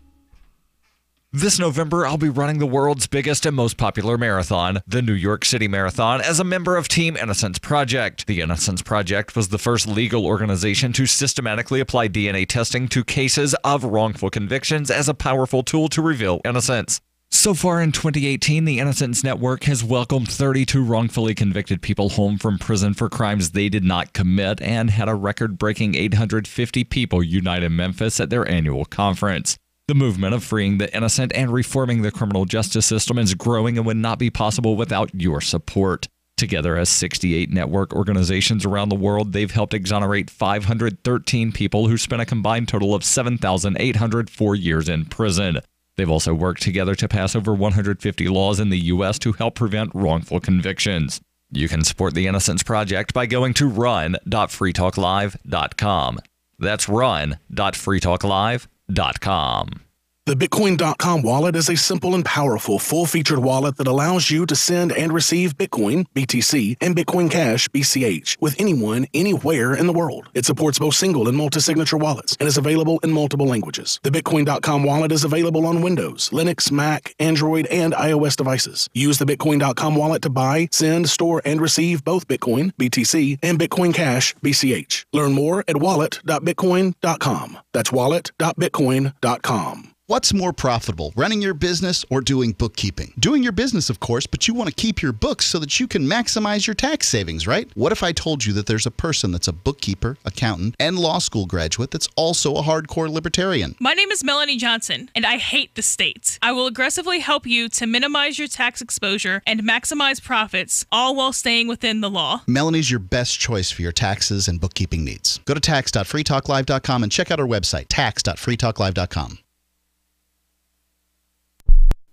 This November, I'll be running the world's biggest and most popular marathon, the New York City Marathon, as a member of Team Innocence Project. The Innocence Project was the first legal organization to systematically apply DNA testing to cases of wrongful convictions as a powerful tool to reveal innocence. So far in 2018, the Innocence Network has welcomed 32 wrongfully convicted people home from prison for crimes they did not commit and had a record-breaking 850 people unite in Memphis at their annual conference. The movement of freeing the innocent and reforming the criminal justice system is growing and would not be possible without your support. Together as 68 network organizations around the world, they've helped exonerate 513 people who spent a combined total of 7,804 years in prison. They've also worked together to pass over 150 laws in the U.S. to help prevent wrongful convictions. You can support the Innocence Project by going to run.freetalklive.com. That's run.freetalklive.com. The Bitcoin.com wallet is a simple and powerful full-featured wallet that allows you to send and receive Bitcoin, BTC, and Bitcoin Cash, BCH, with anyone, anywhere in the world. It supports both single and multi-signature wallets and is available in multiple languages. The Bitcoin.com wallet is available on Windows, Linux, Mac, Android, and iOS devices. Use the Bitcoin.com wallet to buy, send, store, and receive both Bitcoin, BTC, and Bitcoin Cash, BCH. Learn more at wallet.bitcoin.com. That's wallet.bitcoin.com. What's more profitable, running your business or doing bookkeeping? Doing your business, of course, but you want to keep your books so that you can maximize your tax savings, right? What if I told you that there's a person that's a bookkeeper, accountant, and law school graduate that's also a hardcore libertarian? My name is Melanie Johnson, and I hate the state. I will aggressively help you to minimize your tax exposure and maximize profits, all while staying within the law. Melanie's your best choice for your taxes and bookkeeping needs. Go to tax.freetalklive.com and check out our website, tax.freetalklive.com.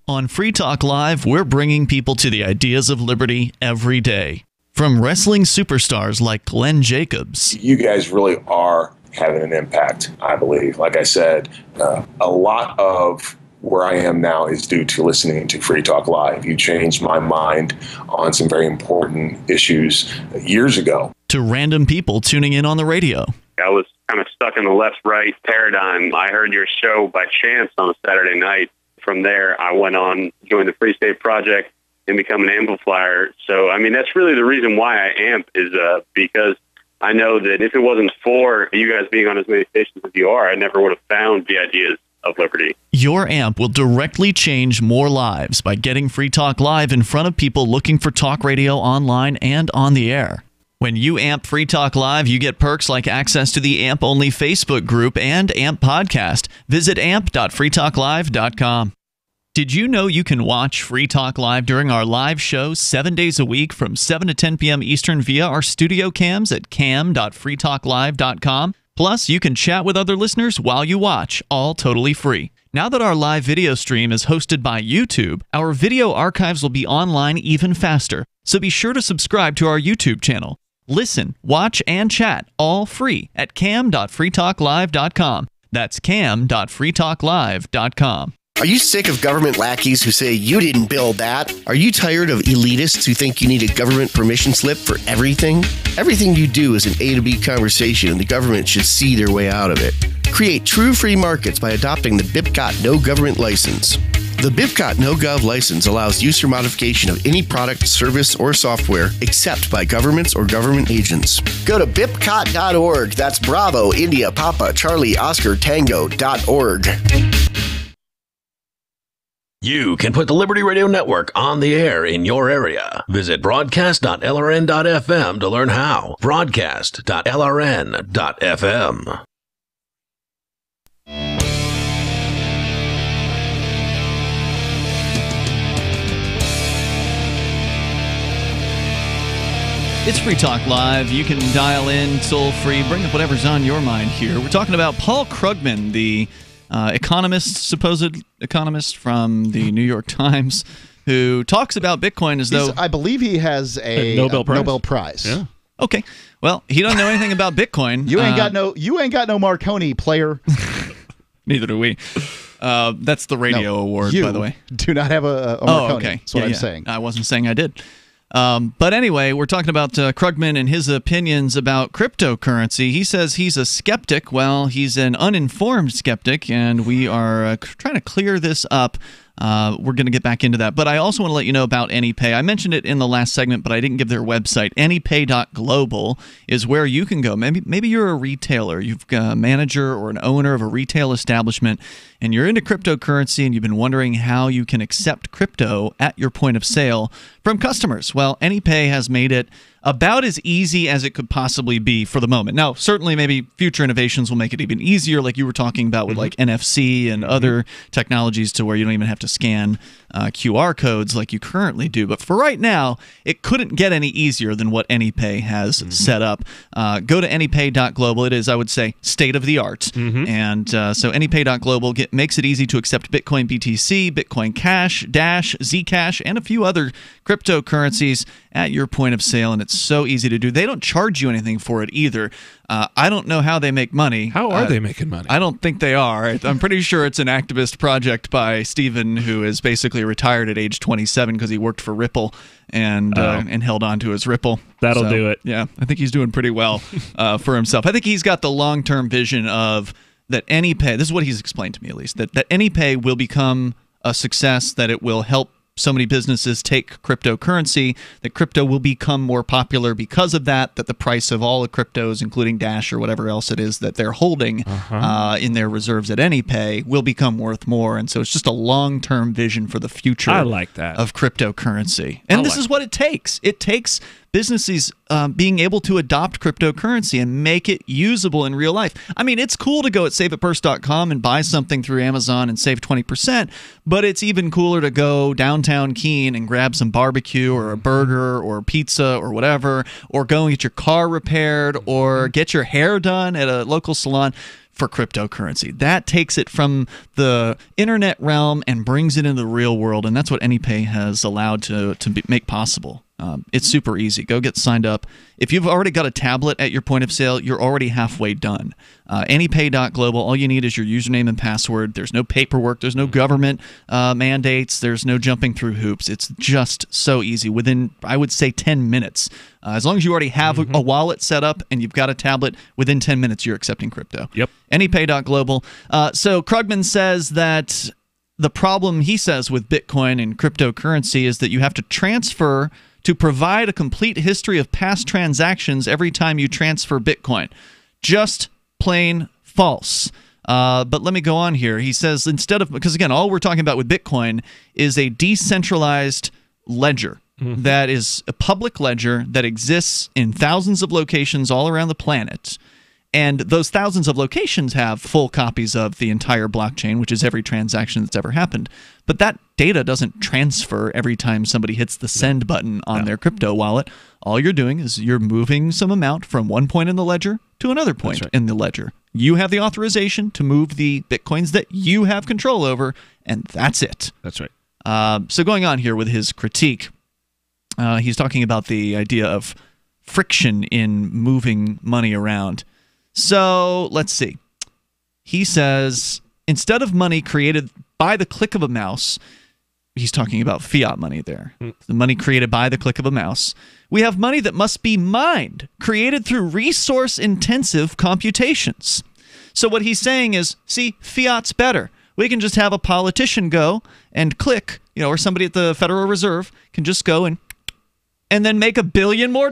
On Free Talk Live, we're bringing people to the ideas of liberty every day. From wrestling superstars like Glenn Jacobs. You guys really are having an impact, I believe. Like I said, a lot of where I am now is due to listening to Free Talk Live. You changed my mind on some very important issues years ago. To random people tuning in on the radio. I was kind of stuck in the left-right paradigm. I heard your show by chance on a Saturday night. From there, I went on, joined the Free State Project, and become an amplifier. So, I mean, that's really the reason why I amp is because I know that if it wasn't for you guys being on as many stations as you are, I never would have found the ideas of liberty. Your amp will directly change more lives by getting Free Talk Live in front of people looking for talk radio online and on the air. When you amp Free Talk Live, you get perks like access to the AMP-only Facebook group and AMP podcast. Visit amp.freetalklive.com. Did you know you can watch Free Talk Live during our live show 7 days a week from 7 to 10 p.m. Eastern via our studio cams at cam.freetalklive.com? Plus, you can chat with other listeners while you watch, all totally free. Now that our live video stream is hosted by YouTube, our video archives will be online even faster. So be sure to subscribe to our YouTube channel. Listen, watch, and chat all free at cam.freetalklive.com. That's cam.freetalklive.com. Are you sick of government lackeys who say you didn't build that? Are you tired of elitists who think you need a government permission slip for everything? Everything you do is an A to B conversation, and the government should see their way out of it. Create true free markets by adopting the BIPCOT No Government License. The BIPCOT No-Gov license allows use or modification of any product, service, or software except by governments or government agents. Go to bipcot.org. That's Bravo, India, Papa, Charlie, Oscar, Tango.org. You can put the Liberty Radio Network on the air in your area. Visit broadcast.lrn.fm to learn how. Broadcast.lrn.fm. It's Free Talk Live. You can dial in toll-free, bring up whatever's on your mind here. We're talking about Paul Krugman, the supposed economist from the New York Times, who talks about Bitcoin as though... I believe he has a Nobel Prize. Yeah. Okay. Well, he doesn't know anything about Bitcoin. You ain't got no Marconi, player. Neither do we. That's the radio award, by the way. Do not have a Marconi. Okay. That's what I'm saying. I wasn't saying I did. But anyway, we're talking about Krugman and his opinions about cryptocurrency. He says he's a skeptic. Well, he's an uninformed skeptic, and we are trying to clear this up. We're going to get back into that. But I also want to let you know about AnyPay. I mentioned it in the last segment, but I didn't give their website. AnyPay.global is where you can go. Maybe you're a retailer. You've got a manager or an owner of a retail establishment, and you're into cryptocurrency, and you've been wondering how you can accept crypto at your point of sale from customers. Well, AnyPay has made it about as easy as it could possibly be for the moment. Now, certainly maybe future innovations will make it even easier, like you were talking about with like NFC and other technologies to where you don't even have to scan QR codes like you currently do. But for right now, it couldn't get any easier than what AnyPay has set up. Go to anypay.global. It is, I would say, state of the art. And so anypay.global makes it easy to accept Bitcoin BTC, Bitcoin Cash, Dash, Zcash, and a few other cryptocurrencies at your point of sale, and it's so easy to do. They don't charge you anything for it either. I don't know how they make money. How are they making money? I don't think they are. I'm pretty sure it's an activist project by Steven, who is basically retired at age 27 because he worked for Ripple and held on to his Ripple. That'll do it. Yeah, I think he's doing pretty well for himself. I think he's got the long-term vision of that AnyPay, this is what he's explained to me at least, that AnyPay will become a success, that it will help so many businesses take cryptocurrency, that crypto will become more popular because of that the price of all the cryptos, including Dash or whatever else it is that they're holding in their reserves at AnyPay, will become worth more. And so it's just a long-term vision for the future I like that. of cryptocurrency. And this is what it takes. It takes businesses being able to adopt cryptocurrency and make it usable in real life. I mean, it's cool to go at saveatburst.com and buy something through Amazon and save 20%, but it's even cooler to go downtown Keene and grab some barbecue or a burger or pizza or whatever, or go and get your car repaired or get your hair done at a local salon for cryptocurrency. That takes it from the internet realm and brings it into the real world, and that's what AnyPay has allowed to make possible. It's super easy. Go get signed up. If you've already got a tablet at your point of sale, you're already halfway done. Anypay.global, all you need is your username and password. There's no paperwork. There's no government mandates. There's no jumping through hoops. It's just so easy. Within, I would say, 10 minutes. As long as you already have a wallet set up and you've got a tablet, within 10 minutes you're accepting crypto. Yep. Anypay.global. So Krugman says that the problem, he says, with Bitcoin and cryptocurrency is that you have to transfer to provide a complete history of past transactions every time you transfer Bitcoin. Just plain false. But let me go on here. He says instead of, because again, all we're talking about with Bitcoin is a decentralized ledger. That is a public ledger that exists in thousands of locations all around the planet. And those thousands of locations have full copies of the entire blockchain, which is every transaction that's ever happened. But that data doesn't transfer every time somebody hits the send button on their crypto wallet. All you're doing is you're moving some amount from one point in the ledger to another point in the ledger. You have the authorization to move the Bitcoins that you have control over, and that's it. That's right. So going on here with his critique, he's talking about the idea of friction in moving money around. So let's see. He says, instead of money created by the click of a mouse, he's talking about fiat money there, the money created by the click of a mouse, we have money that must be mined, created through resource-intensive computations. So what he's saying is, see, fiat's better. We can just have a politician go and click, or somebody at the Federal Reserve can just go and then make $1 billion more.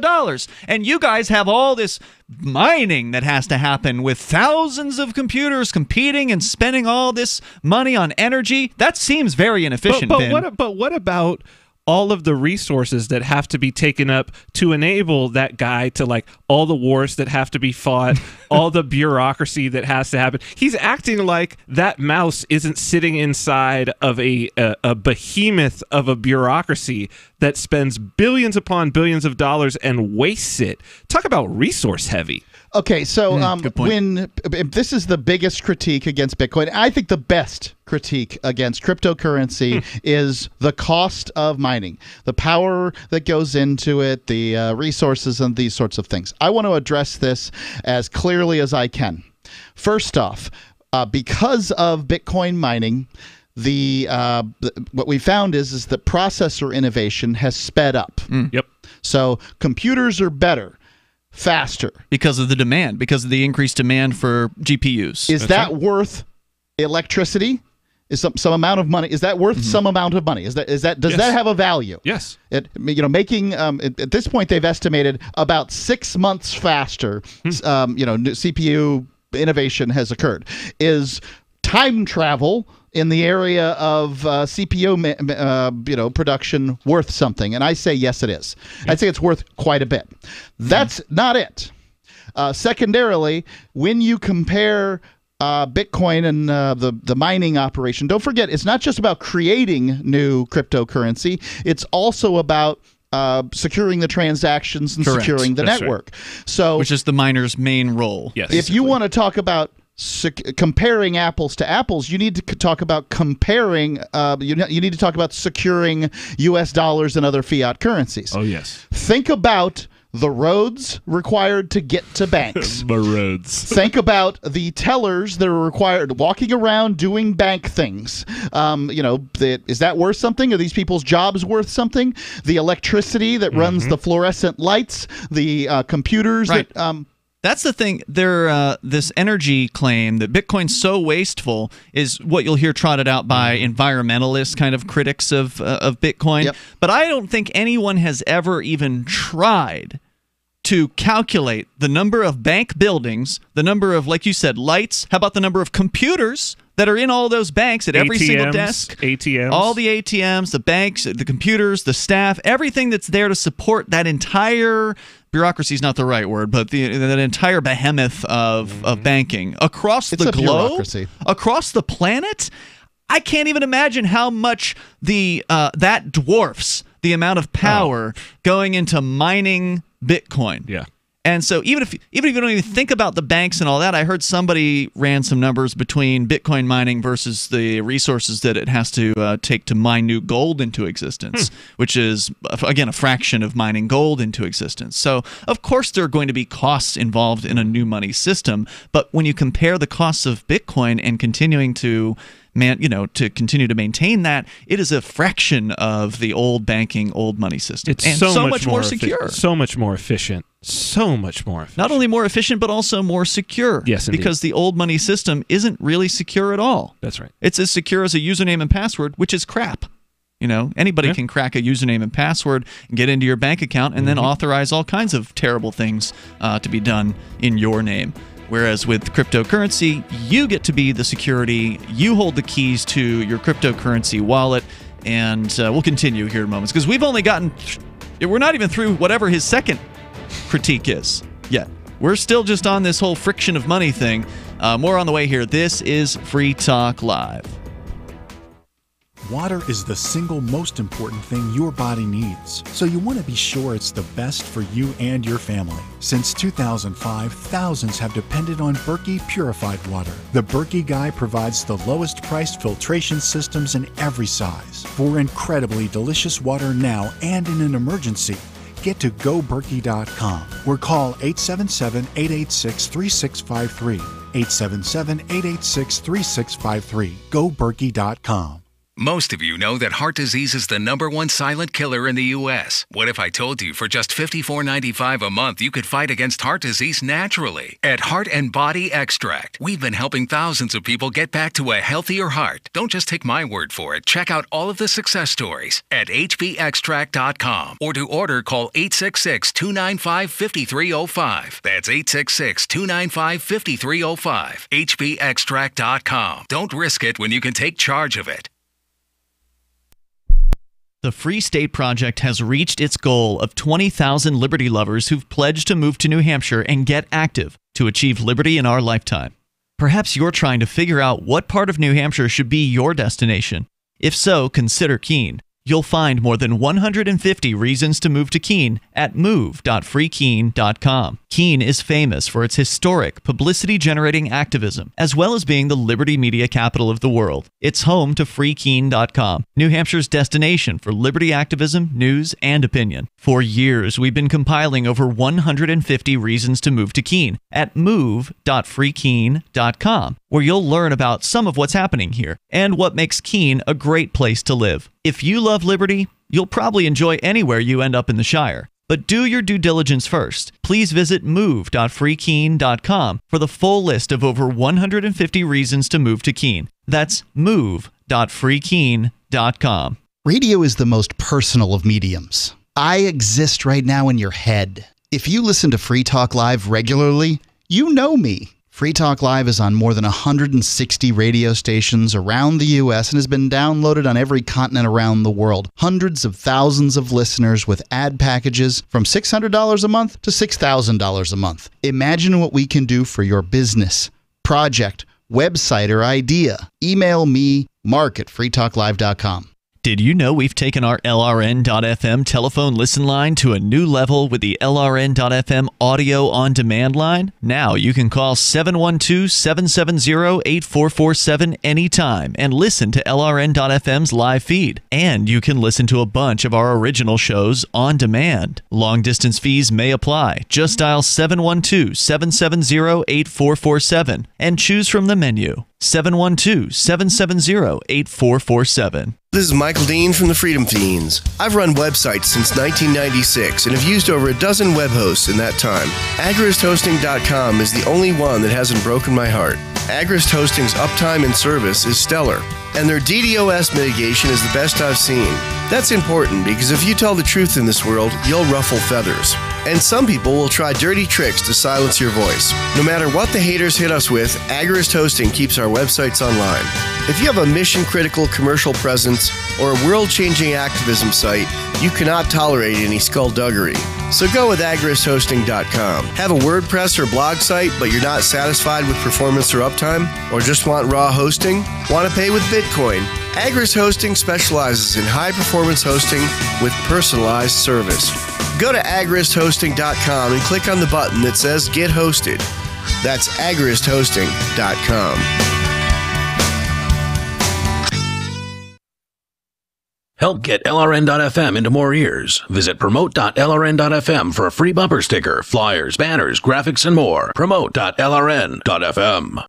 And you guys have all this mining that has to happen with thousands of computers competing and spending all this money on energy. That seems very inefficient, but Ben. what about all of the resources that have to be taken up to enable that guy to, like, all the wars that have to be fought, all the bureaucracy that has to happen? He's acting like that mouse isn't sitting inside of a behemoth of a bureaucracy that spends billions upon billions of dollars and wastes it. Talk about resource heavy. Okay, so if this is the biggest critique against Bitcoin, I think the best critique against cryptocurrency is the cost of mining, the power that goes into it, the resources, and these sorts of things. I want to address this as clearly as I can. First off, because of Bitcoin mining, what we found is that processor innovation has sped up. Yep. So computers are better, faster. Because of the demand, because of the increased demand for GPUs. Is that worth electricity? Is some amount of money? Is that worth some amount of money? Does that have a value? Yes. Making at this point they've estimated about 6 months faster. CPU innovation has occurred. Is time travel in the area of CPU production worth something? And I say yes, it is. I'd say it's worth quite a bit. That's not it. Secondarily, when you compare Bitcoin and the mining operation, don't forget, it's not just about creating new cryptocurrency. It's also about securing the transactions and securing the network. Right. So, which is the miner's main role. Yes. If you want to talk about comparing apples to apples, you need to talk about comparing. You need to talk about securing U.S. dollars and other fiat currencies. Oh yes. Think about the roads required to get to banks. The roads. Think about the tellers that are required walking around doing bank things. Is that worth something? Are these people's jobs worth something? The electricity that runs the fluorescent lights, the computers right. that. That's the thing. This energy claim that Bitcoin's so wasteful is what you'll hear trotted out by environmentalist kind of critics of Bitcoin. Yep. But I don't think anyone has ever even tried to calculate the number of bank buildings, the number of, like you said, lights. How about the number of computers that are in all those banks at every single desk? ATMs. All the ATMs, the banks, the computers, the staff, everything that's there to support that entire bureaucracy is not the right word, but that entire behemoth of banking across the globe, bureaucracy. Across the planet. I can't even imagine how much that dwarfs the amount of power going into mining Bitcoin. Yeah. And so even if you don't even think about the banks and all that, I heard somebody ran some numbers between Bitcoin mining versus the resources that it has to take to mine new gold into existence, which is, again, a fraction of mining gold into existence. So, of course, there are going to be costs involved in a new money system. But when you compare the costs of Bitcoin and continuing to continue to maintain that, it is a fraction of the old banking, old money system. It's and so much more secure. So much more efficient. So much more efficient. Not only more efficient, but also more secure. Yes, indeed. Because the old money system isn't really secure at all. That's right. It's as secure as a username and password, which is crap. Anybody can crack a username and password and get into your bank account and then authorize all kinds of terrible things to be done in your name. Whereas with cryptocurrency, you get to be the security. You hold the keys to your cryptocurrency wallet. And we'll continue here in moments because we've only we're not even through whatever his second critique is yet. We're still just on this whole friction of money thing. More on the way here. This is Free Talk Live. Water is the single most important thing your body needs, so you want to be sure it's the best for you and your family. Since 2005, thousands have depended on Berkey purified water. The Berkey Guy provides the lowest priced filtration systems in every size. For incredibly delicious water now and in an emergency, get to GoBerkey.com or call 877-886-3653. 877-886-3653. GoBerkey.com. Most of you know that heart disease is the #1 silent killer in the U.S. What if I told you for just $54.95 a month you could fight against heart disease naturally? At Heart and Body Extract, we've been helping thousands of people get back to a healthier heart. Don't just take my word for it. Check out all of the success stories at hbextract.com or to order, call 866-295-5305. That's 866-295-5305. hbextract.com. Don't risk it when you can take charge of it. The Free State Project has reached its goal of 20,000 liberty lovers who've pledged to move to New Hampshire and get active to achieve liberty in our lifetime. Perhaps you're trying to figure out what part of New Hampshire should be your destination. If so, consider Keene. You'll find more than 150 reasons to move to Keene at move.freekeene.com. Keene is famous for its historic, publicity-generating activism, as well as being the liberty media capital of the world. It's home to freekeene.com, New Hampshire's destination for liberty activism, news, and opinion. For years, we've been compiling over 150 reasons to move to Keene at move.freekeene.com, where you'll learn about some of what's happening here and what makes Keene a great place to live. If you love liberty, you'll probably enjoy anywhere you end up in the Shire. But do your due diligence first. Please visit move.freekeene.com for the full list of over 150 reasons to move to Keene. That's move.freekeene.com. Radio is the most personal of mediums. I exist right now in your head. If you listen to Free Talk Live regularly, you know me. Free Talk Live is on more than 160 radio stations around the U.S. and has been downloaded on every continent around the world. Hundreds of thousands of listeners with ad packages from $600 a month to $6,000 a month. Imagine what we can do for your business, project, website, or idea. Email me, mark@freetalklive.com. Did you know we've taken our LRN.FM telephone listen line to a new level with the LRN.FM audio on demand line? Now you can call 712-770-8447 anytime and listen to LRN.FM's live feed. And you can listen to a bunch of our original shows on demand. Long distance fees may apply. Just dial 712-770-8447 and choose from the menu. 712-770-8447. This is Michael Dean from the Freedom Fiends. I've run websites since 1996 and have used over a dozen web hosts in that time. AgristHosting.com is the only one that hasn't broken my heart. Agrist Hosting's uptime and service is stellar, and their DDoS mitigation is the best I've seen. That's important because if you tell the truth in this world, you'll ruffle feathers. And some people will try dirty tricks to silence your voice. No matter what the haters hit us with, Agrist Hosting keeps our websites online. If you have a mission-critical commercial presence or a world-changing activism site, you cannot tolerate any skullduggery. So go with agristhosting.com. Have a WordPress or blog site, but you're not satisfied with performance or uptime? Or just want raw hosting? Want to pay with Bitcoin? Agrist Hosting specializes in high-performance hosting with personalized service. Go to agristhosting.com and click on the button that says Get Hosted. That's agristhosting.com. Help get LRN.FM into more ears. Visit promote.lrn.fm for a free bumper sticker, flyers, banners, graphics, and more. Promote.lrn.fm.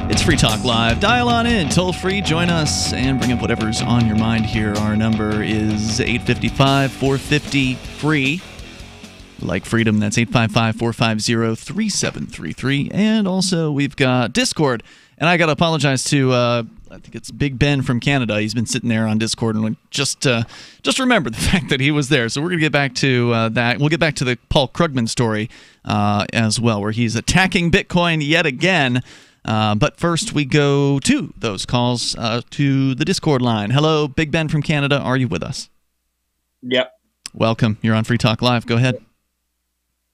It's Free Talk Live. Dial on in, toll free, join us, and bring up whatever's on your mind here. Our number is 855-450-FREE. Like freedom, that's 855-450-3733. And also, we've got Discord. And I got to apologize to, I think it's Big Ben from Canada. He's been sitting there on Discord and just remember the fact that he was there. So we're going to get back to that. We'll get back to the Paul Krugman story as well, where he's attacking Bitcoin yet again. But first, we go to those calls to the Discord line. Hello, Big Ben from Canada. Are you with us? Yep. Welcome. You're on Free Talk Live. Go ahead.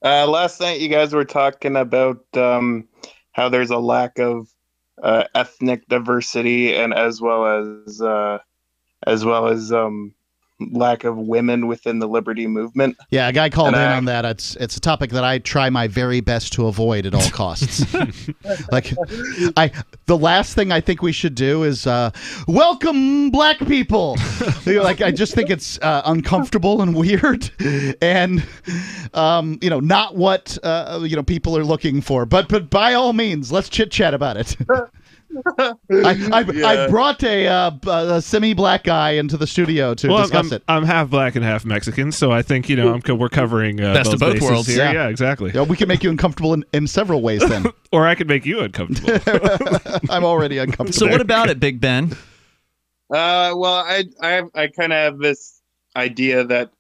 Last night, you guys were talking about how there's a lack of ethnic diversity, and as well as lack of women within the liberty movement. Yeah, a guy called in on that. It's a topic that I try my very best to avoid at all costs. The last thing I think we should do is welcome black people. I just think it's uncomfortable and weird, and not what people are looking for. But by all means, let's chit chat about it. I brought a semi-black guy into the studio to discuss it. I'm half black and half Mexican, so I think we're covering best of both worlds here. Yeah, exactly. We can make you uncomfortable in several ways then. Or I could make you uncomfortable. I'm already uncomfortable. So what about it, Big Ben? Well, I kind of have this idea that,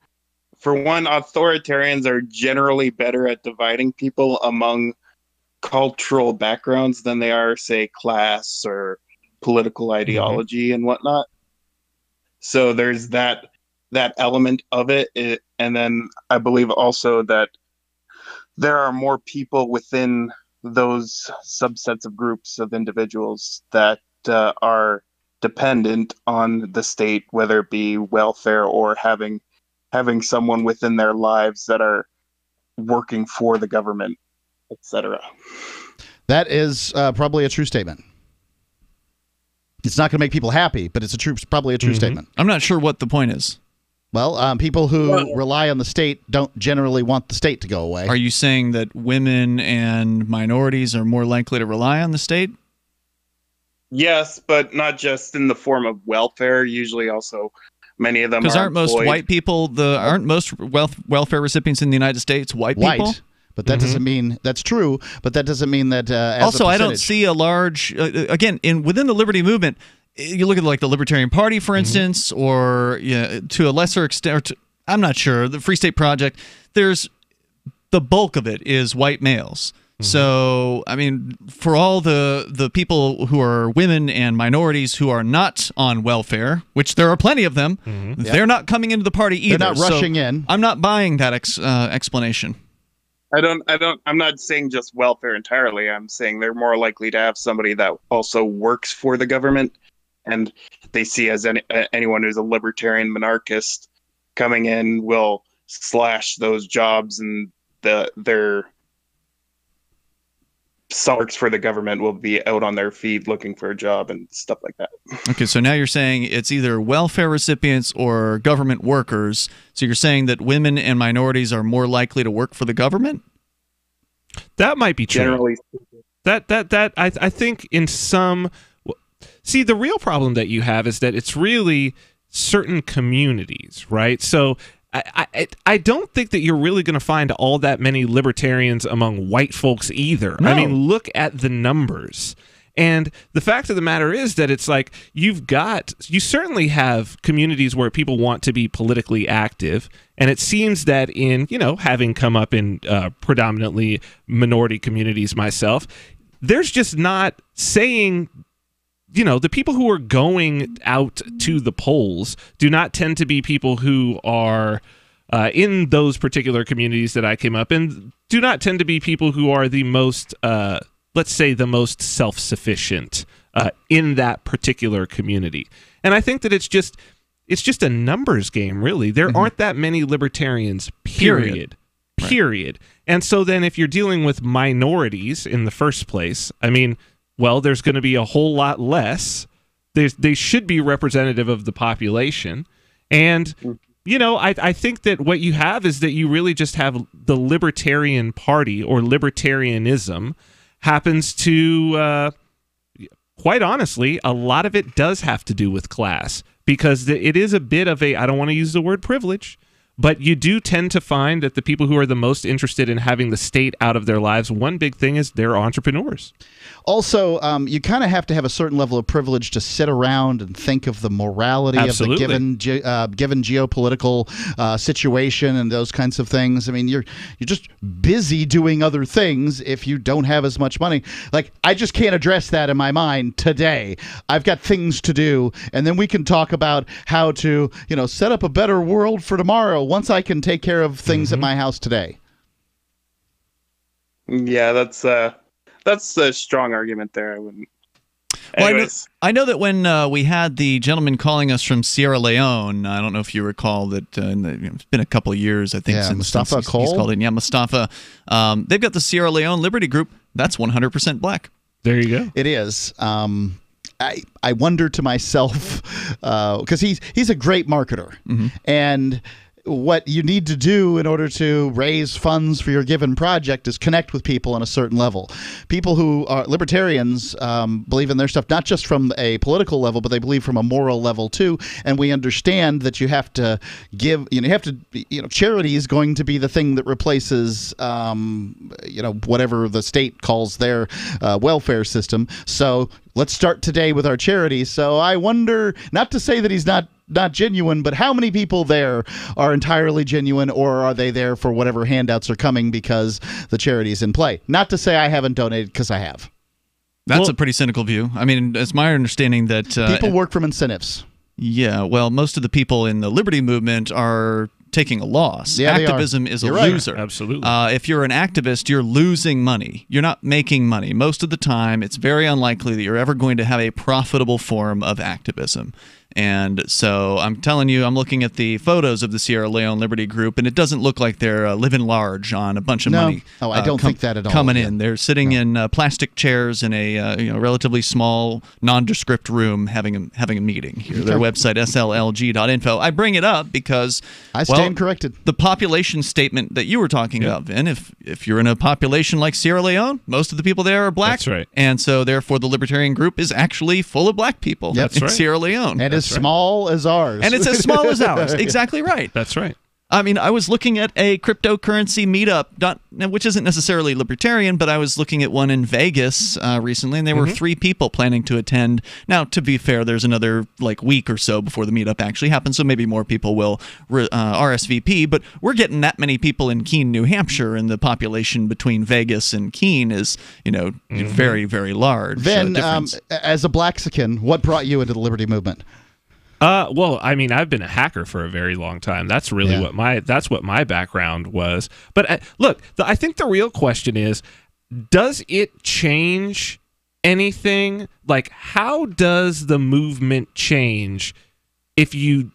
for one, authoritarians are generally better at dividing people among cultural backgrounds than they are, say, class or political ideology and whatnot. So there's that element of it. And then I believe also that there are more people within those subsets of groups of individuals that are dependent on the state, whether it be welfare or having someone within their lives that are working for the government, etc. That is probably a true statement. It's not going to make people happy, but it's probably a true statement. I'm not sure what the point is. Well, people who rely on the state don't generally want the state to go away. Are you saying that women and minorities are more likely to rely on the state? Yes, but not just in the form of welfare. Usually, also many of them Because are aren't most employed. white people aren't most welfare recipients in the United States white people? But that doesn't mean that's true. But that doesn't mean that. As Also, a I don't percentage- see a large within the liberty movement. You look at like the Libertarian Party, for instance, or to a lesser extent, I'm not sure. The Free State Project. There's the bulk of it is white males. So, I mean, for all the people who are women and minorities who are not on welfare, which there are plenty of them, they're not coming into the party either. They're not rushing in. I'm not buying that explanation. I'm not saying just welfare entirely. I'm saying they're more likely to have somebody that also works for the government, and they see as anyone who's a libertarian monarchist coming in will slash those jobs, and their some works for the government will be out on their feet looking for a job and stuff like that. Okay, so now you're saying it's either welfare recipients or government workers. So you're saying that women and minorities are more likely to work for the government? That might be true. Generally, I think in some. See, the real problem that you have is that it's really certain communities, right? So I don't think that you're really going to find all that many libertarians among white folks either. No. I mean, look at the numbers. And the fact of the matter is that it's like you certainly have communities where people want to be politically active. And it seems that in, having come up in predominantly minority communities myself, there's just not saying, the people who are going out to the polls do not tend to be people who are in those particular communities that I came up in, do not tend to be people who are the most, let's say, the most self-sufficient in that particular community. And I think that it's just a numbers game, really. There aren't that many libertarians, period. And so then if you're dealing with minorities in the first place, I mean, well, there's going to be a whole lot less. They should be representative of the population. And, I think that what you have is that you really just have the Libertarian Party or libertarianism happens to, quite honestly, a lot of it does have to do with class. Because it is a bit of I don't want to use the word privilege, but you do tend to find that the people who are the most interested in having the state out of their lives, one big thing is they're entrepreneurs. Also, you kind of have to have a certain level of privilege to sit around and think of the morality Absolutely. of the given geopolitical situation and those kinds of things. I mean, you're just busy doing other things if you don't have as much money. Like, I just can't address that in my mind today. I've got things to do, and then we can talk about how to, set up a better world for tomorrow once I can take care of things at my house today. Yeah, that's a strong argument there. I wouldn't. Well, I know that when we had the gentleman calling us from Sierra Leone, I don't know if you recall that it's been a couple of years, I think, since Mustafa he's Cole? called in. Yeah, Mustafa. They've got the Sierra Leone Liberty Group. That's 100% black. There you go. It is. I wonder to myself, because he's a great marketer, and what you need to do in order to raise funds for your given project is connect with people on a certain level. People who are libertarians believe in their stuff not just from a political level, but they believe from a moral level too. And we understand that you have to give. Charity is going to be the thing that replaces whatever the state calls their welfare system. So let's start today with our charity. So I wonder, not to say that he's not genuine, but how many people there are entirely genuine, or are they there for whatever handouts are coming because the charity is in play? Not to say I haven't donated, because I have. That's a pretty cynical view. I mean, it's my understanding that people work from incentives. Yeah, well, most of the people in the liberty movement are taking a loss. Yeah, activism is a loser. Absolutely. If you're an activist, you're losing money. You're not making money. Most of the time, it's very unlikely that you're ever going to have a profitable form of activism. And so I'm telling you, I'm looking at the photos of the Sierra Leone Liberty Group, and it doesn't look like they're living large on a bunch of money. Oh, I don't think that at all. Coming in. They're sitting in plastic chairs in a relatively small, nondescript room having a meeting here. Their website, sllg.info. I bring it up because I stand corrected. The population statement that you were talking about, Vin, if you're in a population like Sierra Leone, most of the people there are black. That's right. And so therefore the Libertarian group is actually full of black people in Sierra Leone. And as small as ours. And it's as small as ours. Exactly right. That's right. I mean, I was looking at a cryptocurrency meetup, which isn't necessarily libertarian, but I was looking at one in Vegas recently, and there were 3 people planning to attend. Now, to be fair, there's another week or so before the meetup actually happens, so maybe more people will RSVP. But we're getting that many people in Keene, New Hampshire, and the population between Vegas and Keene is, very, very large. Then, as a Blaxican, what brought you into the Liberty Movement? Well, I mean, I've been a hacker for a very long time. That's really what my background was. But look, I think the real question is, does it change anything? Like, how does the movement change if you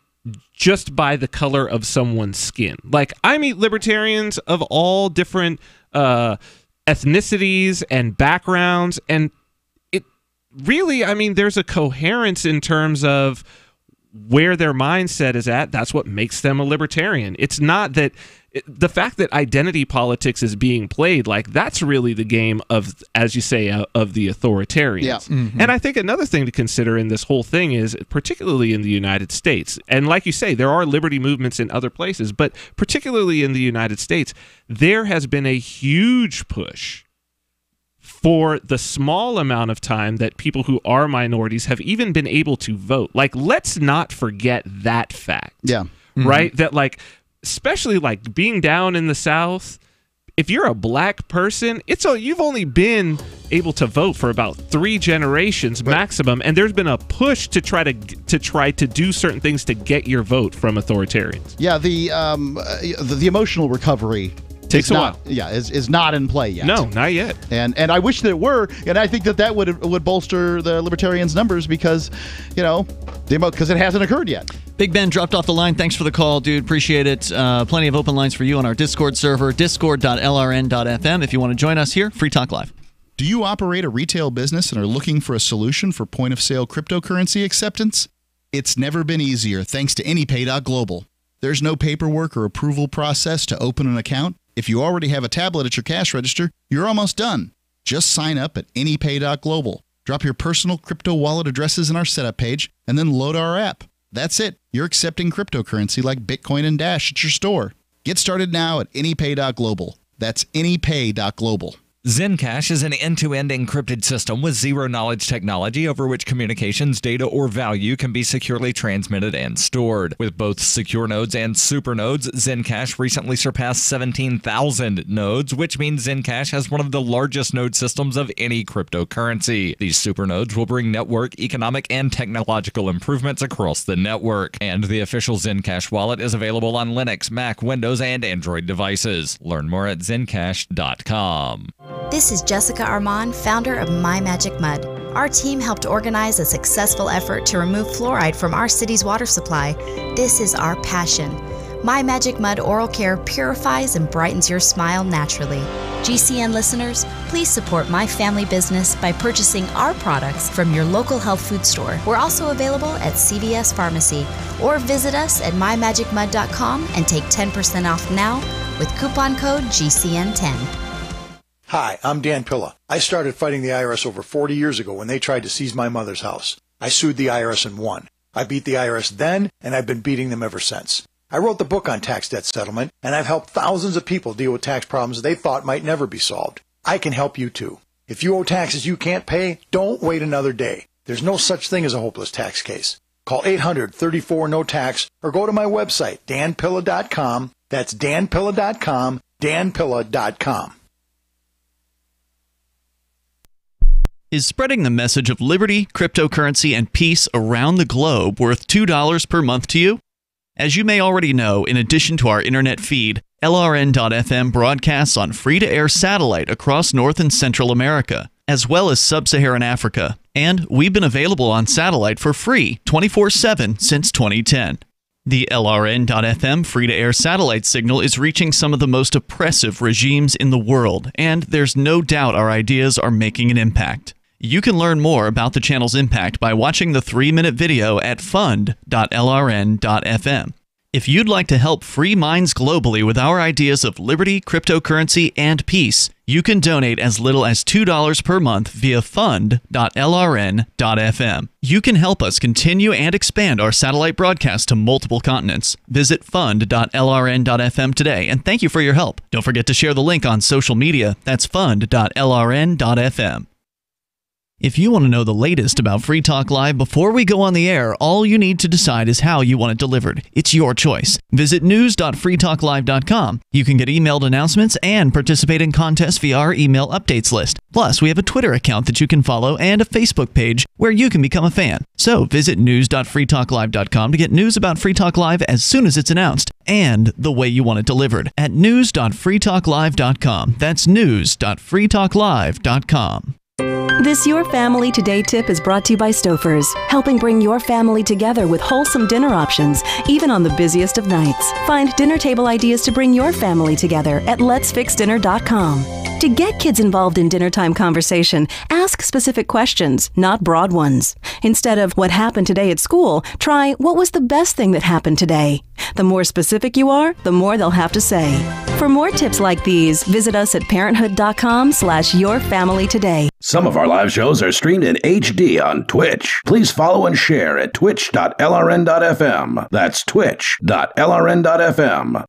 just by the color of someone's skin? Like, I meet libertarians of all different ethnicities and backgrounds, and it really, I mean, there's a coherence in terms of where their mindset is at. That's what makes them a libertarian. It's not that the fact that identity politics is being played, that's really the game of, as you say, of the authoritarians. Yeah. Mm-hmm. And I think another thing to consider in this whole thing is, particularly in the United States, and like you say, there are liberty movements in other places, but particularly in the United States, there has been a huge push for the small amount of time that people who are minorities have even been able to vote. Let's not forget that fact. Yeah. Mm-hmm. Right? That, especially being down in the South, if you're a black person, you've only been able to vote for about 3 generations maximum, and there's been a push to try to do certain things to get your vote from authoritarians. Yeah, the emotional recovery takes a while. Yeah, is not in play yet. No, not yet. And I wish that it were, and I think that would bolster the libertarians' numbers because, because it hasn't occurred yet. Big Ben dropped off the line. Thanks for the call, dude. Appreciate it. Plenty of open lines for you on our Discord server, discord.lrn.fm. If you want to join us here, Free Talk Live. Do you operate a retail business and are looking for a solution for point-of-sale cryptocurrency acceptance? It's never been easier thanks to AnyPay.global. There's no paperwork or approval process to open an account. If you already have a tablet at your cash register, you're almost done. Just sign up at AnyPay.global. Drop your personal crypto wallet addresses in our setup page, and then load our app. That's it. You're accepting cryptocurrency like Bitcoin and Dash at your store. Get started now at AnyPay.global. That's AnyPay.global. Zencash is an end-to-end encrypted system with zero-knowledge technology over which communications, data, or value can be securely transmitted and stored. With both secure nodes and supernodes, Zencash recently surpassed 17,000 nodes, which means Zencash has one of the largest node systems of any cryptocurrency. These supernodes will bring network, economic, and technological improvements across the network. And the official Zencash wallet is available on Linux, Mac, Windows, and Android devices. Learn more at zencash.com. This is Jessica Armand, founder of My Magic Mud. Our team helped organize a successful effort to remove fluoride from our city's water supply. This is our passion. My Magic Mud Oral Care purifies and brightens your smile naturally. GCN listeners, please support my family business by purchasing our products from your local health food store. We're also available at CVS Pharmacy, or visit us at mymagicmud.com and take 10% off now with coupon code GCN10. Hi, I'm Dan Pilla. I started fighting the IRS over 40 years ago when they tried to seize my mother's house. I sued the IRS and won. I beat the IRS then, and I've been beating them ever since. I wrote the book on tax debt settlement, and I've helped thousands of people deal with tax problems they thought might never be solved. I can help you too. If you owe taxes you can't pay, don't wait another day. There's no such thing as a hopeless tax case. Call 800-34-NO-TAX or go to my website, danpilla.com. That's danpilla.com, danpilla.com. Is spreading the message of liberty, cryptocurrency, and peace around the globe worth $2 per month to you? As you may already know, in addition to our internet feed, LRN.FM broadcasts on free-to-air satellite across North and Central America. as well as sub-Saharan Africa. And we've been available on satellite for free 24/7 since 2010. The LRN.FM free-to-air satellite signal is reaching some of the most oppressive regimes in the world, and there's no doubt our ideas are making an impact. You can learn more about the channel's impact by watching the 3-minute video at fund.lrn.fm. If you'd like to help free minds globally with our ideas of liberty, cryptocurrency, and peace, you can donate as little as $2 per month via fund.lrn.fm. You can help us continue and expand our satellite broadcast to multiple continents. Visit fund.lrn.fm today, and thank you for your help. Don't forget to share the link on social media. That's fund.lrn.fm. If you want to know the latest about Free Talk Live before we go on the air, all you need to decide is how you want it delivered. It's your choice. Visit news.freetalklive.com. You can get emailed announcements and participate in contests via our email updates list. Plus, we have a Twitter account that you can follow and a Facebook page where you can become a fan. So visit news.freetalklive.com to get news about Free Talk Live as soon as it's announced and the way you want it delivered at news.freetalklive.com. That's news.freetalklive.com. This Your Family Today tip is brought to you by Stouffer's, helping bring your family together with wholesome dinner options, even on the busiest of nights. Find dinner table ideas to bring your family together at letsfixdinner.com. To get kids involved in dinnertime conversation, ask specific questions, not broad ones. Instead of what happened today at school, try what was the best thing that happened today. The more specific you are, the more they'll have to say. For more tips like these, visit us at parenthood.com/yourfamilytoday. Some of our live shows are streamed in HD on Twitch. Please follow and share at twitch.lrn.fm. That's twitch.lrn.fm.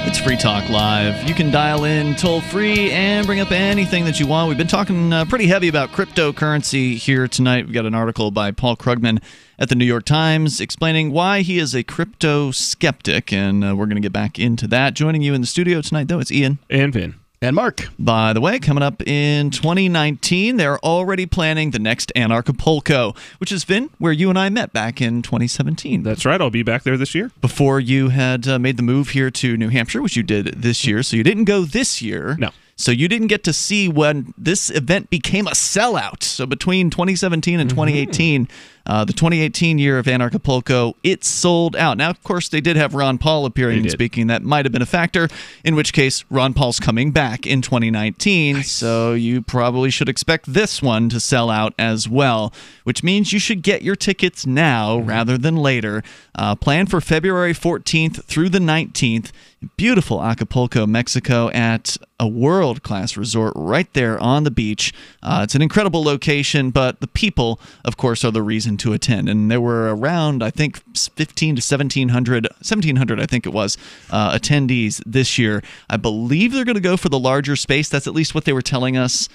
It's Free Talk Live. You can dial in toll-free and bring up anything that you want. We've been talking pretty heavy about cryptocurrency here tonight. We've got an article by Paul Krugman at the New York Times explaining why he is a crypto skeptic, and we're going to get back into that. Joining you in the studio tonight, though, it's Ian. And Vin. And Mark. By the way, coming up in 2019, they're already planning the next Anarchapulco, which is, Vin, where you and I met back in 2017. That's right. I'll be back there this year. Before you had made the move here to New Hampshire, which you did this year. So you didn't go this year. No. So you didn't get to see when this event became a sellout. So between 2017 and 2018, the 2018 year of Anarchapulco, it sold out. Now, of course, they did have Ron Paul appearing and speaking. That might have been a factor, in which case Ron Paul's coming back in 2019. Nice. So you probably should expect this one to sell out as well, which means you should get your tickets now rather than later. Planned for February 14th through the 19th. Beautiful Acapulco, Mexico, at a world-class resort right there on the beach. It's an incredible location, but the people, of course, are the reason to attend. And there were around, I think, 1,500 to 1,700, I think it was, attendees this year. I believe they're going to go for the larger space. That's at least what they were telling us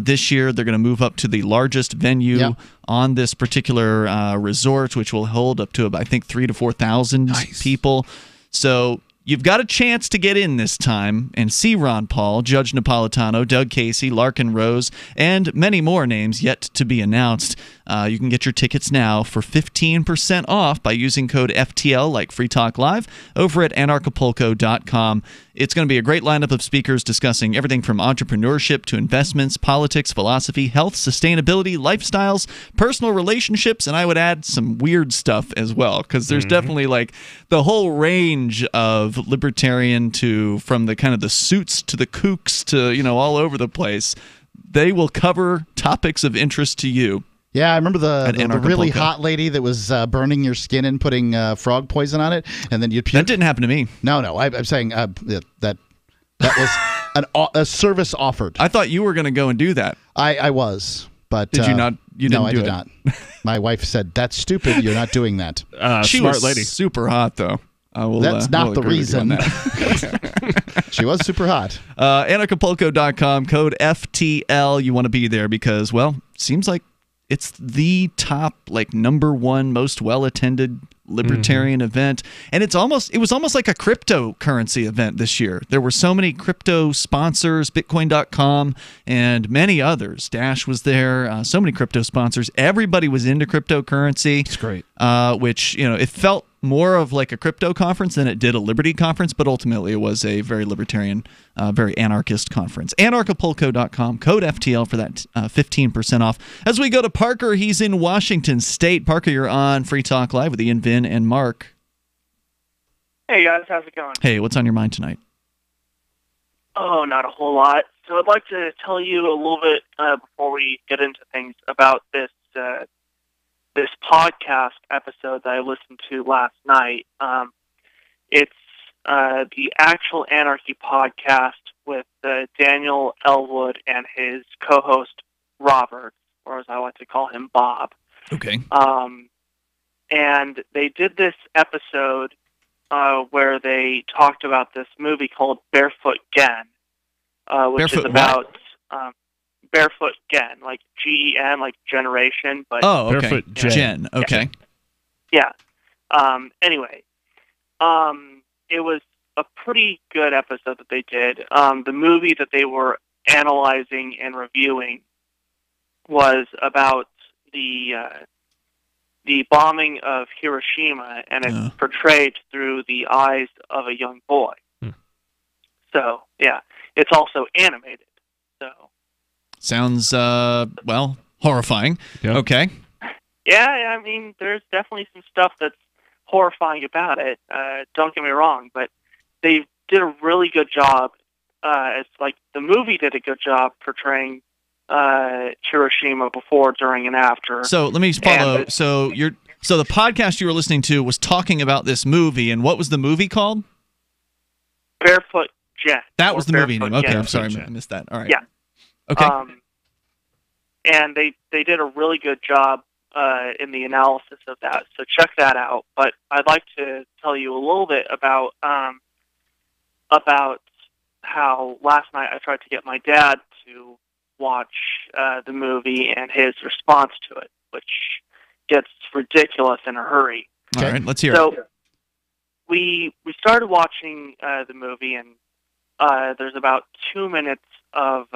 this year. They're going to move up to the largest venue on this particular resort, which will hold up to, I think, 3,000 to 4,000 people. So you've got a chance to get in this time and see Ron Paul, Judge Napolitano, Doug Casey, Larkin Rose, and many more names yet to be announced. You can get your tickets now for 15% off by using code FTL, like Free Talk Live, over at anarchapulco.com. It's going to be a great lineup of speakers discussing everything from entrepreneurship to investments, politics, philosophy, health, sustainability, lifestyles, personal relationships, and I would add some weird stuff as well, because there's definitely like the whole range of libertarian to from the kind of the suits to the kooks to, you know, all over the place. They will cover topics of interest to you. Yeah, I remember the really hot lady that was burning your skin and putting frog poison on it, and then you'd puke. That didn't happen to me. No, I'm saying that was a service offered. I thought you were going to go and do that. I was, but did you not? You didn't no, I did not. My wife said, "That's stupid. You're not doing that." She smart was lady. Super hot, though. That's not the reason. She was super hot. Anarchapulco.com, code FTL. You want to be there because, well, seems like it's the top, like, #1 most well-attended libertarian event, and it was almost like a cryptocurrency event this year. There were so many crypto sponsors, Bitcoin.com and many others. Dash was there, so many crypto sponsors. Everybody was into cryptocurrency. It's great. Which, it felt more of like a crypto conference than it did a liberty conference, but ultimately it was a very libertarian, very anarchist conference. Anarchapulco.com, code FTL for that 15% off. As we go to Parker, he's in Washington State. Parker, you're on Free Talk Live with Ian, Vin, and Mark. Hey guys, how's it going? Hey, what's on your mind tonight? Oh, not a whole lot. So I'd like to tell you a little bit before we get into things about this podcast episode that I listened to last night. It's the Actual Anarchy podcast with Daniel Elwood and his co-host Robert, or as I like to call him, Bob. Okay. And they did this episode where they talked about this movie called Barefoot Gen, which Barefoot is about Barefoot Gen, like Gen, like generation, but okay. Barefoot Gen. Okay. Yeah. Anyway, it was a pretty good episode that they did. The movie that they were analyzing and reviewing was about the bombing of Hiroshima, and it's portrayed through the eyes of a young boy. So, yeah, it's also animated. So. Sounds, horrifying. Yep. Okay. Yeah, I mean, there's definitely some stuff that's horrifying about it. Don't get me wrong, but they did a really good job. It's like the movie did a good job portraying Hiroshima before, during, and after. So let me follow. So the podcast you were listening to was talking about this movie, and what was the movie called? Barefoot Gen. That was the movie name. Okay, Gen. I'm sorry, I missed that. All right. Yeah. Okay. And they did a really good job in the analysis of that, so check that out. But I'd like to tell you a little bit about how last night I tried to get my dad to watch the movie and his response to it, which gets ridiculous in a hurry. All right, let's hear So it. we started watching the movie, and there's about 2 minutes of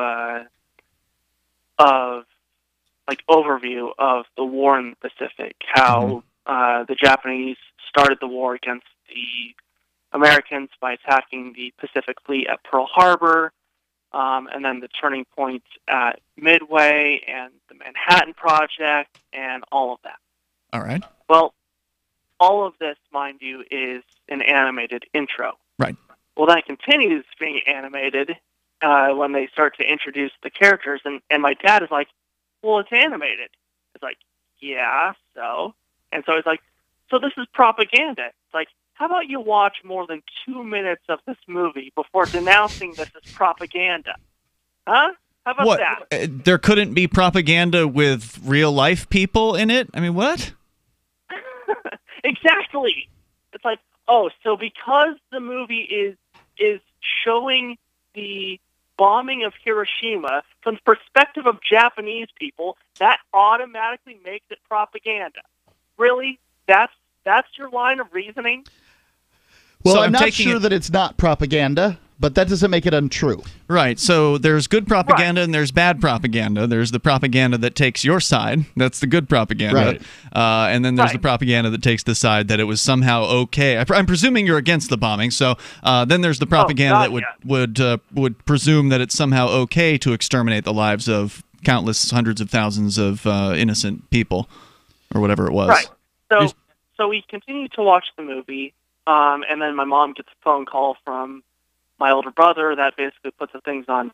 like overview of the war in the Pacific, how the Japanese started the war against the Americans by attacking the Pacific Fleet at Pearl Harbor, and then the turning point at Midway and the Manhattan Project and all of that. All right. Well, all of this, mind you, is an animated intro. Right. Well, then it continues being animated when they start to introduce the characters, and my dad is like, well, it's animated. It's like, yeah, so? And so he's like, so this is propaganda. It's like, how about you watch more than 2 minutes of this movie before denouncing this as propaganda? Huh? How about that? There couldn't be propaganda with real-life people in it? I mean, what? Exactly. It's like, oh, so because the movie is showing the bombing of Hiroshima from the perspective of Japanese people, that automatically makes it propaganda. Really? That's your line of reasoning? Well, So I'm I'm not taking sure it- that it's not propaganda, but that doesn't make it untrue. Right. So there's good propaganda and there's bad propaganda. There's the propaganda that takes your side. That's the good propaganda. Right. And then there's the propaganda that takes the side that it was somehow okay. I'm presuming you're against the bombing. So then there's the propaganda that would presume that it's somehow okay to exterminate the lives of countless hundreds of thousands of innocent people or whatever it was. Right. So we continue to watch the movie, and then my mom gets a phone call from my older brother that basically puts the things on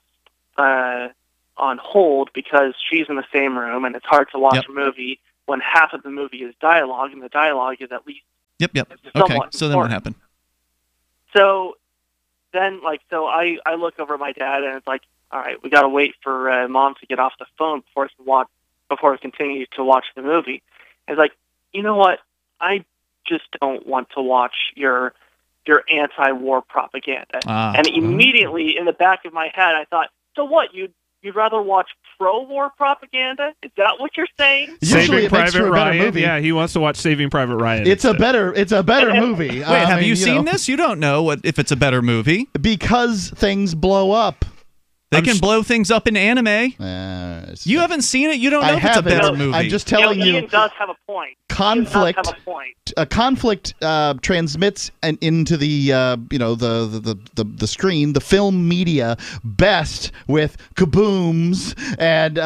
hold because she's in the same room, and it's hard to watch a movie when half of the movie is dialogue, and the dialogue is at least Yep. Okay. somewhat So then what important. happened? So then, I look over at my dad, and it's like, all right, we got to wait for mom to get off the phone before we continue to watch the movie. And it's like, you know what? I just don't want to watch your anti-war propaganda. And immediately in the back of my head, I thought, so what? You'd rather watch pro-war propaganda? Is that what you're saying? Saving Private Ryan. Yeah, he wants to watch Saving Private Ryan. It's a better movie. Wait, have you seen this? You don't know if it's a better movie because things blow up. They can blow things up in anime. You haven't seen it. You don't know if it's a better movie. I'm just telling you. Ian does have a point. Conflict. He does have a point. Conflict transmits into the the screen, the film media, best with kabooms and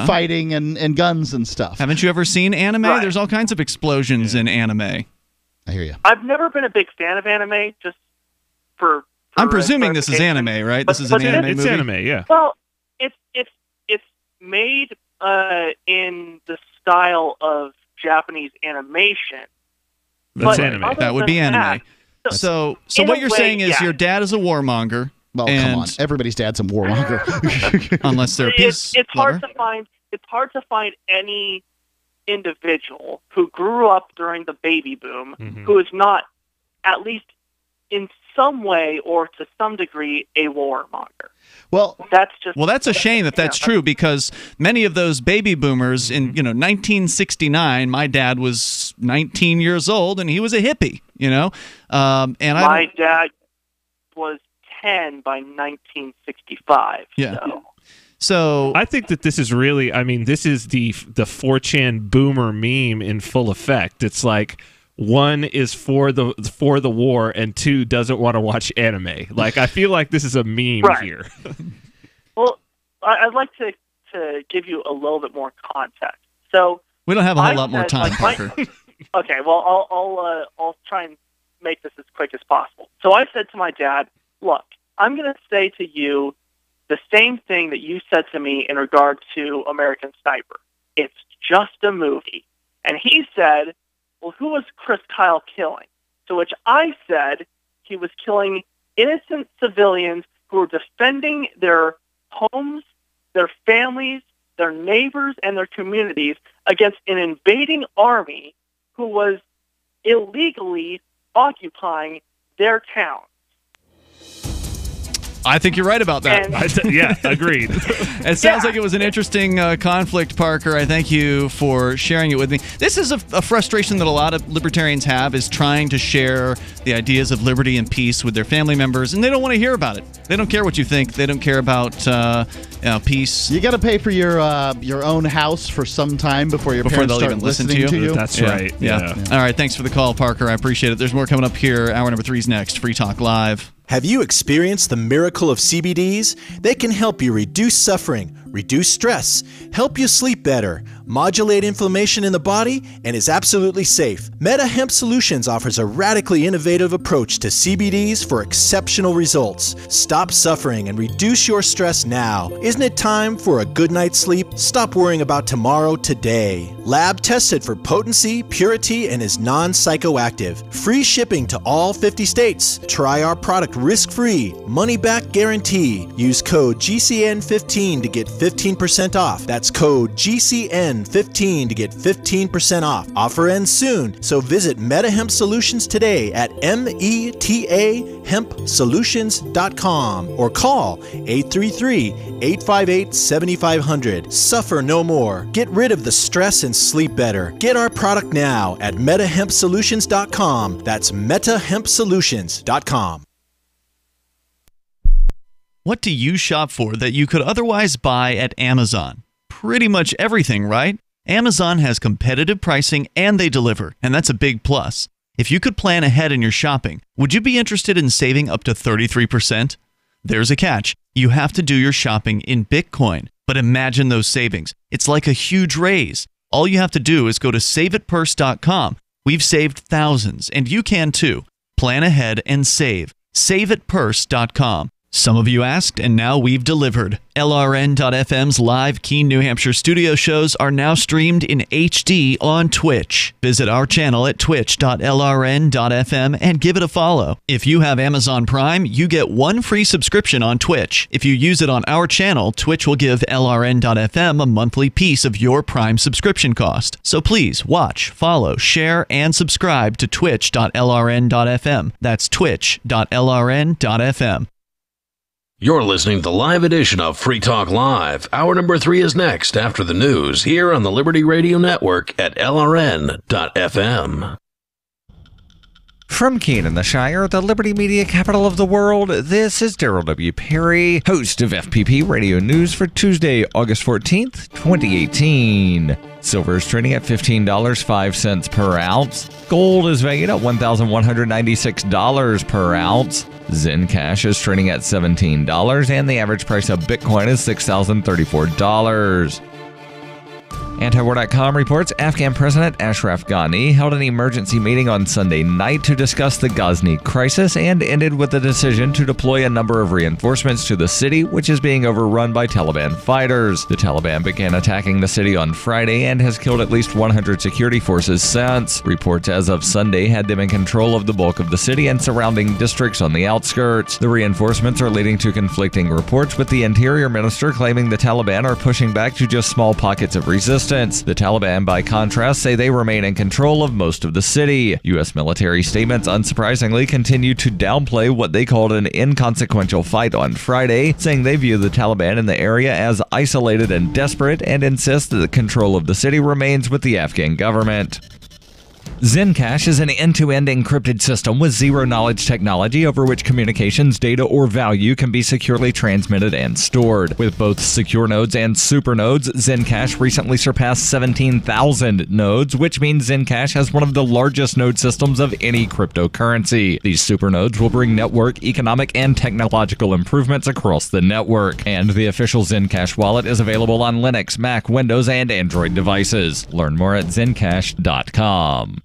fighting and guns and stuff. Haven't you ever seen anime? Right. There's all kinds of explosions in anime. I hear you. I've never been a big fan of anime. Just for I'm presuming this is anime, right? This is an anime movie. It's anime, yeah. Well, it's made in the style of Japanese animation. That's anime. That would be anime. So what you're saying is your dad is a warmonger. Well, come on. Everybody's dad's a warmonger. Unless they're a peace It's lover. hard to find any individual who grew up during the baby boom who is not at least in some way or to some degree a warmonger. Well, that's a shame if that's true, because many of those baby boomers in 1969, my dad was 19 years old and he was a hippie, and my dad was 10 by 1965. Yeah. So I think that this is really, this is the 4chan boomer meme in full effect. It's like, one is for the war, and two doesn't want to watch anime. Like, I feel like this is a meme here. Well, I'd like to give you a little bit more context. So we don't have a whole lot more time, Parker. Okay, well, I'll try and make this as quick as possible. So I said to my dad, "Look, I'm going to say to you the same thing that you said to me in regard to American Sniper. It's just a movie." And he said, "Well, who was Chris Kyle killing?" To which I said he was killing innocent civilians who were defending their homes, their families, their neighbors, and their communities against an invading army who was illegally occupying their town. I think you're right about that. Yeah, agreed. It sounds like it was an interesting conflict, Parker. I thank you for sharing it with me. This is a frustration that a lot of libertarians have, is trying to share the ideas of liberty and peace with their family members, and they don't want to hear about it. They don't care what you think. They don't care about peace. You got to pay for your own house for some time before parents they'll start even listen listening to you. That's right. Yeah. All right, thanks for the call, Parker. I appreciate it. There's more coming up here. Hour number 3 is next. Free Talk Live. Have you experienced the miracle of CBDs? They can help you reduce suffering, reduce stress, help you sleep better, modulate inflammation in the body, and is absolutely safe. Meta Hemp Solutions offers a radically innovative approach to CBDs for exceptional results. Stop suffering and reduce your stress now. Isn't it time for a good night's sleep? Stop worrying about tomorrow today. Lab tested for potency, purity, and is non-psychoactive. Free shipping to all 50 states. Try our product risk-free, money-back guarantee. Use code GCN15 to get 15% off. That's code GCN15 to get 15% off. Offer ends soon, so visit MetaHemp Solutions today at metahempsolutions.com or call 833-858-7500. Suffer no more. Get rid of the stress and sleep better. Get our product now at metahempsolutions.com. That's metahempsolutions.com. What do you shop for that you could otherwise buy at Amazon? Pretty much everything, right? Amazon has competitive pricing and they deliver, and that's a big plus. If you could plan ahead in your shopping, would you be interested in saving up to 33%? There's a catch. You have to do your shopping in Bitcoin. But imagine those savings. It's like a huge raise. All you have to do is go to saveitpurse.com. We've saved thousands, and you can too. Plan ahead and save. Saveitpurse.com. Some of you asked, and now we've delivered. LRN.FM's live Keene, New Hampshire studio shows are now streamed in HD on Twitch. Visit our channel at twitch.lrn.fm and give it a follow. If you have Amazon Prime, you get one free subscription on Twitch. If you use it on our channel, Twitch will give LRN.FM a monthly piece of your Prime subscription cost. So please watch, follow, share, and subscribe to twitch.lrn.fm. That's twitch.lrn.fm. You're listening to the live edition of Free Talk Live. Hour number 3 is next after the news here on the Liberty Radio Network at LRN.FM. From Keene in the Shire, the Liberty Media capital of the world, this is Daryl W. Perry, host of FPP Radio News for Tuesday, August 14th, 2018. Silver is trading at $15.05 per ounce. Gold is valued at $1,196 per ounce. Zencash is trading at $17, and the average price of Bitcoin is $6,034. Antiwar.com reports Afghan President Ashraf Ghani held an emergency meeting on Sunday night to discuss the Ghazni crisis and ended with the decision to deploy a number of reinforcements to the city, which is being overrun by Taliban fighters. The Taliban began attacking the city on Friday and has killed at least 100 security forces since. Reports as of Sunday had them in control of the bulk of the city and surrounding districts on the outskirts. The reinforcements are leading to conflicting reports, with the Interior Minister claiming the Taliban are pushing back to just small pockets of resistance. The Taliban, by contrast, say they remain in control of most of the city. U.S. military statements, unsurprisingly, continue to downplay what they called an inconsequential fight on Friday, saying they view the Taliban in the area as isolated and desperate, and insist that the control of the city remains with the Afghan government. Zencash is an end-to-end encrypted system with zero-knowledge technology over which communications, data, or value can be securely transmitted and stored. With both secure nodes and supernodes, Zencash recently surpassed 17,000 nodes, which means Zencash has one of the largest node systems of any cryptocurrency. These supernodes will bring network, economic, and technological improvements across the network. And the official Zencash wallet is available on Linux, Mac, Windows, and Android devices. Learn more at zencash.com.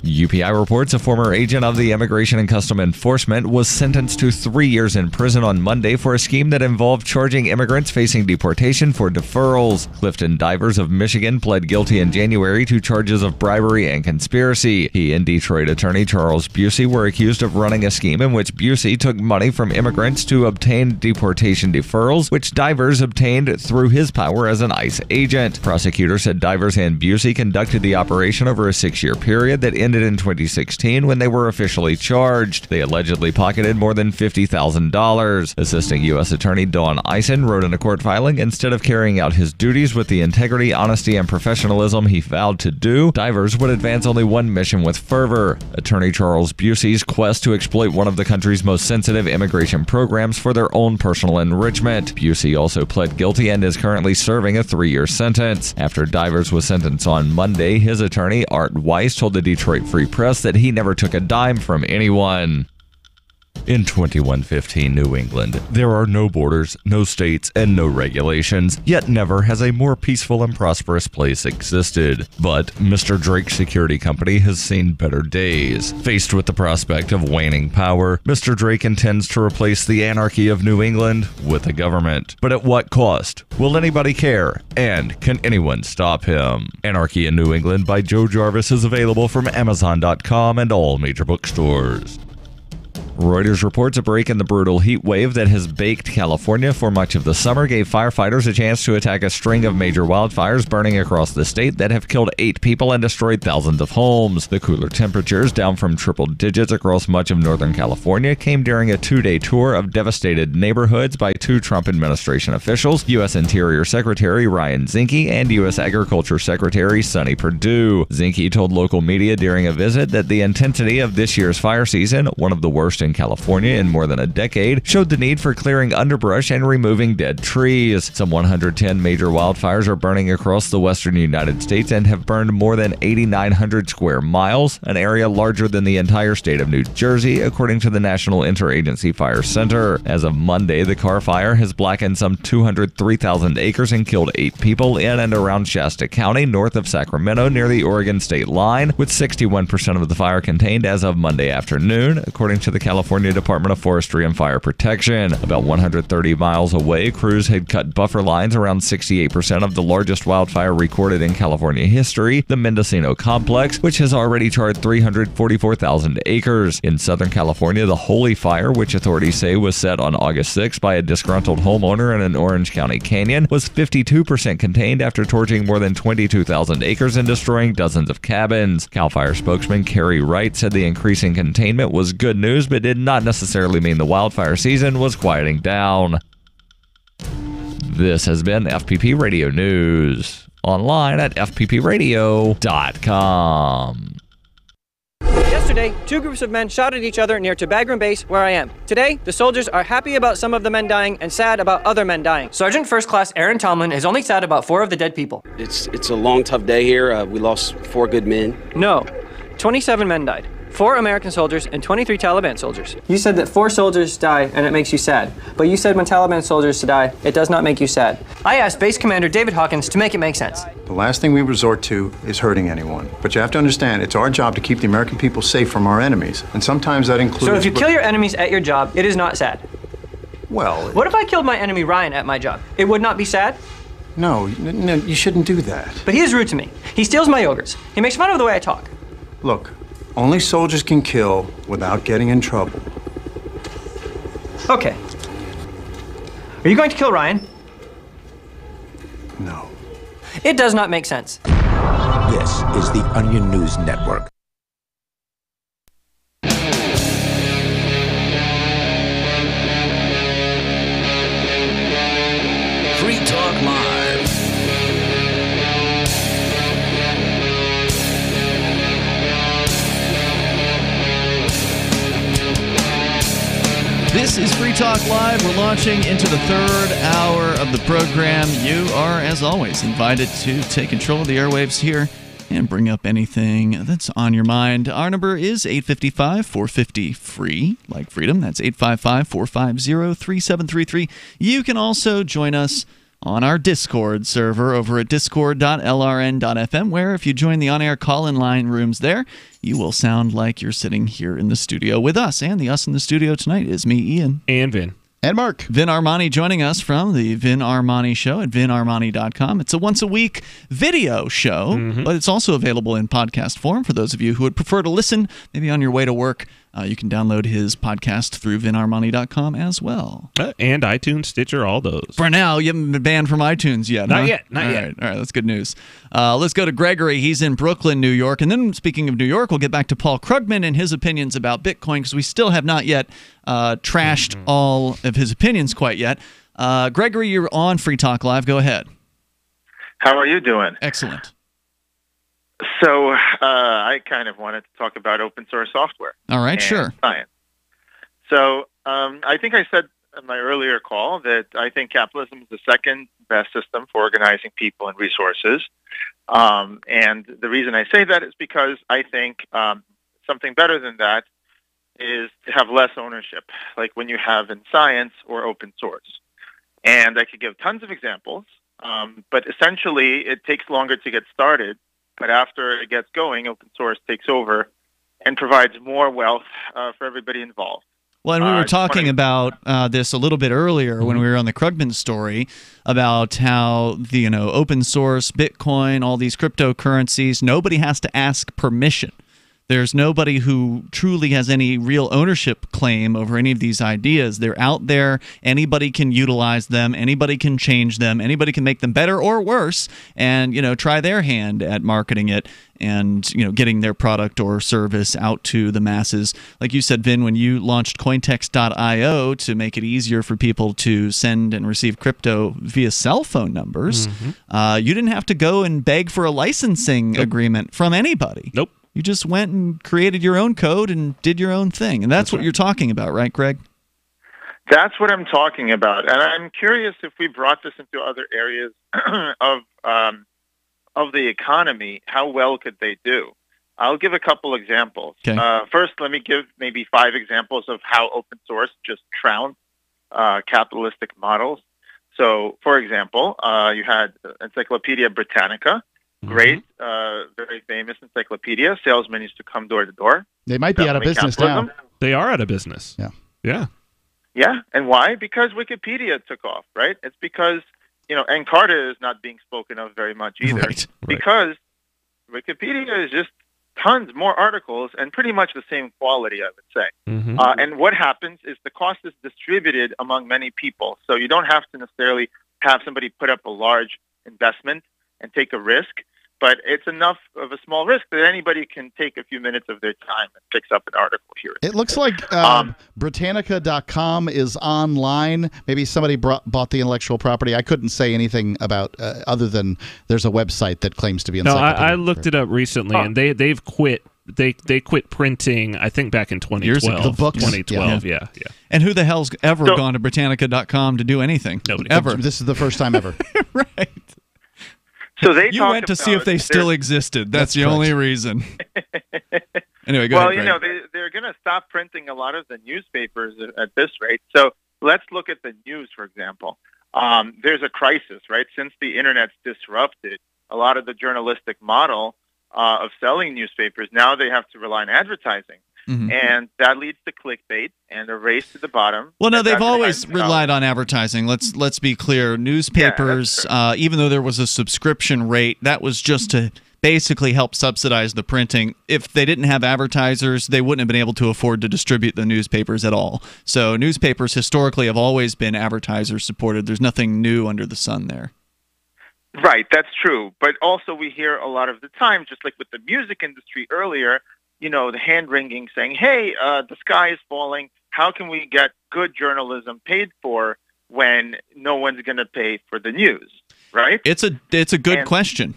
UPI reports a former agent of the Immigration and Customs Enforcement was sentenced to 3 years in prison on Monday for a scheme that involved charging immigrants facing deportation for deferrals. Clifton Divers of Michigan pled guilty in January to charges of bribery and conspiracy. He and Detroit attorney Charles Busey were accused of running a scheme in which Busey took money from immigrants to obtain deportation deferrals, which Divers obtained through his power as an ICE agent. Prosecutors said Divers and Busey conducted the operation over a 6-year period that ended in 2016 when they were officially charged. They allegedly pocketed more than $50,000. Assisting U.S. Attorney Don Eisen wrote in a court filing, instead of carrying out his duties with the integrity, honesty, and professionalism he vowed to do, Divers would advance only one mission with fervor: Attorney Charles Busey's quest to exploit one of the country's most sensitive immigration programs for their own personal enrichment. Busey also pled guilty and is currently serving a 3-year sentence. After Divers was sentenced on Monday, his attorney, Art Weiss, told the Detroit Free Press that he never took a dime from anyone. In 2115 New England, there are no borders, no states, and no regulations, yet never has a more peaceful and prosperous place existed. But Mr. Drake's security company has seen better days. Faced with the prospect of waning power, Mr. Drake intends to replace the anarchy of New England with a government. But at what cost? Will anybody care? And can anyone stop him? Anarchy in New England by Joe Jarvis is available from Amazon.com and all major bookstores. Reuters reports a break in the brutal heat wave that has baked California for much of the summer gave firefighters a chance to attack a string of major wildfires burning across the state that have killed 8 people and destroyed thousands of homes. The cooler temperatures, down from triple digits across much of Northern California, came during a 2-day tour of devastated neighborhoods by 2 Trump administration officials, U.S. Interior Secretary Ryan Zinke and U.S. Agriculture Secretary Sonny Perdue. Zinke told local media during a visit that the intensity of this year's fire season, one of the worst in California in more than a decade, showed the need for clearing underbrush and removing dead trees. Some 110 major wildfires are burning across the western United States and have burned more than 8,900 square miles, an area larger than the entire state of New Jersey, according to the National Interagency Fire Center. As of Monday, the Carr Fire has blackened some 203,000 acres and killed 8 people in and around Shasta County, north of Sacramento, near the Oregon state line, with 61% of the fire contained as of Monday afternoon, according to the California Department of Forestry and Fire Protection. About 130 miles away, crews had cut buffer lines around 68% of the largest wildfire recorded in California history, the Mendocino Complex, which has already charred 344,000 acres. In Southern California, the Holy Fire, which authorities say was set on August 6 by a disgruntled homeowner in an Orange County canyon, was 52% contained after torching more than 22,000 acres and destroying dozens of cabins. CAL FIRE spokesman Kerry Wright said the increasing containment was good news, but did not necessarily mean the wildfire season was quieting down. This has been FPP Radio News, online at fppradio.com. Yesterday, two groups of men shot at each other near Bagram Base, where I am. Today, the soldiers are happy about some of the men dying and sad about other men dying. Sergeant First Class Aaron Tomlin is only sad about 4 of the dead people. It's a long, tough day here. We lost 4 good men. No, 27 men died. 4 American soldiers and 23 Taliban soldiers. You said that 4 soldiers die and it makes you sad. But you said when Taliban soldiers die, it does not make you sad. I asked Base Commander David Hawkins to make it make sense. The last thing we resort to is hurting anyone. But you have to understand, it's our job to keep the American people safe from our enemies. And sometimes that includes... So if you kill your enemies at your job, it is not sad. Well... What if I killed my enemy Ryan at my job? It would not be sad? No, you shouldn't do that. But he is rude to me. He steals my yogurts. He makes fun of the way I talk. Look, only soldiers can kill without getting in trouble. Okay. Are you going to kill Ryan? No. It does not make sense. This is the Onion News Network. Free Talk Live. This is Free Talk Live. We're launching into the third hour of the program. You are, as always, invited to take control of the airwaves here and bring up anything that's on your mind. Our number is 855-450-FREE, like freedom. That's 855-450-3733. You can also join us on our Discord server over at discord.lrn.fm, where if you join the on-air call-in line rooms there, you will sound like you're sitting here in the studio with us. And the us in the studio tonight is me, Ian. And Vin. And Mark. Vin Armani joining us from the Vin Armani Show at vinarmani.com. It's a once-a-week video show, but it's also available in podcast form for those of you who would prefer to listen, maybe on your way to work. You can download his podcast through vinarmani.com as well. And iTunes, Stitcher, all those. For now, you haven't been banned from iTunes yet, Not huh? yet, not All yet. right, all right, that's good news. Let's go to Gregory. He's in Brooklyn, New York. And then, speaking of New York, we'll get back to Paul Krugman and his opinions about Bitcoin, because we still have not yet trashed all of his opinions quite yet. Gregory, you're on Free Talk Live. Go ahead. How are you doing? Excellent. So I kind of wanted to talk about open source software. All right, and sure. Science. So I think I said in my earlier call that I think capitalism is the second best system for organizing people and resources. And the reason I say that is because I think something better than that is to have less ownership, like when you have in science or open source. And I could give tons of examples, but essentially it takes longer to get started. But after it gets going, open source takes over and provides more wealth for everybody involved. Well, and we were talking about this a little bit earlier when we were on the Krugman story about how the open source, Bitcoin, all these cryptocurrencies, nobody has to ask permission. There's nobody who truly has any real ownership claim over any of these ideas. They're out there. Anybody can utilize them. Anybody can change them. Anybody can make them better or worse and, try their hand at marketing it and, getting their product or service out to the masses. Like you said, Vin, when you launched Cointext.io to make it easier for people to send and receive crypto via cell phone numbers, you didn't have to go and beg for a licensing agreement from anybody. Nope. You just went and created your own code and did your own thing. And that's what you're talking about, right, Greg? That's what I'm talking about. And I'm curious if we brought this into other areas of the economy, how well could they do? I'll give a couple examples. Okay. First, let me give maybe 5 examples of how open source just trounced capitalistic models. So, for example, you had Encyclopedia Britannica. Great, very famous encyclopedia. Salesmen used to come door to door. They might be out of business now. They are out of business. Yeah. Yeah. Yeah, and why? Because Wikipedia took off, right? It's because, Encarta is not being spoken of very much either. Right. Because Wikipedia is just tons more articles and pretty much the same quality, I would say. And what happens is the cost is distributed among many people. So you don't have to necessarily have somebody put up a large investment and take a risk. but it's enough of a small risk that anybody can take a few minutes of their time and picks up an article here. It looks like Britannica.com is online. Maybe somebody bought the intellectual property. I couldn't say anything about other than there's a website that claims to be encyclopedia. No, I looked it up recently, and they've quit. They quit printing, I think, back in 2012. Years ago. The books? 2012, yeah. And who the hell's ever gone to Britannica.com to do anything? Nobody. Ever. This is the first time ever. Right. So they You went to see if they still existed. That's the only reason. Anyway, go ahead, Greg. They're going to stop printing a lot of the newspapers at this rate. So let's look at the news, for example. There's a crisis, right? Since the Internet's disrupted a lot of the journalistic model of selling newspapers, now they have to rely on advertising. Mm-hmm. And that leads to clickbait and a race to the bottom. Well, no, they've always relied on advertising. Let's be clear. Newspapers, even though there was a subscription rate, that was just to basically help subsidize the printing. If they didn't have advertisers, they wouldn't have been able to afford to distribute the newspapers at all. So newspapers historically have always been advertiser supported. There's nothing new under the sun there. Right, that's true. But also we hear a lot of the time, just like with the music industry earlier, the hand-wringing saying, hey, the sky is falling. How can we get good journalism paid for when no one's going to pay for the news, right? It's a good question.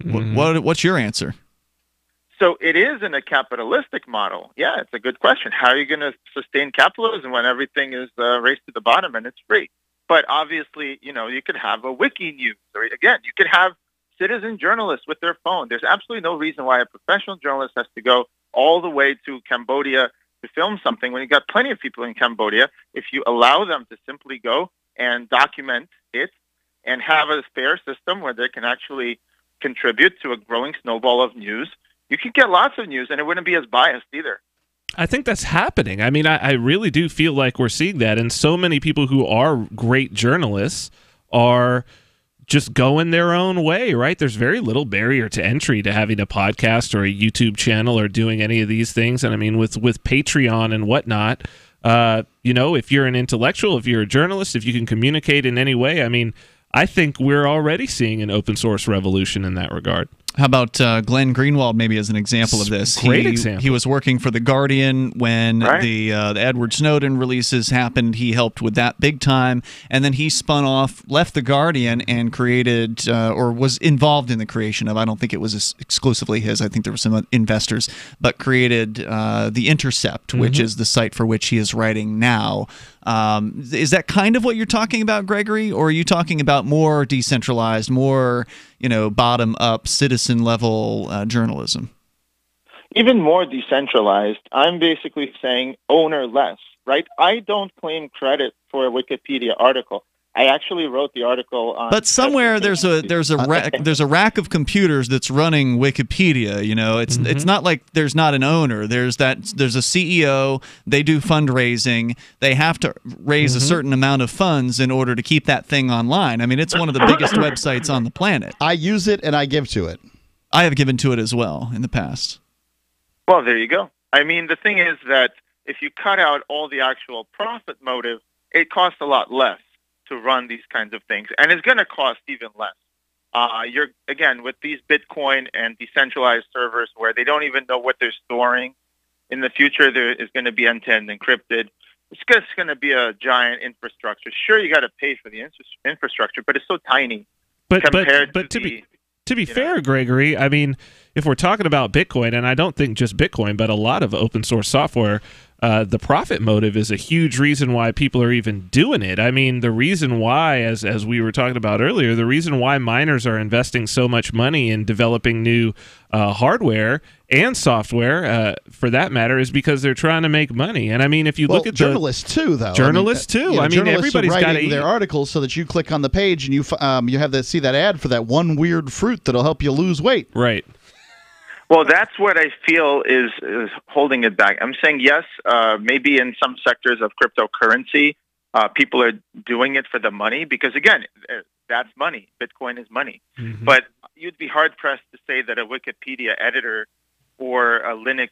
Mm-hmm. What's your answer? So it is in a capitalistic model. Yeah, it's a good question. How are you going to sustain capitalism when everything is raced to the bottom and it's free? But obviously, you could have a wiki news. Or again, you could have citizen journalists with their phone. There's absolutely no reason why a professional journalist has to go all the way to Cambodia to film something when you've got plenty of people in Cambodia. If you allow them to simply go and document it and have a fair system where they can actually contribute to a growing snowball of news, you can get lots of news and it wouldn't be as biased either. I think that's happening. I mean, I really do feel like we're seeing that, and so many people who are great journalists are just going their own way, right? There's very little barrier to entry to having a podcast or a YouTube channel or doing any of these things. And I mean, with Patreon and whatnot, if you're an intellectual, if you're a journalist, if you can communicate in any way, I mean, I think we're already seeing an open source revolution in that regard. How about Glenn Greenwald maybe as an example of this? Great example. He was working for The Guardian when the Edward Snowden releases happened. He helped with that big time. And then he spun off, left The Guardian, and created or was involved in the creation of, I don't think it was exclusively his, I think there were some investors, but created The Intercept, which is the site for which he is writing now. Is that kind of what you're talking about, Gregory? Or are you talking about more decentralized, more bottom-up, citizen-level journalism? Even more decentralized. I'm basically saying owner-less, right? I don't claim credit for a Wikipedia article. I actually wrote the article on. But somewhere there's a rack of computers that's running Wikipedia. It's not like there's not an owner. There's a CEO. They do fundraising. They have to raise a certain amount of funds in order to keep that thing online. I mean, it's one of the biggest websites on the planet. I use it and I give to it. I have given to it as well in the past. Well, there you go. I mean, the thing is that if you cut out all the actual profit motive, it costs a lot less to run these kinds of things, and it's going to cost even less. You're again with these Bitcoin and decentralized servers where they don't even know what they're storing. In the future, there is going to be end-to-end encrypted. It's just going to be a giant infrastructure. Sure, you got to pay for the infrastructure, but it's so tiny compared to be fair, Gregory, I mean, if we're talking about Bitcoin, and I don't think just Bitcoin, but a lot of open source software, the profit motive is a huge reason why people are even doing it. I mean, the reason why, as we were talking about earlier, the reason why miners are investing so much money in developing new hardware and software, for that matter, is because they're trying to make money. And I mean, if you look at journalists too, though. Journalists too. I mean, everybody's got to eat their articles so that you click on the page and you have to see that ad for that one weird fruit that'll help you lose weight. Right. Well, that's what I feel is holding it back. I'm saying yes, maybe in some sectors of cryptocurrency, people are doing it for the money because, again, that's money. Bitcoin is money. Mm-hmm. But you'd be hard-pressed to say that a Wikipedia editor or a Linux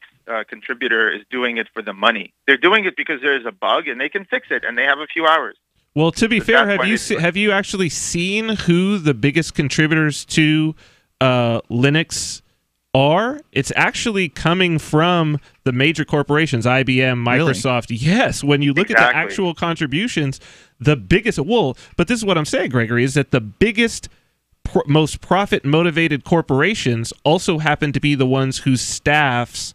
contributor is doing it for the money. They're doing it because there's a bug and they can fix it, and they have a few hours. Well, to be fair, have you actually seen who the biggest contributors to Linux are, it's actually coming from the major corporations, IBM, Microsoft. Really? Yes, when you look at the actual contributions, the biggest, but this is what I'm saying, Gregory, is that the biggest, most profit-motivated corporations also happen to be the ones whose staffs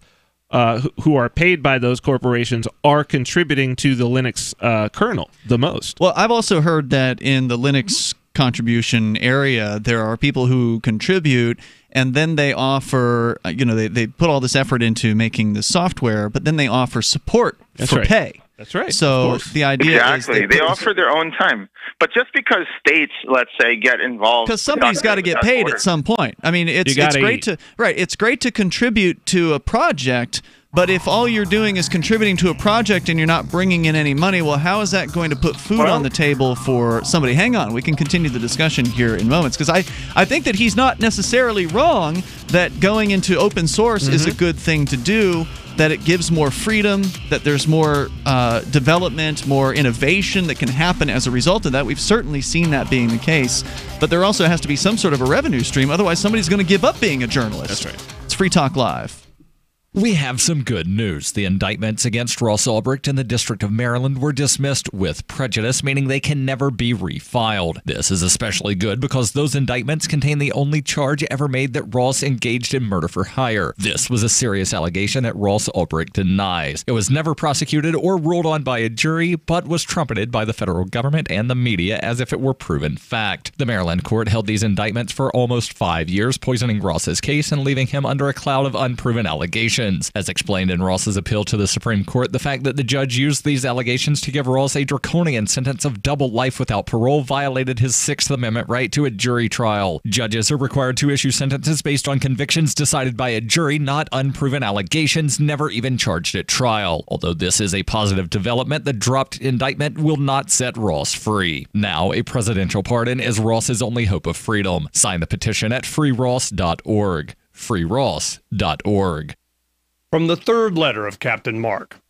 who are paid by those corporations are contributing to the Linux kernel the most. Well, I've also heard that in the Linux contribution area, there are people who contribute and then they offer, they put all this effort into making the software, but then they offer support for pay. That's right. So the idea is they offer their own time. But just because states, let's say, get involved, because somebody's got to get paid at some point. I mean, it's great to contribute to a project. But if all you're doing is contributing to a project and you're not bringing in any money, well, how is that going to put food on the table for somebody? Hang on, we can continue the discussion here in moments, because I think that he's not necessarily wrong that going into open source is a good thing to do, that it gives more freedom, that there's more development, more innovation that can happen as a result of that. We've certainly seen that being the case. But there also has to be some sort of a revenue stream, otherwise somebody's going to give up being a journalist. That's right. It's Free Talk Live. We have some good news. The indictments against Ross Ulbricht in the District of Maryland were dismissed with prejudice, meaning they can never be refiled. This is especially good because those indictments contain the only charge ever made that Ross engaged in murder for hire. This was a serious allegation that Ross Ulbricht denies. It was never prosecuted or ruled on by a jury, but was trumpeted by the federal government and the media as if it were proven fact. The Maryland court held these indictments for almost 5 years, poisoning Ross's case and leaving him under a cloud of unproven allegations. As explained in Ross's appeal to the Supreme Court, the fact that the judge used these allegations to give Ross a draconian sentence of double life without parole violated his Sixth Amendment right to a jury trial. Judges are required to issue sentences based on convictions decided by a jury, not unproven allegations never even charged at trial. Although this is a positive development, the dropped indictment will not set Ross free. Now, a presidential pardon is Ross's only hope of freedom. Sign the petition at freeross.org. freeross.org. From the third letter of Captain Mark.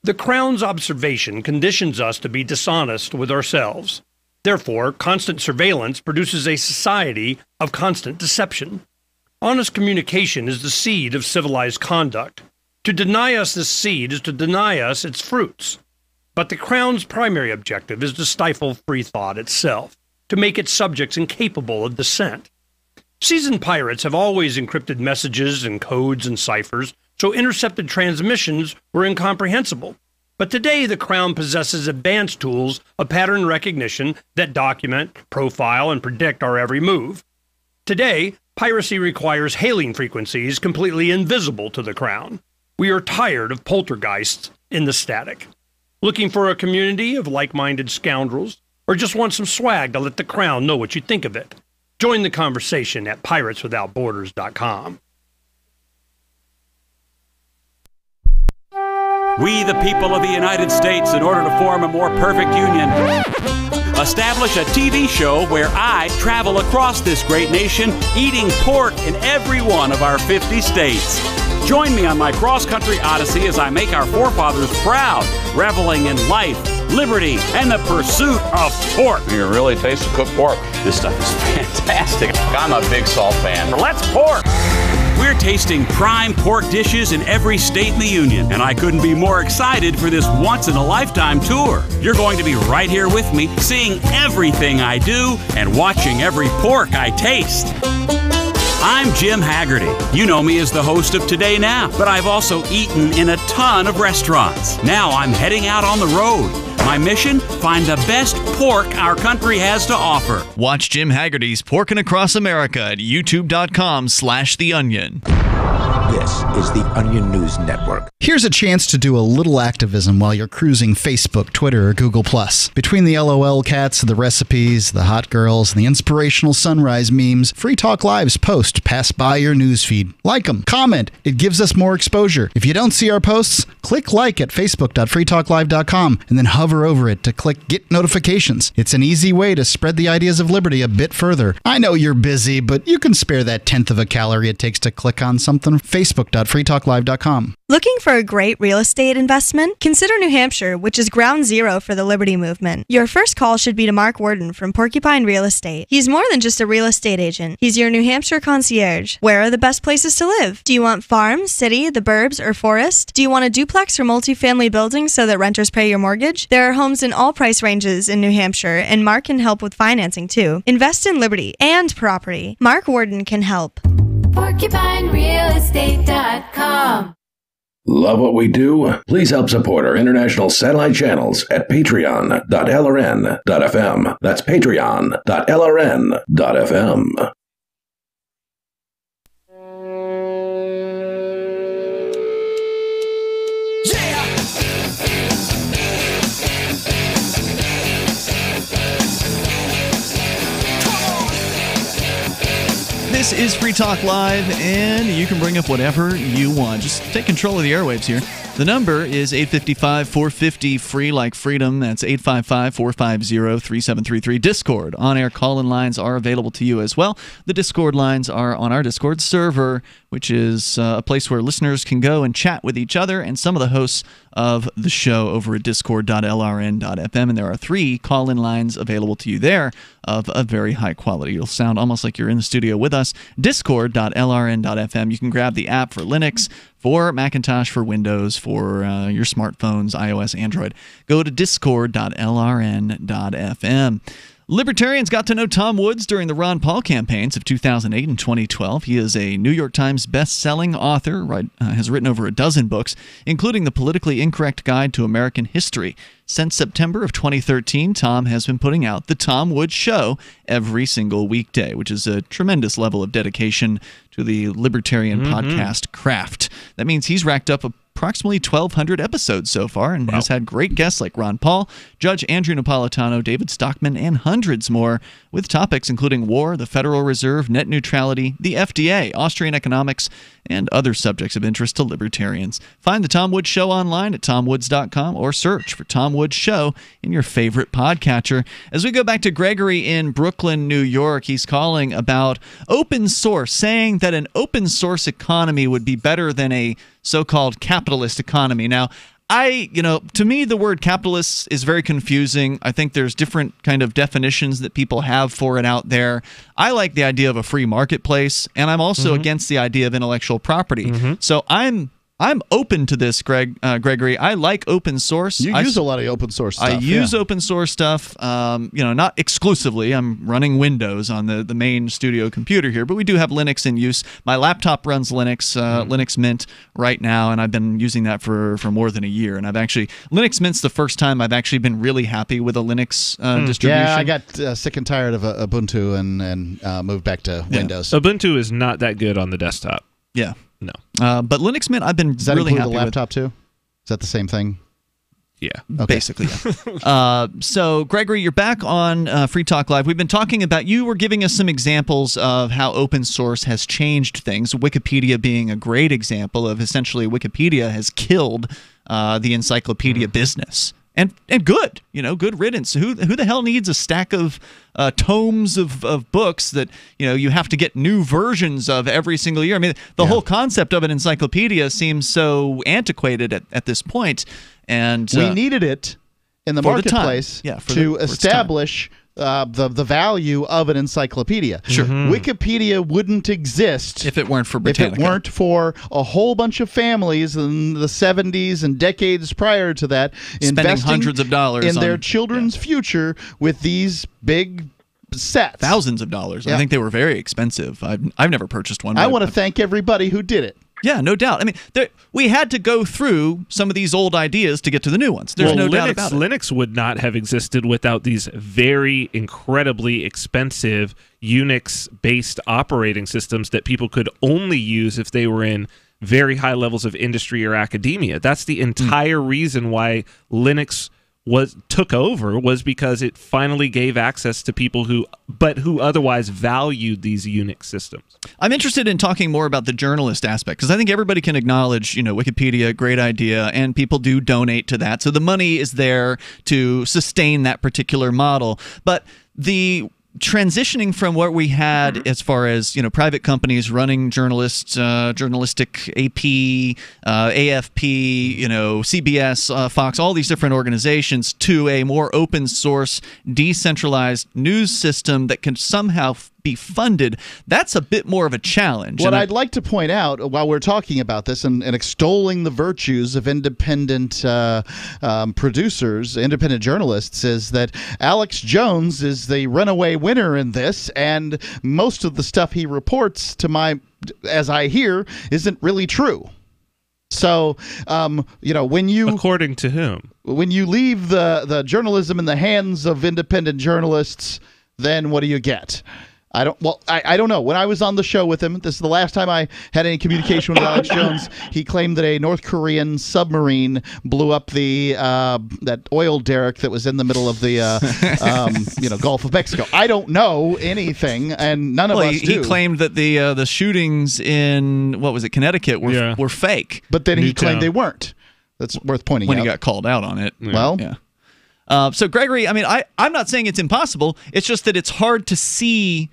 The Crown's observation conditions us to be dishonest with ourselves. Therefore, constant surveillance produces a society of constant deception. Honest communication is the seed of civilized conduct. To deny us this seed is to deny us its fruits. But the Crown's primary objective is to stifle free thought itself, to make its subjects incapable of dissent. Seasoned pirates have always encrypted messages and codes and ciphers, so intercepted transmissions were incomprehensible. But today, the Crown possesses advanced tools of pattern recognition that document, profile, and predict our every move. Today, piracy requires hailing frequencies completely invisible to the Crown. We are tired of poltergeists in the static. Looking for a community of like-minded scoundrels, or just want some swag to let the Crown know what you think of it? Join the conversation at pirateswithoutborders.com. We, the people of the United States, in order to form a more perfect union, establish a TV show where I travel across this great nation eating pork in every one of our 50 states. Join me on my cross-country odyssey as I make our forefathers proud, reveling in life, liberty, and the pursuit of pork. You can really taste the cooked pork. This stuff is fantastic. I'm a big salt fan. Let's pork! We're tasting prime pork dishes in every state in the Union, and I couldn't be more excited for this once-in-a-lifetime tour. You're going to be right here with me, seeing everything I do and watching every pork I taste. I'm Jim Haggerty. You know me as the host of Today Now, but I've also eaten in a ton of restaurants. Now I'm heading out on the road. My mission? Find the best pork our country has to offer. Watch Jim Haggerty's Porkin' Across America at youtube.com/theonion. This is the Onion News Network. Here's a chance to do a little activism while you're cruising Facebook, Twitter, or Google+. Between the LOL cats, the recipes, the hot girls, and the inspirational sunrise memes, Free Talk Live's posts pass by your newsfeed. Like them, comment. It gives us more exposure. If you don't see our posts, click like at facebook.freetalklive.com and then hover over it to click Get Notifications. It's an easy way to spread the ideas of liberty a bit further. I know you're busy, but you can spare that tenth of a calorie it takes to click on something. facebook.freetalklive.com. Looking for a great real estate investment? Consider New Hampshire, which is ground zero for the Liberty Movement. Your first call should be to Mark Worden from Porcupine Real Estate. He's more than just a real estate agent. He's your New Hampshire concierge. Where are the best places to live? Do you want farm, city, the burbs, or forest? Do you want a duplex or multifamily building so that renters pay your mortgage? There are homes in all price ranges in New Hampshire, and Mark can help with financing too. Invest in liberty and property. Mark Worden can help. PorcupineRealEstate.com. Love what we do? Please help support our international satellite channels at patreon.lrn.fm. That's patreon.lrn.fm. This is Free Talk Live, and you can bring up whatever you want. Just take control of the airwaves here. The number is 855-450-FREE like freedom. That's 855-450-3733. Discord. On-air call-in lines are available to you as well. The Discord lines are on our Discord server, which is a place where listeners can go and chat with each other and some of the hosts of the show over at discord.lrn.fm. And there are 3 call-in lines available to you there of a very high quality. You'll sound almost like you're in the studio with us. Discord.lrn.fm. You can grab the app for Linux, for Macintosh, for Windows, for your smartphones, iOS, Android. Go to discord.lrn.fm. Libertarians got to know Tom Woods during the Ron Paul campaigns of 2008 and 2012. He is a New York Times best-selling author, has written over a dozen books, including The Politically Incorrect Guide to American History. Since September of 2013, Tom has been putting out The Tom Woods Show every single weekday, which is a tremendous level of dedication to the libertarian podcast craft. That means he's racked up approximately 1,200 episodes so far and has had great guests like Ron Paul, Judge Andrew Napolitano, David Stockman, and hundreds more, with topics including war, the Federal Reserve, net neutrality, the FDA, Austrian economics, and other subjects of interest to libertarians. Find The Tom Woods Show online at tomwoods.com or search for Tom Woods Show in your favorite podcatcher. As we go back to Gregory in Brooklyn, New York, he's calling about open source, saying that an open source economy would be better than a so-called capitalist economy. Now, to me, the word capitalist is very confusing. I think there's different kind of definitions that people have for it out there. I like the idea of a free marketplace, and I'm also against the idea of intellectual property. So I'm open to this, Gregory. I like open source. You use a lot of open source stuff. I use open source stuff, not exclusively. I'm running Windows on the main studio computer here, but we do have Linux in use. My laptop runs Linux, Linux Mint right now, and I've been using that for more than a year. And Linux Mint's the first time I've actually been really happy with a Linux distribution. Yeah, I got sick and tired of Ubuntu and moved back to Windows. Ubuntu is not that good on the desktop. Yeah. No. But Linux Mint, I've been Does that really include happy the laptop too? Is that the same thing? Yeah. Okay. Basically, yeah. So, Gregory, you're back on Free Talk Live. We've been talking about, you were giving us some examples of how open source has changed things, Wikipedia being a great example of essentially Wikipedia has killed the encyclopedia business. And good, good riddance. Who the hell needs a stack of tomes of books that you have to get new versions of every single year? I mean, the whole concept of an encyclopedia seems so antiquated at this point. And we needed it in the marketplace to establish the value of an encyclopedia. Sure. Wikipedia wouldn't exist if it weren't for Britannica. If it weren't for a whole bunch of families in the 70s and decades prior to that spending hundreds of dollars in their children's future with these big sets. Thousands of dollars. Yeah. I think they were very expensive. I've never purchased one. I want to thank everybody who did it. Yeah, no doubt. I mean, we had to go through some of these old ideas to get to the new ones. There's no doubt about it. Linux would not have existed without these very incredibly expensive Unix-based operating systems that people could only use if they were in very high levels of industry or academia. That's the entire reason why Linux took over, was because it finally gave access to people who otherwise valued these Unix systems. I'm interested in talking more about the journalist aspect, because I think everybody can acknowledge, Wikipedia, great idea, and people do donate to that. So the money is there to sustain that particular model. But the transitioning from what we had as far as private companies running journalistic AP, AFP, CBS, Fox, all these different organizations, to a more open source, decentralized news system that can somehow be funded, that's a bit more of a challenge. What I'd like to point out while we're talking about this and extolling the virtues of independent producers, independent journalists, is that Alex Jones is the runaway winner in this, and most of the stuff he reports, as I hear, isn't really true. So, when you... According to whom? When you leave the journalism in the hands of independent journalists, then what do you get? I don't know. When I was on the show with him, this is the last time I had any communication with Alex Jones, he claimed that a North Korean submarine blew up that oil derrick that was in the middle of the Gulf of Mexico. I don't know anything, and none of us do. He claimed that the shootings in, Connecticut were fake. But then he claimed they weren't. That's worth pointing out. When he got called out on it. Well, yeah. So, Gregory, I'm not saying it's impossible. It's just that it's hard to see.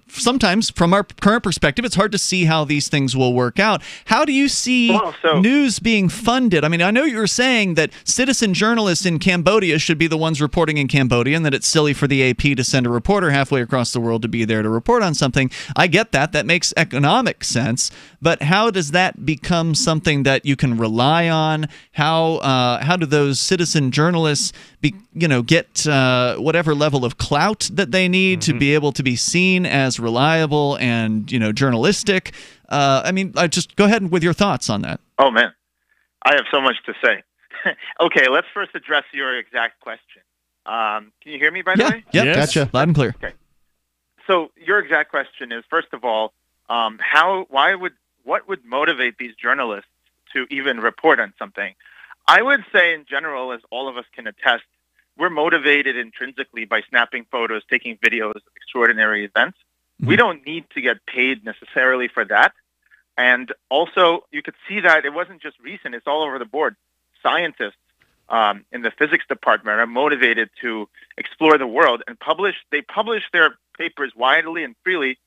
Sometimes from our current perspective, it's hard to see how these things will work out. How do you see news being funded? I know you were saying that citizen journalists in Cambodia should be the ones reporting in Cambodia, and that it's silly for the AP to send a reporter halfway across the world to be there to report on something. I get that. That makes economic sense. But how does that become something that you can rely on? How do those citizen journalists get whatever level of clout that they need to be able to be seen as reliable and journalistic? I just go ahead with your thoughts on that. Oh man, I have so much to say. Okay, let's first address your exact question. Can you hear me, by the way? Yeah, yes. Gotcha, loud and clear. Okay, so your exact question is, first of all, what would motivate these journalists to even report on something? I would say, in general, as all of us can attest, we're motivated intrinsically by snapping photos, taking videos of extraordinary events. We don't need to get paid necessarily for that. And also, you could see that it wasn't just recent, it's all over the board. Scientists in the physics department are motivated to explore the world and they publish their papers widely and freely,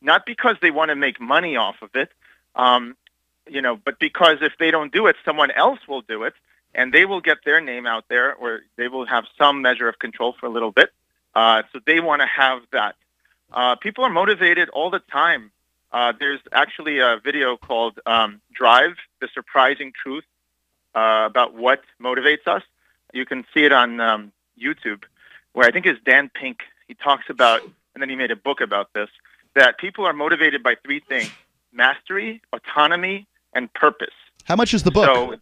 not because they want to make money off of it, but because if they don't do it, someone else will do it, and they will get their name out there, or they will have some measure of control for a little bit. So they want to have that. People are motivated all the time. There's actually a video called Drive, The Surprising Truth about what motivates us. You can see it on YouTube, where I think it's Dan Pink. He talks about, and then he made a book about this, that people are motivated by three things: mastery, autonomy, and purpose. How much is the book? So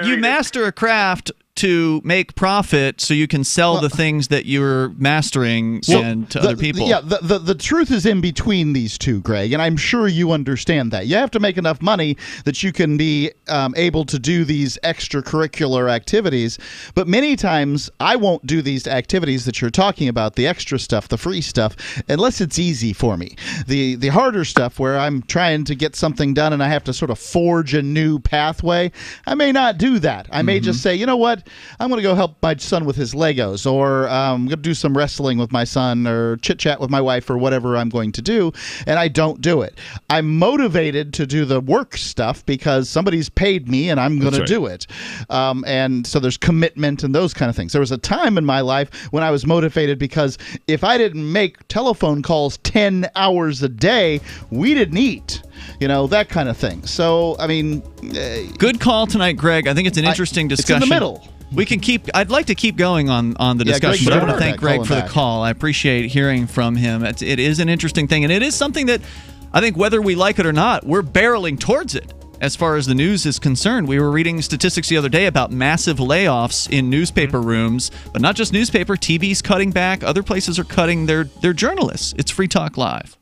you master a craft to make profit so you can sell the things that you're mastering to other people. The truth is in between these two, Greg, and I'm sure you understand that. You have to make enough money that you can be able to do these extracurricular activities, but many times I won't do these activities that you're talking about, the extra stuff, the free stuff, unless it's easy for me. The harder stuff, where I'm trying to get something done and I have to sort of forge a new pathway, I may not do that. I may just say, you know what, I'm going to go help my son with his Legos, or I'm going to do some wrestling with my son, or chit-chat with my wife, or whatever I'm going to do, and I don't do it. I'm motivated to do the work stuff because somebody's paid me and I'm going to do it. And so there's commitment and those kind of things. There was a time in my life when I was motivated because if I didn't make telephone calls 10 hours a day, we didn't eat. That kind of thing. So, good call tonight, Greg. I think it's an interesting discussion. It's in the middle. I'd like to keep going on the discussion, but I want to thank Greg for the call. I appreciate hearing from him. It is an interesting thing, and it is something that I think, whether we like it or not, we're barreling towards it. As far as the news is concerned, we were reading statistics the other day about massive layoffs in newspaper rooms, but not just newspaper. TV's cutting back. Other places are cutting their journalists. It's Free Talk Live.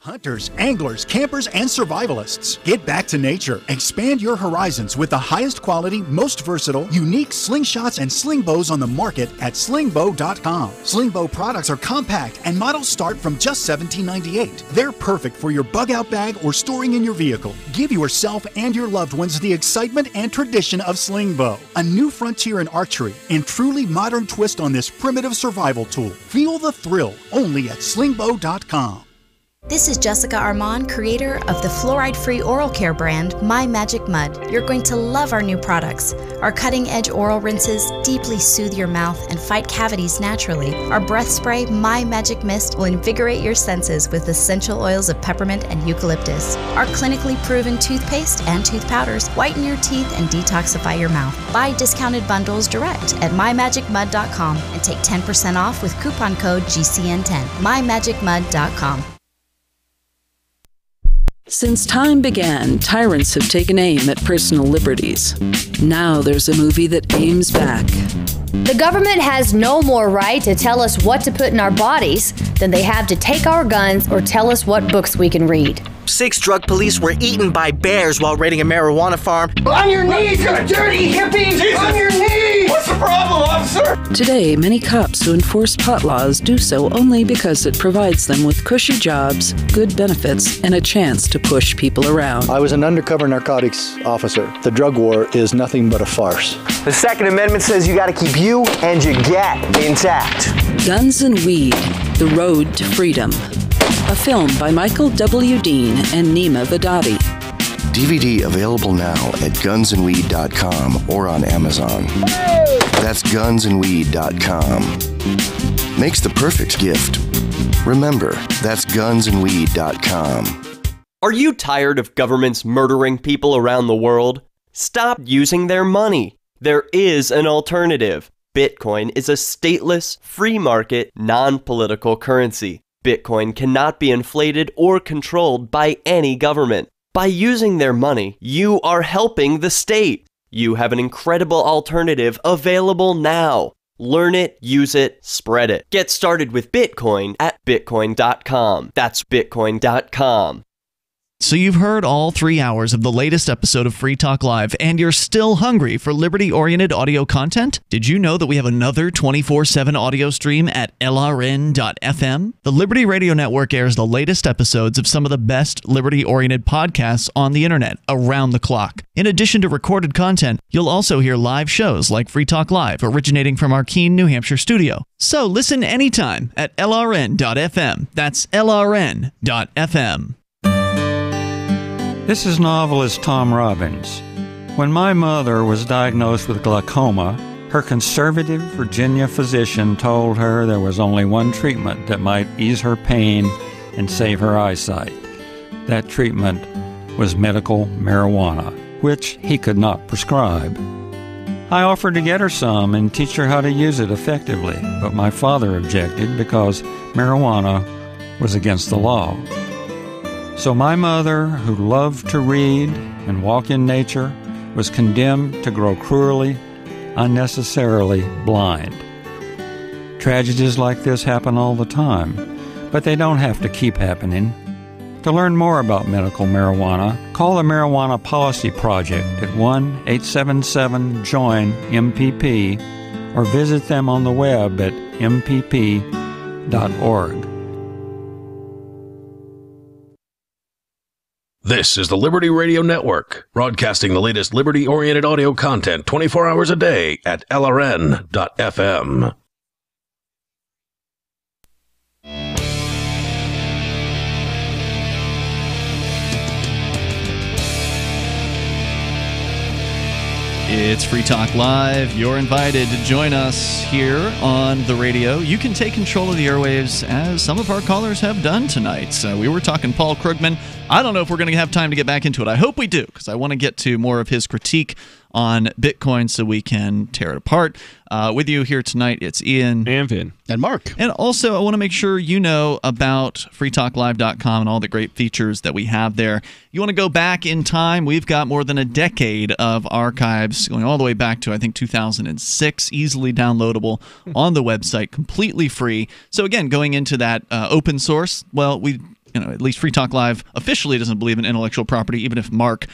Hunters, anglers, campers, and survivalists. Get back to nature. Expand your horizons with the highest quality, most versatile, unique slingshots and sling bows on the market at slingbow.com. Sling bow products are compact and models start from just $17.98. They're perfect for your bug out bag or storing in your vehicle. Give yourself and your loved ones the excitement and tradition of sling bow. A new frontier in archery and truly modern twist on this primitive survival tool. Feel the thrill only at slingbow.com. This is Jessica Armand, creator of the fluoride-free oral care brand My Magic Mud. You're going to love our new products. Our cutting-edge oral rinses deeply soothe your mouth and fight cavities naturally. Our breath spray, My Magic Mist, will invigorate your senses with essential oils of peppermint and eucalyptus. Our clinically proven toothpaste and tooth powders whiten your teeth and detoxify your mouth. Buy discounted bundles direct at mymagicmud.com and take 10% off with coupon code GCN10. mymagicmud.com. Since time began, tyrants have taken aim at personal liberties. Now there's a movie that aims back. The government has no more right to tell us what to put in our bodies than they have to take our guns or tell us what books we can read. 6 drug police were eaten by bears while raiding a marijuana farm. On your knees, you dirty hippies! Jesus. On your knees! What's the problem, officer? Today, many cops who enforce pot laws do so only because it provides them with cushy jobs, good benefits, and a chance to push people around. I was an undercover narcotics officer. The drug war is nothing but a farce. The Second Amendment says you gotta keep you and your gat intact. Guns and Weed, The Road to Freedom. A film by Michael W. Dean and Nima Vadadi. DVD available now at gunsandweed.com or on Amazon. That's gunsandweed.com. Makes the perfect gift. Remember, that's gunsandweed.com. Are you tired of governments murdering people around the world? Stop using their money. There is an alternative. Bitcoin is a stateless, free market, non-political currency. Bitcoin cannot be inflated or controlled by any government. By using their money, you are helping the state. You have an incredible alternative available now. Learn it, use it, spread it. Get started with Bitcoin at bitcoin.com. That's bitcoin.com. So you've heard all 3 hours of the latest episode of Free Talk Live, and you're still hungry for liberty-oriented audio content? Did you know that we have another 24/7 audio stream at LRN.FM? The Liberty Radio Network airs the latest episodes of some of the best liberty-oriented podcasts on the internet around the clock. In addition to recorded content, you'll also hear live shows like Free Talk Live, originating from our Keene, New Hampshire studio. So listen anytime at LRN.FM. That's LRN.FM. This is novelist Tom Robbins. When my mother was diagnosed with glaucoma, her conservative Virginia physician told her there was only one treatment that might ease her pain and save her eyesight. That treatment was medical marijuana, which he could not prescribe. I offered to get her some and teach her how to use it effectively, but my father objected because marijuana was against the law. So my mother, who loved to read and walk in nature, was condemned to grow cruelly, unnecessarily blind. Tragedies like this happen all the time, but they don't have to keep happening. To learn more about medical marijuana, call the Marijuana Policy Project at 1-877-JOIN-MPP or visit them on the web at mpp.org. This is the Liberty Radio Network, broadcasting the latest liberty-oriented audio content 24 hours a day at LRN.FM. It's Free Talk Live. You're invited to join us here on the radio. You can take control of the airwaves, as some of our callers have done tonight. So we were talking Paul Krugman. I don't know if we're going to have time to get back into it. I hope we do, because I want to get to more of his critique on Bitcoin so we can tear it apart. With you here tonight, it's Ian. And Vin. And Mark. And also, I want to make sure you know about freetalklive.com and all the great features that we have there. You want to go back in time, we've got more than a decade of archives going all the way back to, I think, 2006, easily downloadable on the website, completely free. So again, going into that open source, well, we at least Free Talk Live officially doesn't believe in intellectual property, even if Mark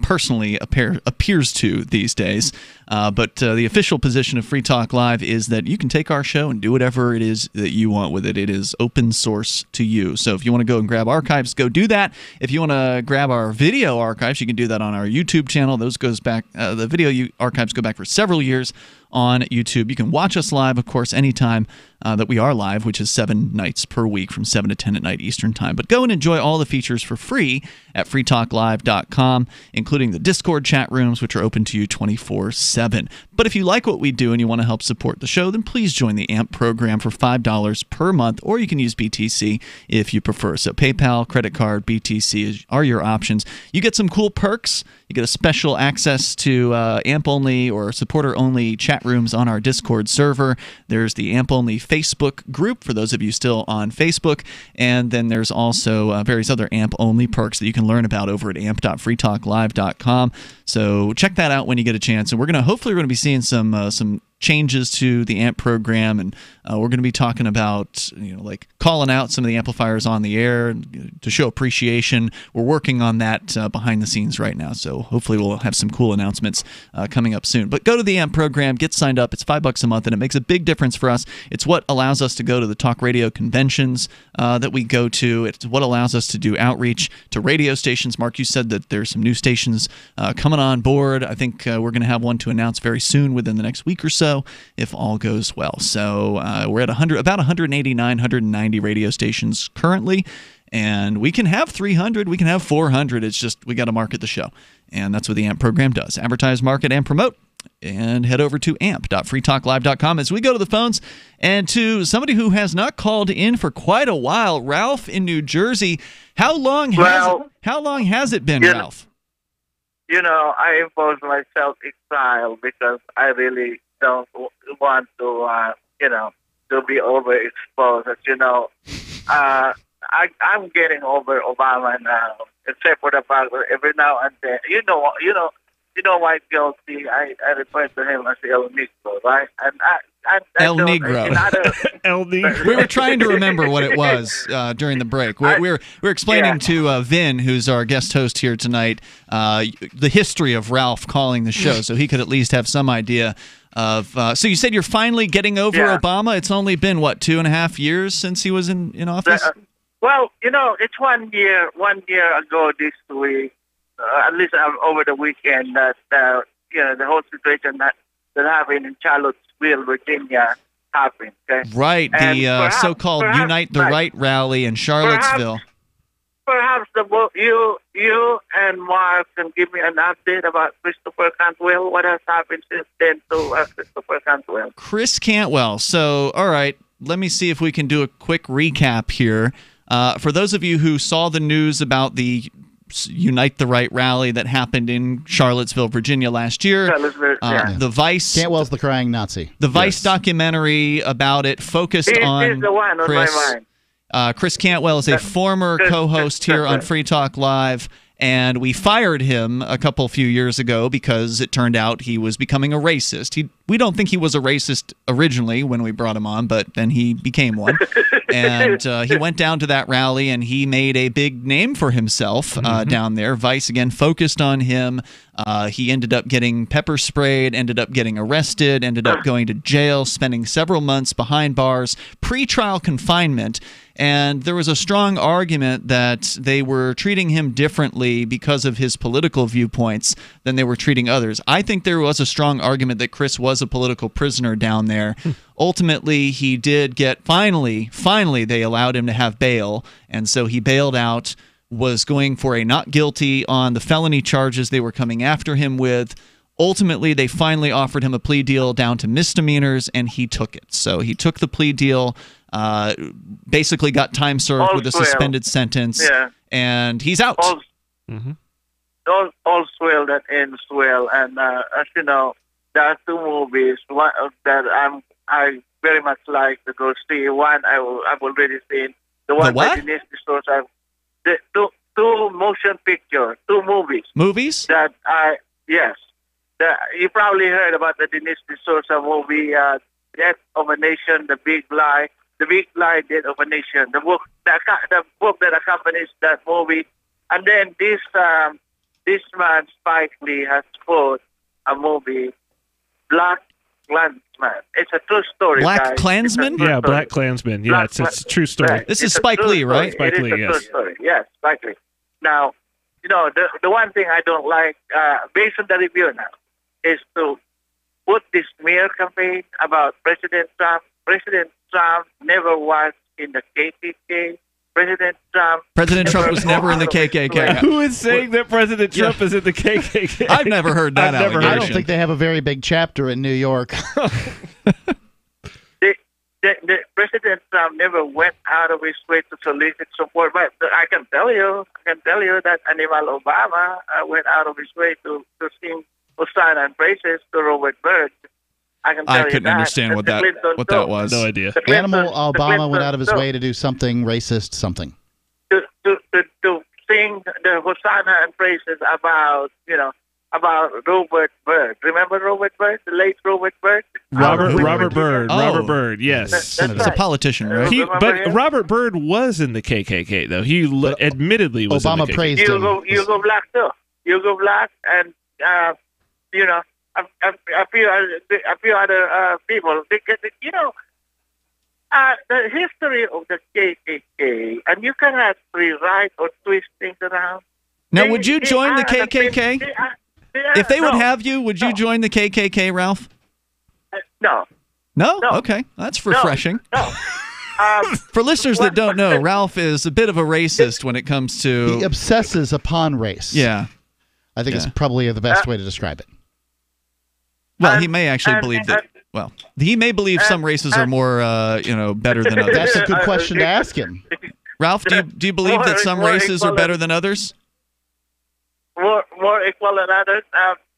personally appears to these days. But the official position of Free Talk Live is that you can take our show and do whatever it is that you want with it. It is open source to you. So if you want to go and grab archives, go do that. If you want to grab our video archives, you can do that on our YouTube channel. Those goes back. The video archives go back for several years on YouTube. You can watch us live, of course, anytime that we are live, which is 7 nights per week from 7 to 10 at night Eastern Time. But go and enjoy all the features for free at freetalklive.com, including the Discord chat rooms, which are open to you 24/7. But if you like what we do and you want to help support the show, then please join the AMP program for $5 per month, or you can use BTC if you prefer. So PayPal, credit card, BTC are your options. You get some cool perks. You get a special access to AMP-only or supporter-only chat rooms on our Discord server. There's the AMP-only Facebook group for those of you still on Facebook. And then there's also various other AMP-only perks that you can learn about over at amp.freetalklive.com. So check that out when you get a chance. And hopefully we're going to be seeing some changes to the AMP program, and we're going to be talking about like calling out some of the amplifiers on the air to show appreciation. We're working on that behind the scenes right now, so hopefully we'll have some cool announcements coming up soon. But go to the AMP program, get signed up. It's $5 a month, and it makes a big difference for us. It's what allows us to go to the talk radio conventions that we go to. It's what allows us to do outreach to radio stations. Mark, you said that there's some new stations coming on board. I think we're going to have one to announce very soon within the next week or so, if all goes well. So we're at about 189, 190 radio stations currently, and we can have 300, we can have 400. It's just we got to market the show, and that's what the AMP program does. Advertise, market, and promote. And head over to amp.freetalklive.com as we go to the phones and to somebody who has not called in for quite a while, Ralph in New Jersey. How long has it been, Ralph? I impose myself exile because I really don't want to, to be overexposed. I'm getting over Obama now, except for the fact that every now and then, why guilty? I refer to him as El Negro, right? And El Negro. El Negro. We were trying to remember what it was during the break. We're explaining to Vin, who's our guest host here tonight, the history of Ralph calling the show, so he could at least have some idea of. So you said you're finally getting over Obama. It's only been 2.5 years since he was in office. It's 1 year. 1 year ago this week, at least over the weekend, that the whole situation that happened in Charlottesville, Virginia, happened. Okay? Right, the so-called Unite the Right rally in Charlottesville. Perhaps you and Mark can give me an update about Christopher Cantwell. What has happened since then to Christopher Cantwell? Chris Cantwell. So, all right, let me see if we can do a quick recap here. For those of you who saw the news about the Unite the Right rally that happened in Charlottesville, Virginia last year, the Vice... Cantwell's the crying Nazi. The Vice documentary about it focused on He's the one on Chris. My mind. Chris Cantwell is a former co-host here on Free Talk Live, and we fired him a few years ago because it turned out he was becoming a racist. We don't think he was a racist originally when we brought him on, but then he became one. And he went down to that rally, and he made a big name for himself down there. Vice, again, focused on him. He ended up getting pepper sprayed, ended up getting arrested, ended up going to jail, spending several months behind bars, pre-trial confinement. And there was a strong argument that they were treating him differently because of his political viewpoints than they were treating others. I think there was a strong argument that Chris was a political prisoner down there. Ultimately, he did get, finally, they allowed him to have bail, and so he bailed out, was going for a not guilty on the felony charges they were coming after him with. Ultimately, they finally offered him a plea deal down to misdemeanors, and he took it. So he took the plea deal, basically got time served with a suspended sentence, and he's out. All swell that ends well, and as you know, there are two movies that I very much like to go see. One I've already seen. The one by Denise D'Souza. The two motion pictures, two movies. Movies? Yes. You probably heard about the Denise D'Souza movie, Death of a Nation, The Big Lie. The Big Lie, Death of a Nation, the book that accompanies that movie. And then this man, Spike Lee, has put a movie, Black Klansman. It's a true story. Black Klansman? Yeah, Black Klansman. Yeah, it's a true story. Right. This is Spike Lee, right? Spike Lee, yes. True story. Yes, Spike Lee. Now, the one thing I don't like, based on the review now, is to put this smear campaign about President Trump. President Trump never was in the KKK. President Trump was never in the KKK. Who is saying that President Trump is in the KKK? I've never heard that allegation. I don't think they have a very big chapter in New York. The President Trump never went out of his way to solicit support. But I can tell you that Aníbal Obama went out of his way to sing Hosanna and praises to Robert Byrd. I couldn't understand what that was. No idea. Animal Obama went out of his way to do something racist, something. To sing the Hosanna and praises about Robert Byrd. Remember Robert Byrd, the late Robert Byrd? Robert Byrd. Robert Byrd. Yes, he's a politician, right? But Robert Byrd was in the KKK, though. He admittedly was. Obama in the KKK. praised him. Hugo Black too. Hugo Black and a few other people. The history of the KKK, and you cannot rewrite or twist things around. Now, would you join the KKK? If they would have you, would you join the KKK, Ralph? No. No? Okay. That's refreshing. No. For listeners that don't know, Ralph is a bit of a racist when it comes to... He obsesses upon race. Yeah. I think it's probably the best way to describe it. Well, he may actually believe that... Well, he may believe some races are more, better than others. That's a good question to ask him. Ralph, do you believe that some races are better than others? More equal than others?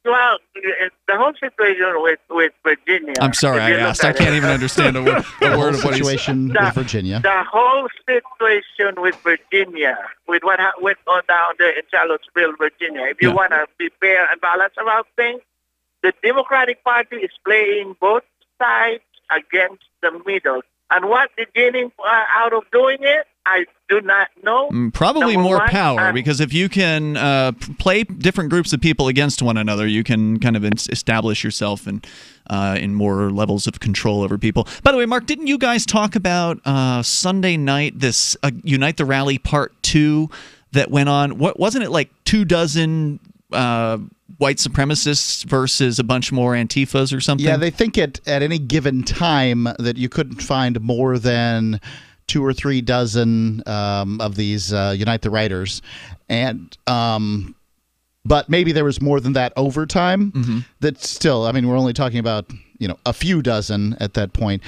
Well, the whole situation with Virginia... I'm sorry, I asked. I can't even understand a word of what situation with Virginia. The whole situation with Virginia, with what went on down there in Charlottesville, Virginia, if you want to be fair and balanced about things, the Democratic Party is playing both sides against the middle. And what they're gaining out of doing it, I do not know. Probably more power, because if you can play different groups of people against one another, you can kind of establish yourself in more levels of control over people. By the way, Mark, didn't you guys talk about Sunday night, this Unite the Rally Part 2 that went on? Wasn't it like 24 white supremacists versus a bunch more Antifas or something? Yeah, they think at any given time that you couldn't find more than 2 or 3 dozen of these Unite the Writers, and but maybe there was more than that over time. Mm-hmm. That's still, I mean, we're only talking about a few dozen at that point.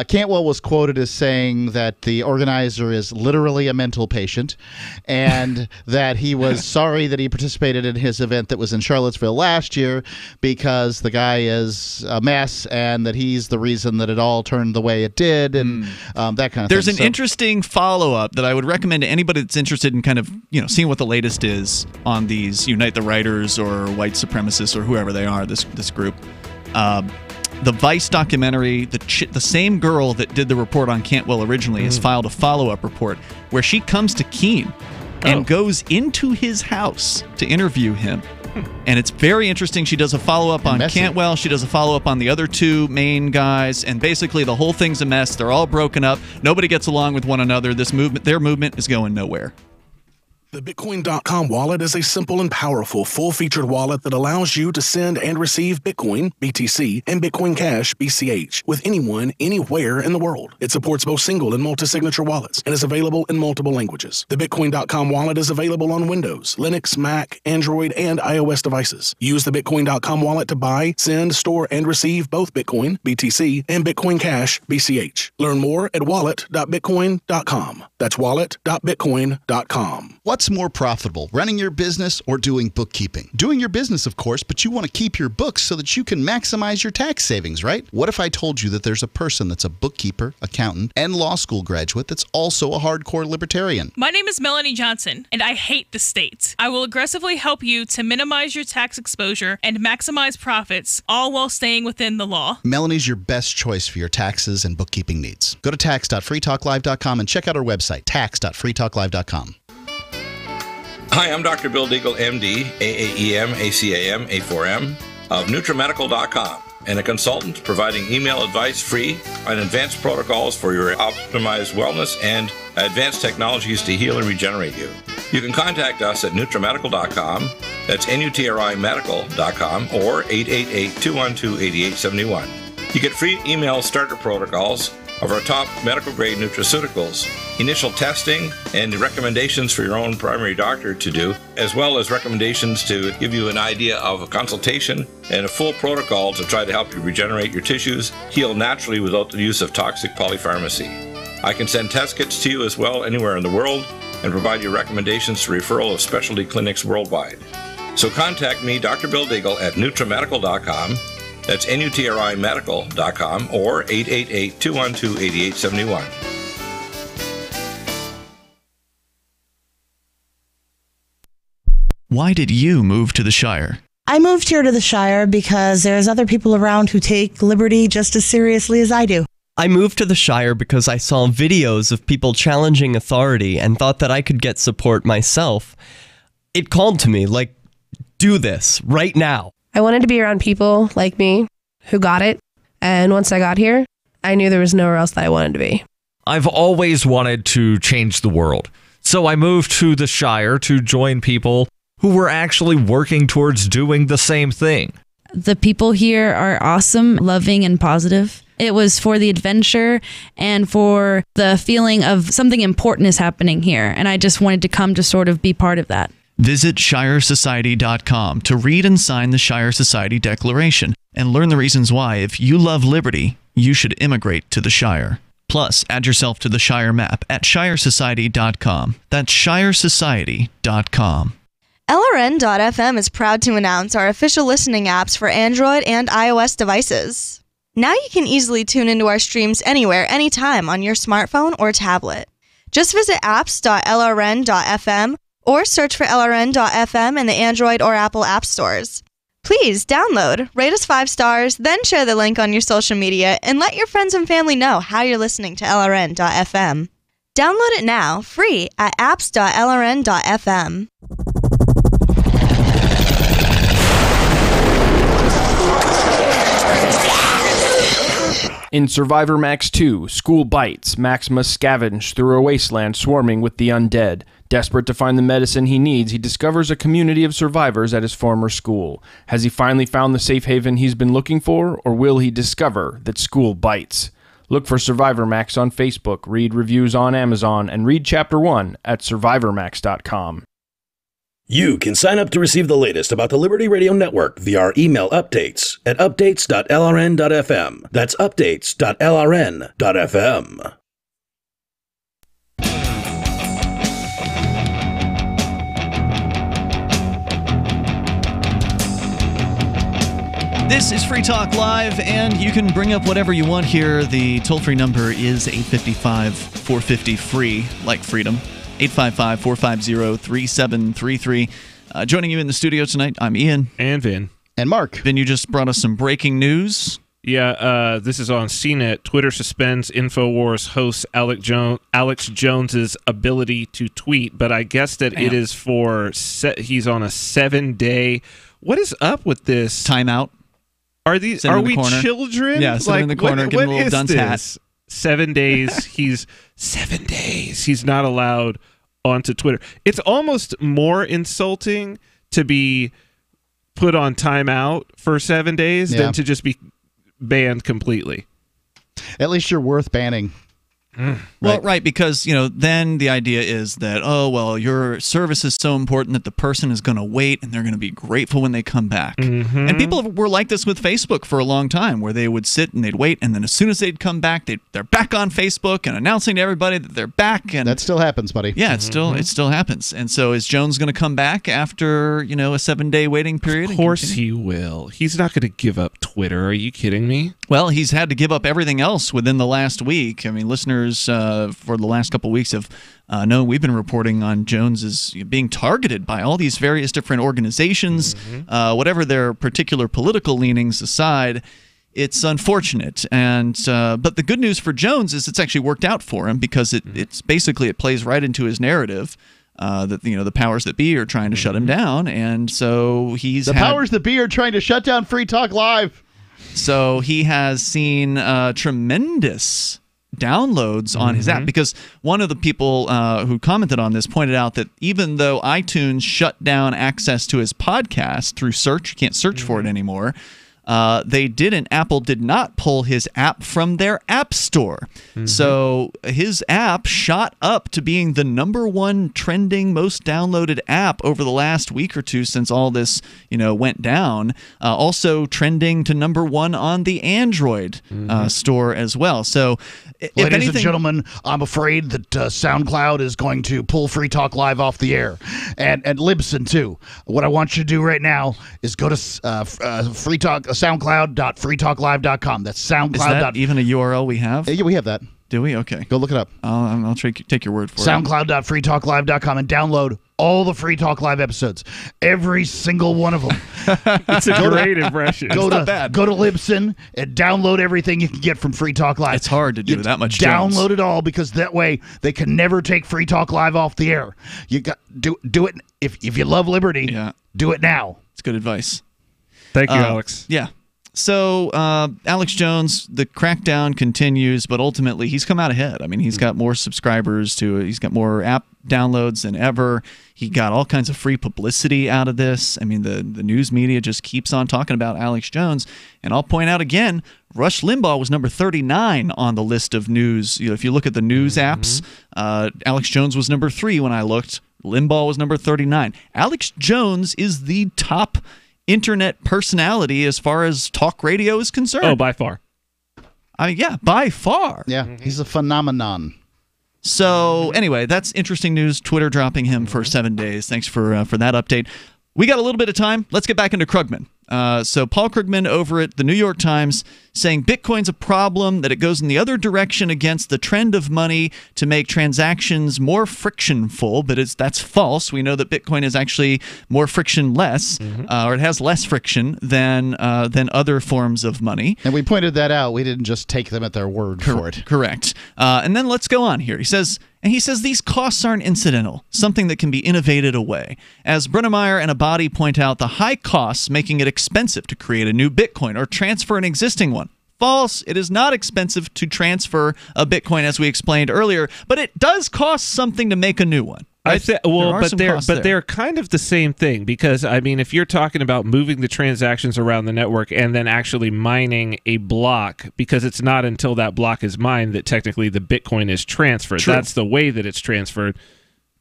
Cantwell was quoted as saying that the organizer is literally a mental patient, and that he was sorry that he participated in his event that was in Charlottesville last year because the guy is a mess, and that he's the reason that it all turned the way it did, and that kind of There's thing. There's an interesting follow-up that I would recommend to anybody that's interested in kind of seeing what the latest is on these Unite the Writers or white supremacists or whoever they are, this group. The Vice documentary, the same girl that did the report on Cantwell originally has filed a follow-up report where she comes to Keene and goes into his house to interview him. And it's very interesting. She does a follow-up on Cantwell. She does a follow-up on the other 2 main guys. And basically the whole thing's a mess. They're all broken up. Nobody gets along with one another. Their movement is going nowhere. The Bitcoin.com wallet is a simple and powerful full-featured wallet that allows you to send and receive Bitcoin, BTC, and Bitcoin Cash, BCH, with anyone, anywhere in the world. It supports both single and multi-signature wallets and is available in multiple languages. The Bitcoin.com wallet is available on Windows, Linux, Mac, Android, and iOS devices. Use the Bitcoin.com wallet to buy, send, store, and receive both Bitcoin, BTC, and Bitcoin Cash, BCH. Learn more at wallet.bitcoin.com. That's wallet.bitcoin.com. What's What's more profitable, running your business or doing bookkeeping? Doing your business, of course, but you want to keep your books so that you can maximize your tax savings, right? What if I told you that there's a person that's a bookkeeper, accountant, and law school graduate that's also a hardcore libertarian? My name is Melanie Johnson, and I hate the state. I will aggressively help you to minimize your tax exposure and maximize profits, all while staying within the law. Melanie's your best choice for your taxes and bookkeeping needs. Go to tax.freetalklive.com and check out our website, tax.freetalklive.com. Hi, I'm Dr. Bill Deagle, MD, AAEM, ACAM, A4M, of NutriMedical.com, and a consultant providing email advice free on advanced protocols for your optimized wellness and advanced technologies to heal and regenerate you. You can contact us at NutriMedical.com, that's NutriMedical.com, or 888-212-8871. You get free email starter protocols of our top medical-grade nutraceuticals, initial testing, and recommendations for your own primary doctor to do, as well as recommendations to give you an idea of a consultation and a full protocol to try to help you regenerate your tissues, heal naturally without the use of toxic polypharmacy. I can send test kits to you as well anywhere in the world and provide you recommendations to referral of specialty clinics worldwide. So contact me, Dr. Bill Deagle, at NutriMedical.com. That's NutriMedical.com or 888-212-8871. Why did you move to the Shire? I moved here to the Shire because there's other people around who take liberty just as seriously as I do. I moved to the Shire because I saw videos of people challenging authority and thought that I could get support myself. It called to me, like, do this right now. I wanted to be around people like me who got it, and once I got here, I knew there was nowhere else that I wanted to be. I've always wanted to change the world, so I moved to the Shire to join people who were actually working towards doing the same thing. The people here are awesome, loving, and positive. It was for the adventure and for the feeling of something important is happening here, and I just wanted to come to sort of be part of that. Visit ShireSociety.com to read and sign the Shire Society Declaration and learn the reasons why, if you love liberty, you should immigrate to the Shire. Plus, add yourself to the Shire map at ShireSociety.com. That's ShireSociety.com. LRN.FM is proud to announce our official listening apps for Android and iOS devices. Now you can easily tune into our streams anywhere, anytime on your smartphone or tablet. Just visit apps.lrn.fm or search for LRN.FM in the Android or Apple app stores. Please download, rate us 5 stars, then share the link on your social media and let your friends and family know how you're listening to LRN.FM. Download it now, free at apps.lrn.fm. In Survivor Max 2, School Bites, Max must scavenge through a wasteland swarming with the undead. Desperate to find the medicine he needs, he discovers a community of survivors at his former school. Has he finally found the safe haven he's been looking for, or will he discover that school bites? Look for Survivor Max on Facebook, read reviews on Amazon, and read Chapter 1 at survivormax.com. You can sign up to receive the latest about the Liberty Radio Network via our email updates at updates.lrn.fm. That's updates.lrn.fm. This is Free Talk Live, and you can bring up whatever you want here. The toll-free number is 855-450-FREE, like freedom. 855-450-3733. Joining you in the studio tonight, I'm Ian. And Vin. And Mark. Vin, you just brought us some breaking news. Yeah, this is on CNET. Twitter suspends InfoWars host Alex Jones's ability to tweet, but I guess that it is for he's on a 7-day. What is up with this timeout? Are we children? Yeah, sitting in the corner, getting a little dunce hat. 7 days. He's 7 days. He's not allowed onto Twitter. It's almost more insulting to be put on timeout for 7 days than to just be banned completely. At least you're worth banning. Well, right, because then the idea is that your service is so important that the person is going to wait and they're going to be grateful when they come back. Mm-hmm. And people were like this with Facebook for a long time, where they would sit and they'd wait, and then as soon as they'd come back, they're back on Facebook and announcing to everybody that they're back. And that still happens, buddy. Yeah, it still happens. And so is Jones going to come back after a 7-day waiting period? Of course he will. He's not going to give up Twitter. Are you kidding me? Well, he's had to give up everything else within the last week. I mean, listeners for the last couple of weeks have known we've been reporting on Jones as being targeted by all these various different organizations, whatever their particular political leanings aside. It's unfortunate, and but the good news for Jones is it's actually worked out for him, because it plays right into his narrative. That the powers that be are trying to shut him down, and so powers that be are trying to shut down Free Talk Live. So he has seen tremendous downloads on his app, because one of the people who commented on this pointed out that even though iTunes shut down access to his podcast through search, you can't search for it anymore. Apple did not pull his app from their app store. So his app shot up to being the #1 trending most downloaded app over the last week or two since all this, went down. Also trending to #1 on the Android store as well. So, ladies and gentlemen, I'm afraid that SoundCloud is going to pull Free Talk Live off the air, and Libsyn too. What I want you to do right now is go to Free Talk. SoundCloud.freetalklive.com. That's SoundCloud. Is that even a URL we have? Yeah, we have that. Do we? Okay. Go look it up. I'll take your word for it. SoundCloud.freetalklive.com and download all the Free Talk Live episodes. Every single one of them. It's a great impression. Go to Libsyn and download everything you can get from Free Talk Live. It's hard to do that much. Download it all, because that way they can never take Free Talk Live off the air. You got do it if you love liberty. Yeah. Do it now. It's good advice. Thank you, Alex. Yeah. So Alex Jones, the crackdown continues, but ultimately he's come out ahead. I mean, he's got more subscribers he's got more app downloads than ever. He got all kinds of free publicity out of this. I mean, the news media just keeps on talking about Alex Jones. And I'll point out again, Rush Limbaugh was number 39 on the list of news. If you look at the news apps, Alex Jones was number 3 when I looked. Limbaugh was number 39. Alex Jones is the top internet personality as far as talk radio is concerned. Oh, by far. Yeah, by far. Yeah, he's a phenomenon. So anyway, that's interesting news. Twitter dropping him for 7 days. Thanks for that update. We got a little bit of time. Let's get back into Krugman. So Paul Krugman over at the New York Times saying Bitcoin's a problem, that it goes in the other direction against the trend of money to make transactions more frictionful, but that's false. We know that Bitcoin is actually more frictionless, or it has less friction than other forms of money. And we pointed that out. We didn't just take them at their word for it. Correct. And then let's go on here. He says these costs aren't incidental, something that can be innovated away. As Brunnemeyer and Abadi point out, the high costs making it expensive to create a new Bitcoin or transfer an existing one. False. It is not expensive to transfer a Bitcoin, as we explained earlier, but it does cost something to make a new one. But they're kind of the same thing, because I mean, if you're talking about moving the transactions around the network and then actually mining a block, because it's not until that block is mined that technically the Bitcoin is transferred. True. That's the way that it's transferred.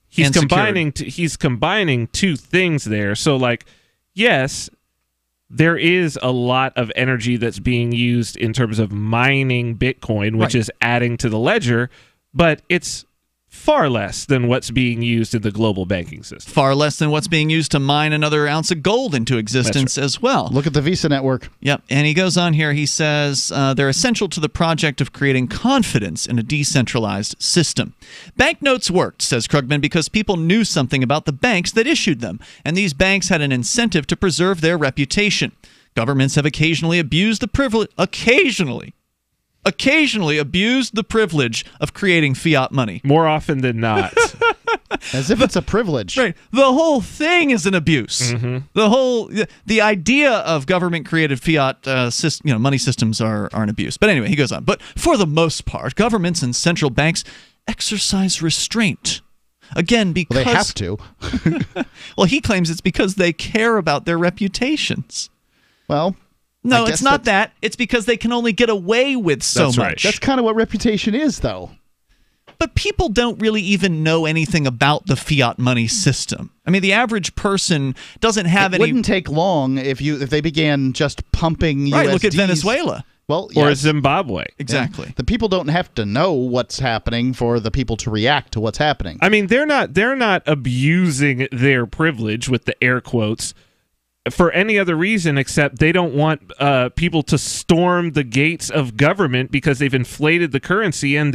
He's combining two things there. So, like, yes, there is a lot of energy that's being used in terms of mining Bitcoin, which is adding to the ledger, but it's far less than what's being used in the global banking system. Far less than what's being used to mine another ounce of gold into existence as well. Look at the Visa network. Yep. And he goes on here. He says they're essential to the project of creating confidence in a decentralized system. Banknotes worked, says Krugman, because people knew something about the banks that issued them, and these banks had an incentive to preserve their reputation. Governments have occasionally abused the privilege. Occasionally abused the privilege of creating fiat money. More often than not. As if it's a privilege. Right. The whole thing is an abuse. The idea of government-created fiat money systems are an abuse. But anyway, he goes on. But for the most part, governments and central banks exercise restraint. Again, because... Well, they have to. Well, he claims it's because they care about their reputations. Well... No, it's not that. It's because they can only get away with so much. That's kind of what reputation is, though. But people don't really even know anything about the fiat money system. I mean, the average person doesn't have any. It wouldn't take long if they began just pumping USDs. Right, look at Venezuela. Well, or yes. Zimbabwe. Exactly. Yeah. The people don't have to know what's happening for the people to react to what's happening. I mean, they're not abusing their privilege with the air quotes for any other reason except they don't want people to storm the gates of government because they've inflated the currency and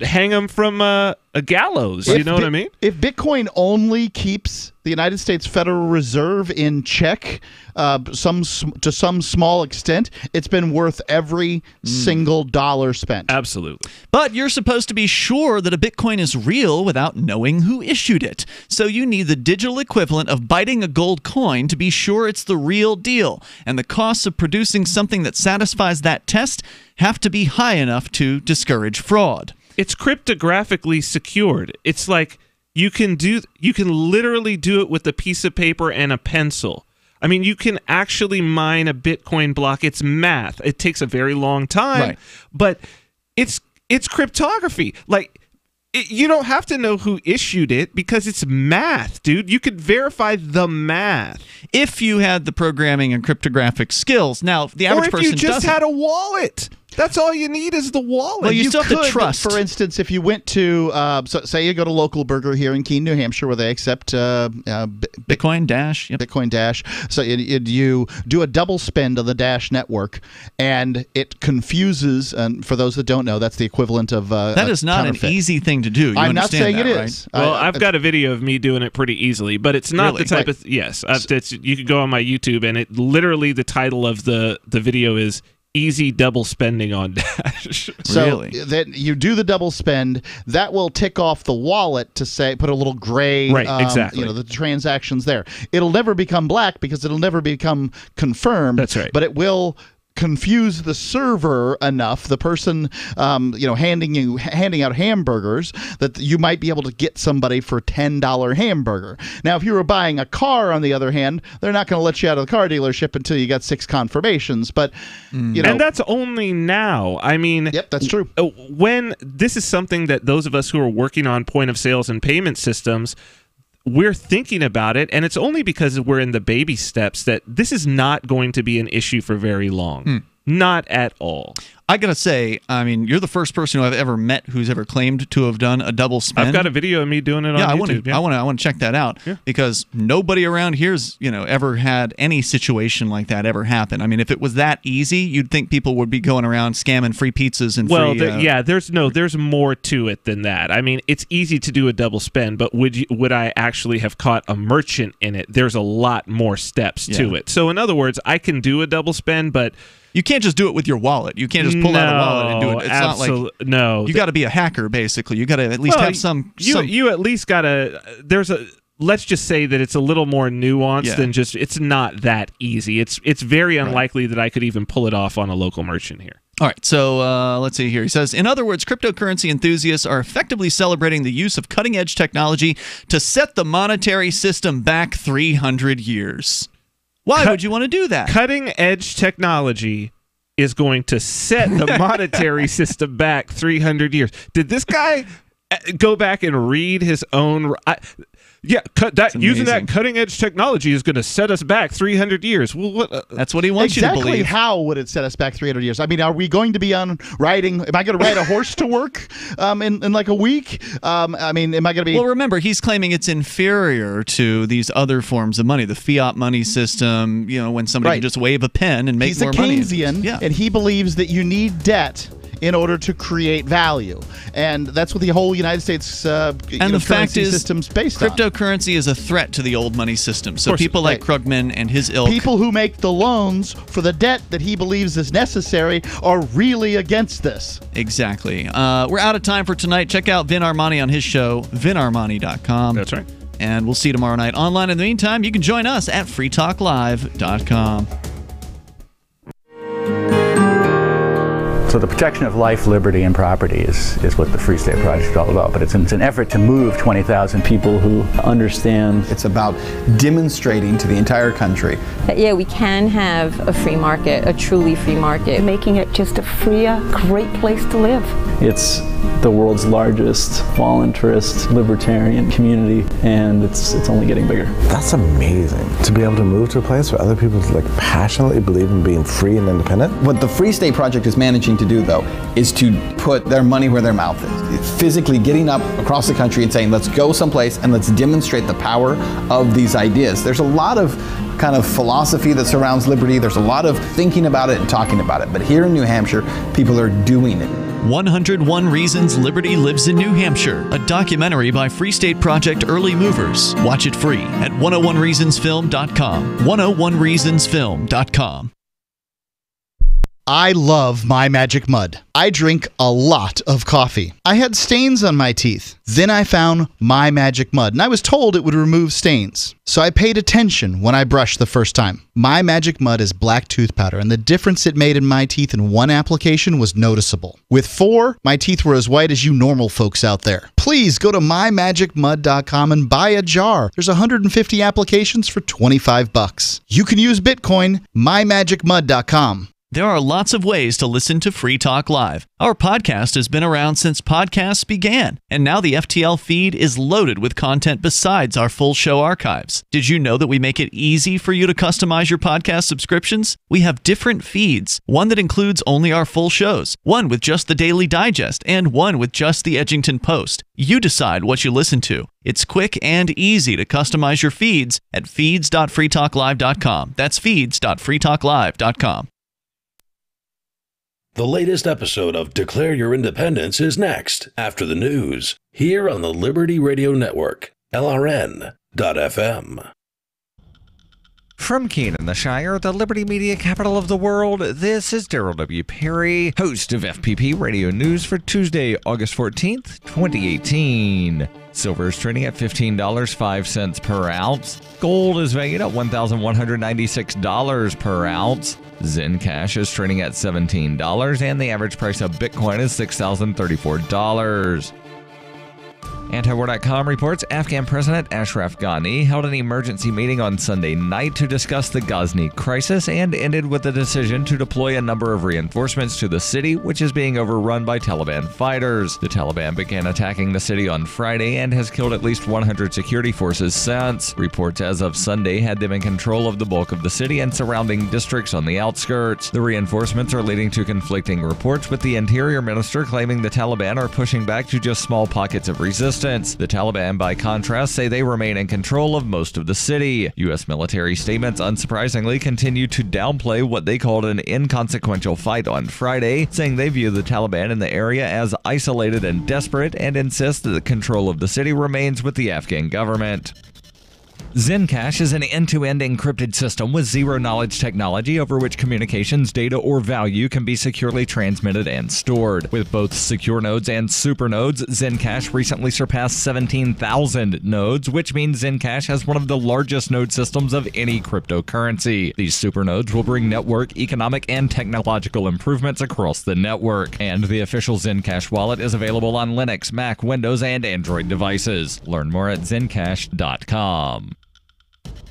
hang them from a gallows. You know what I mean? If Bitcoin only keeps the United States Federal Reserve in check to some small extent, it's been worth every single dollar spent. Absolutely. But you're supposed to be sure that a Bitcoin is real without knowing who issued it. So you need the digital equivalent of biting a gold coin to be sure it's the real deal. And the costs of producing something that satisfies that test have to be high enough to discourage fraud. It's cryptographically secured. It's like you can literally do it with a piece of paper and a pencil. I mean, you can actually mine a Bitcoin block. It's math. It takes a very long time, but it's cryptography. Like, you don't have to know who issued it because it's math, dude. You could verify the math if you had the programming and cryptographic skills. Now, the average person doesn't. Or if you just had a wallet. That's all you need is the wallet. Well, you still have to trust. For instance, if you went to, say you go to Local Burger here in Keene, New Hampshire, where they accept Bitcoin Dash. Yep. Bitcoin Dash. So you do a double spend on the Dash network, and it confuses, and for those that don't know, that's the equivalent of that is not an easy thing to do. I'm not saying it is. Well, I've got a video of me doing it pretty easily, but it's not the type of... Yes, you can go on my YouTube, and it literally, the title of the video is easy double spending on Dash. So that you do the double spend, that will tick off the wallet to say, put a little gray, exactly. The transactions there. It'll never become black because it'll never become confirmed. That's right. But it will confuse the server enough, the person handing out hamburgers, that you might be able to get somebody for $10 hamburger. Now, if you were buying a car, on the other hand, they're not going to let you out of the car dealership until you got 6 confirmations. But and that's only now. I mean, yep, that's true. When this is something that those of us who are working on point of sales and payment systems, we're thinking about it, and it's only because we're in the baby steps that this is not going to be an issue for very long. Not at all. I gotta say, I mean, you're the first person who I've ever met who's ever claimed to have done a double spend. I've got a video of me doing it on YouTube. I want to check that out because nobody around here's ever had any situation like that ever happen. I mean, if it was that easy, you'd think people would be going around scamming free pizzas and free. There's more to it than that. I mean, it's easy to do a double spend, but would I actually have caught a merchant in it? There's a lot more steps to it. So in other words, I can do a double spend, but you can't just do it with your wallet. You can't just pull out a wallet and do it. It's not like you got to be a hacker. Basically, you got to at least have some. You at least got to. Let's just say that it's a little more nuanced than just. It's not that easy. It's very unlikely that I could even pull it off on a local merchant here. All right, so let's see here. He says, in other words, cryptocurrency enthusiasts are effectively celebrating the use of cutting-edge technology to set the monetary system back 300 years. Why would you want to do that? Cutting-edge technology is going to set the monetary system back 300 years. Did this guy go back and read his own... using that cutting-edge technology is going to set us back 300 years. Well, that's what he wants you to believe. Exactly how would it set us back 300 years? I mean, are we going to be on riding... Am I going to ride a horse to work in like a week? I mean, am I going to be... Well, remember, he's claiming it's inferior to these other forms of money, the fiat money system, when somebody can just wave a pen and make more money. He's a Keynesian, and he believes that you need debt in order to create value. And that's what the whole United States and the fact is, system's based on. Cryptocurrency is a threat to the old money system. So people like Krugman and his ilk... People who make the loans for the debt that he believes is necessary are really against this. Exactly. We're out of time for tonight. Check out Vin Armani on his show, vinarmani.com. That's right. And we'll see you tomorrow night online. In the meantime, you can join us at freetalklive.com. So the protection of life, liberty, and property is what the Free State Project is all about. But it's an effort to move 20,000 people who understand. It's about demonstrating to the entire country that, yeah, we can have a free market, a truly free market. Making it just a freer, great place to live. It's the world's largest voluntarist libertarian community, and it's only getting bigger. That's amazing, to be able to move to a place where other people passionately believe in being free and independent. What the Free State Project is managing to do, though, is to put their money where their mouth is. It's physically getting up across the country and saying, let's go someplace and let's demonstrate the power of these ideas. There's a lot of kind of philosophy that surrounds liberty. There's a lot of thinking about it and talking about it. But here in New Hampshire, people are doing it. 101 Reasons Liberty Lives in New Hampshire, a documentary by Free State Project Early Movers. Watch it free at 101reasonsfilm.com. 101reasonsfilm.com. I love My Magic Mud. I drink a lot of coffee. I had stains on my teeth. Then I found My Magic Mud, and I was told it would remove stains. So I paid attention when I brushed the first time. My Magic Mud is black tooth powder, and the difference it made in my teeth in one application was noticeable. With 4, my teeth were as white as you normal folks out there. Please go to mymagicmud.com and buy a jar. There's 150 applications for $25. You can use Bitcoin, mymagicmud.com. There are lots of ways to listen to Free Talk Live. Our podcast has been around since podcasts began, and now the FTL feed is loaded with content besides our full show archives. Did you know that we make it easy for you to customize your podcast subscriptions? We have different feeds, one that includes only our full shows, one with just the Daily Digest, and one with just the Edgington Post. You decide what you listen to. It's quick and easy to customize your feeds at feeds.freetalklive.com. That's feeds.freetalklive.com. The latest episode of Declare Your Independence is next, after the news, here on the Liberty Radio Network, LRN.FM. From Keene in the Shire, the Liberty Media capital of the world, this is Daryl W. Perry, host of FPP Radio News for Tuesday, August 14th, 2018. Silver is trading at $15.05 per ounce. Gold is valued at $1,196 per ounce. Zencash is trading at $17, and the average price of Bitcoin is $6,034. Antiwar.com reports Afghan President Ashraf Ghani held an emergency meeting on Sunday night to discuss the Ghazni crisis and ended with the decision to deploy a number of reinforcements to the city, which is being overrun by Taliban fighters. The Taliban began attacking the city on Friday and has killed at least 100 security forces since. Reports as of Sunday had them in control of the bulk of the city and surrounding districts on the outskirts. The reinforcements are leading to conflicting reports, with the Interior Minister claiming the Taliban are pushing back to just small pockets of resistance. The Taliban, by contrast, say they remain in control of most of the city. U.S. military statements, unsurprisingly, continue to downplay what they called an inconsequential fight on Friday, saying they view the Taliban in the area as isolated and desperate, and insist that the control of the city remains with the Afghan government. Zencash is an end-to-end encrypted system with zero-knowledge technology over which communications, data, or value can be securely transmitted and stored. With both secure nodes and supernodes, Zencash recently surpassed 17,000 nodes, which means Zencash has one of the largest node systems of any cryptocurrency. These supernodes will bring network, economic, and technological improvements across the network. And the official Zencash wallet is available on Linux, Mac, Windows, and Android devices. Learn more at zencash.com.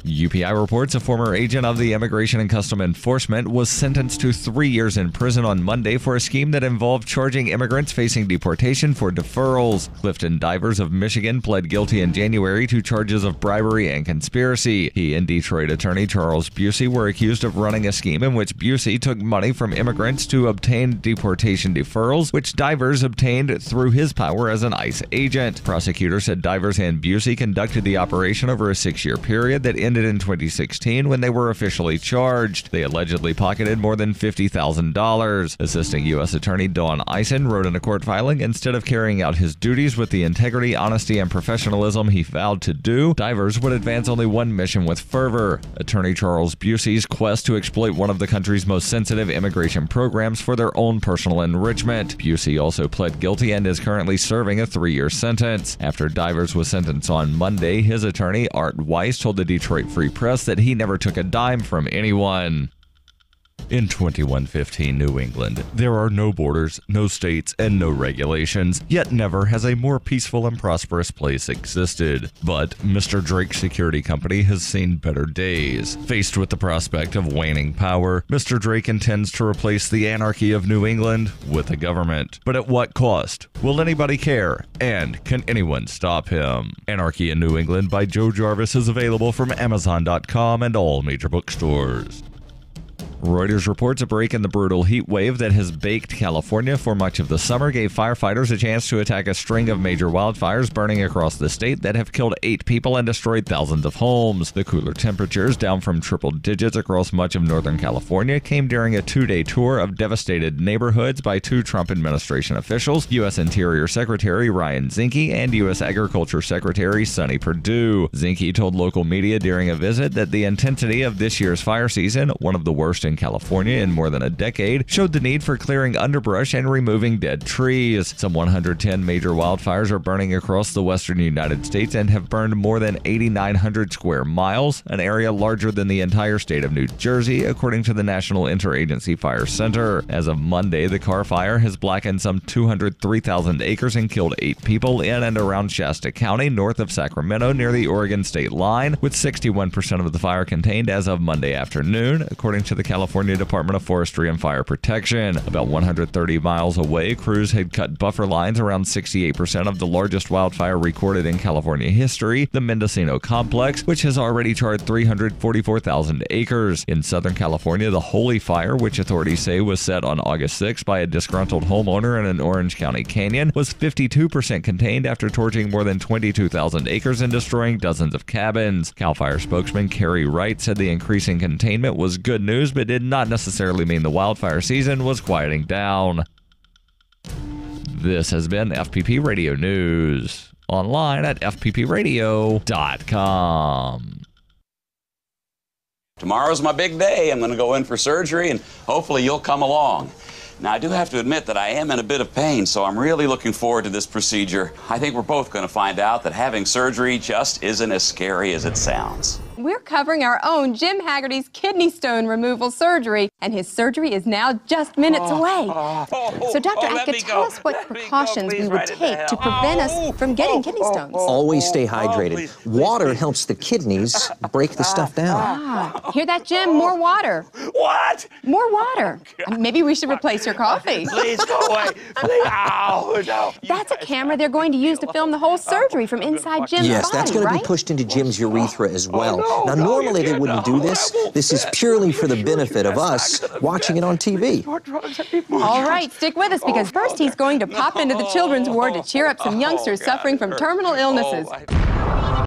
UPI reports a former agent of the Immigration and Customs Enforcement was sentenced to 3 years in prison on Monday for a scheme that involved charging immigrants facing deportation for deferrals. Clifton Divers of Michigan pled guilty in January to charges of bribery and conspiracy. He and Detroit attorney Charles Busey were accused of running a scheme in which Busey took money from immigrants to obtain deportation deferrals, which Divers obtained through his power as an ICE agent. Prosecutors said Divers and Busey conducted the operation over a 6-year period that ended in 2016 when they were officially charged. They allegedly pocketed more than $50,000. Assistant U.S. Attorney Don Eisen wrote in a court filing, instead of carrying out his duties with the integrity, honesty, and professionalism he vowed to do, Divers would advance only one mission with fervor: Attorney Charles Busey's quest to exploit one of the country's most sensitive immigration programs for their own personal enrichment. Busey also pled guilty and is currently serving a 3-year sentence. After Divers was sentenced on Monday, his attorney, Art Weiss, told the Detroit Free Press that he never took a dime from anyone. In 2115 New England, there are no borders, no states, and no regulations, yet never has a more peaceful and prosperous place existed. But Mr. Drake's security company has seen better days. Faced with the prospect of waning power, Mr. Drake intends to replace the anarchy of New England with a government. But at what cost? Will anybody care? And can anyone stop him? Anarchy in New England by Joe Jarvis is available from Amazon.com and all major bookstores. Reuters reports a break in the brutal heat wave that has baked California for much of the summer gave firefighters a chance to attack a string of major wildfires burning across the state that have killed 8 people and destroyed thousands of homes. The cooler temperatures, down from triple digits across much of Northern California, came during a 2-day tour of devastated neighborhoods by 2 Trump administration officials, U.S. Interior Secretary Ryan Zinke and U.S. Agriculture Secretary Sonny Perdue. Zinke told local media during a visit that the intensity of this year's fire season, one of the worst in California in more than a decade, showed the need for clearing underbrush and removing dead trees. Some 110 major wildfires are burning across the western United States and have burned more than 8,900 square miles, an area larger than the entire state of New Jersey, according to the National Interagency Fire Center. As of Monday, the Carr Fire has blackened some 203,000 acres and killed 8 people in and around Shasta County, north of Sacramento, near the Oregon state line, with 61% of the fire contained as of Monday afternoon, according to the California Department of Forestry and Fire Protection. About 130 miles away, crews had cut buffer lines around 68% of the largest wildfire recorded in California history, the Mendocino Complex, which has already charred 344,000 acres. In Southern California, the Holy Fire, which authorities say was set on August 6 by a disgruntled homeowner in an Orange County canyon, was 52% contained after torching more than 22,000 acres and destroying dozens of cabins. CAL FIRE spokesman Kerry Wright said the increasing containment was good news, but did not necessarily mean the wildfire season was quieting down. This has been FPP Radio News. Online at fppradio.com. Tomorrow's my big day. I'm going to go in for surgery, and hopefully you'll come along. Now, I do have to admit that I am in a bit of pain, so I'm really looking forward to this procedure. I think we're both going to find out that having surgery just isn't as scary as it sounds. We're covering our own Jim Haggerty's kidney stone removal surgery, and his surgery is now just minutes away. So, Dr. Atka, tell us what precautions we would take to prevent us from getting kidney stones. Always stay hydrated. Water helps the kidneys break the stuff down. Ah, hear that, Jim? More water. What? More water. Maybe we should replace your coffee. Please go away. Please. Ow, no. That's a camera they're going to use to film the whole surgery from inside Jim's body, yes, that's going to be pushed into Jim's urethra as well. Now, normally they wouldn't do this. This is purely for the benefit of us watching it on TV. All right, stick with us because first he's going to pop into the children's ward to cheer up some youngsters suffering from terminal illnesses.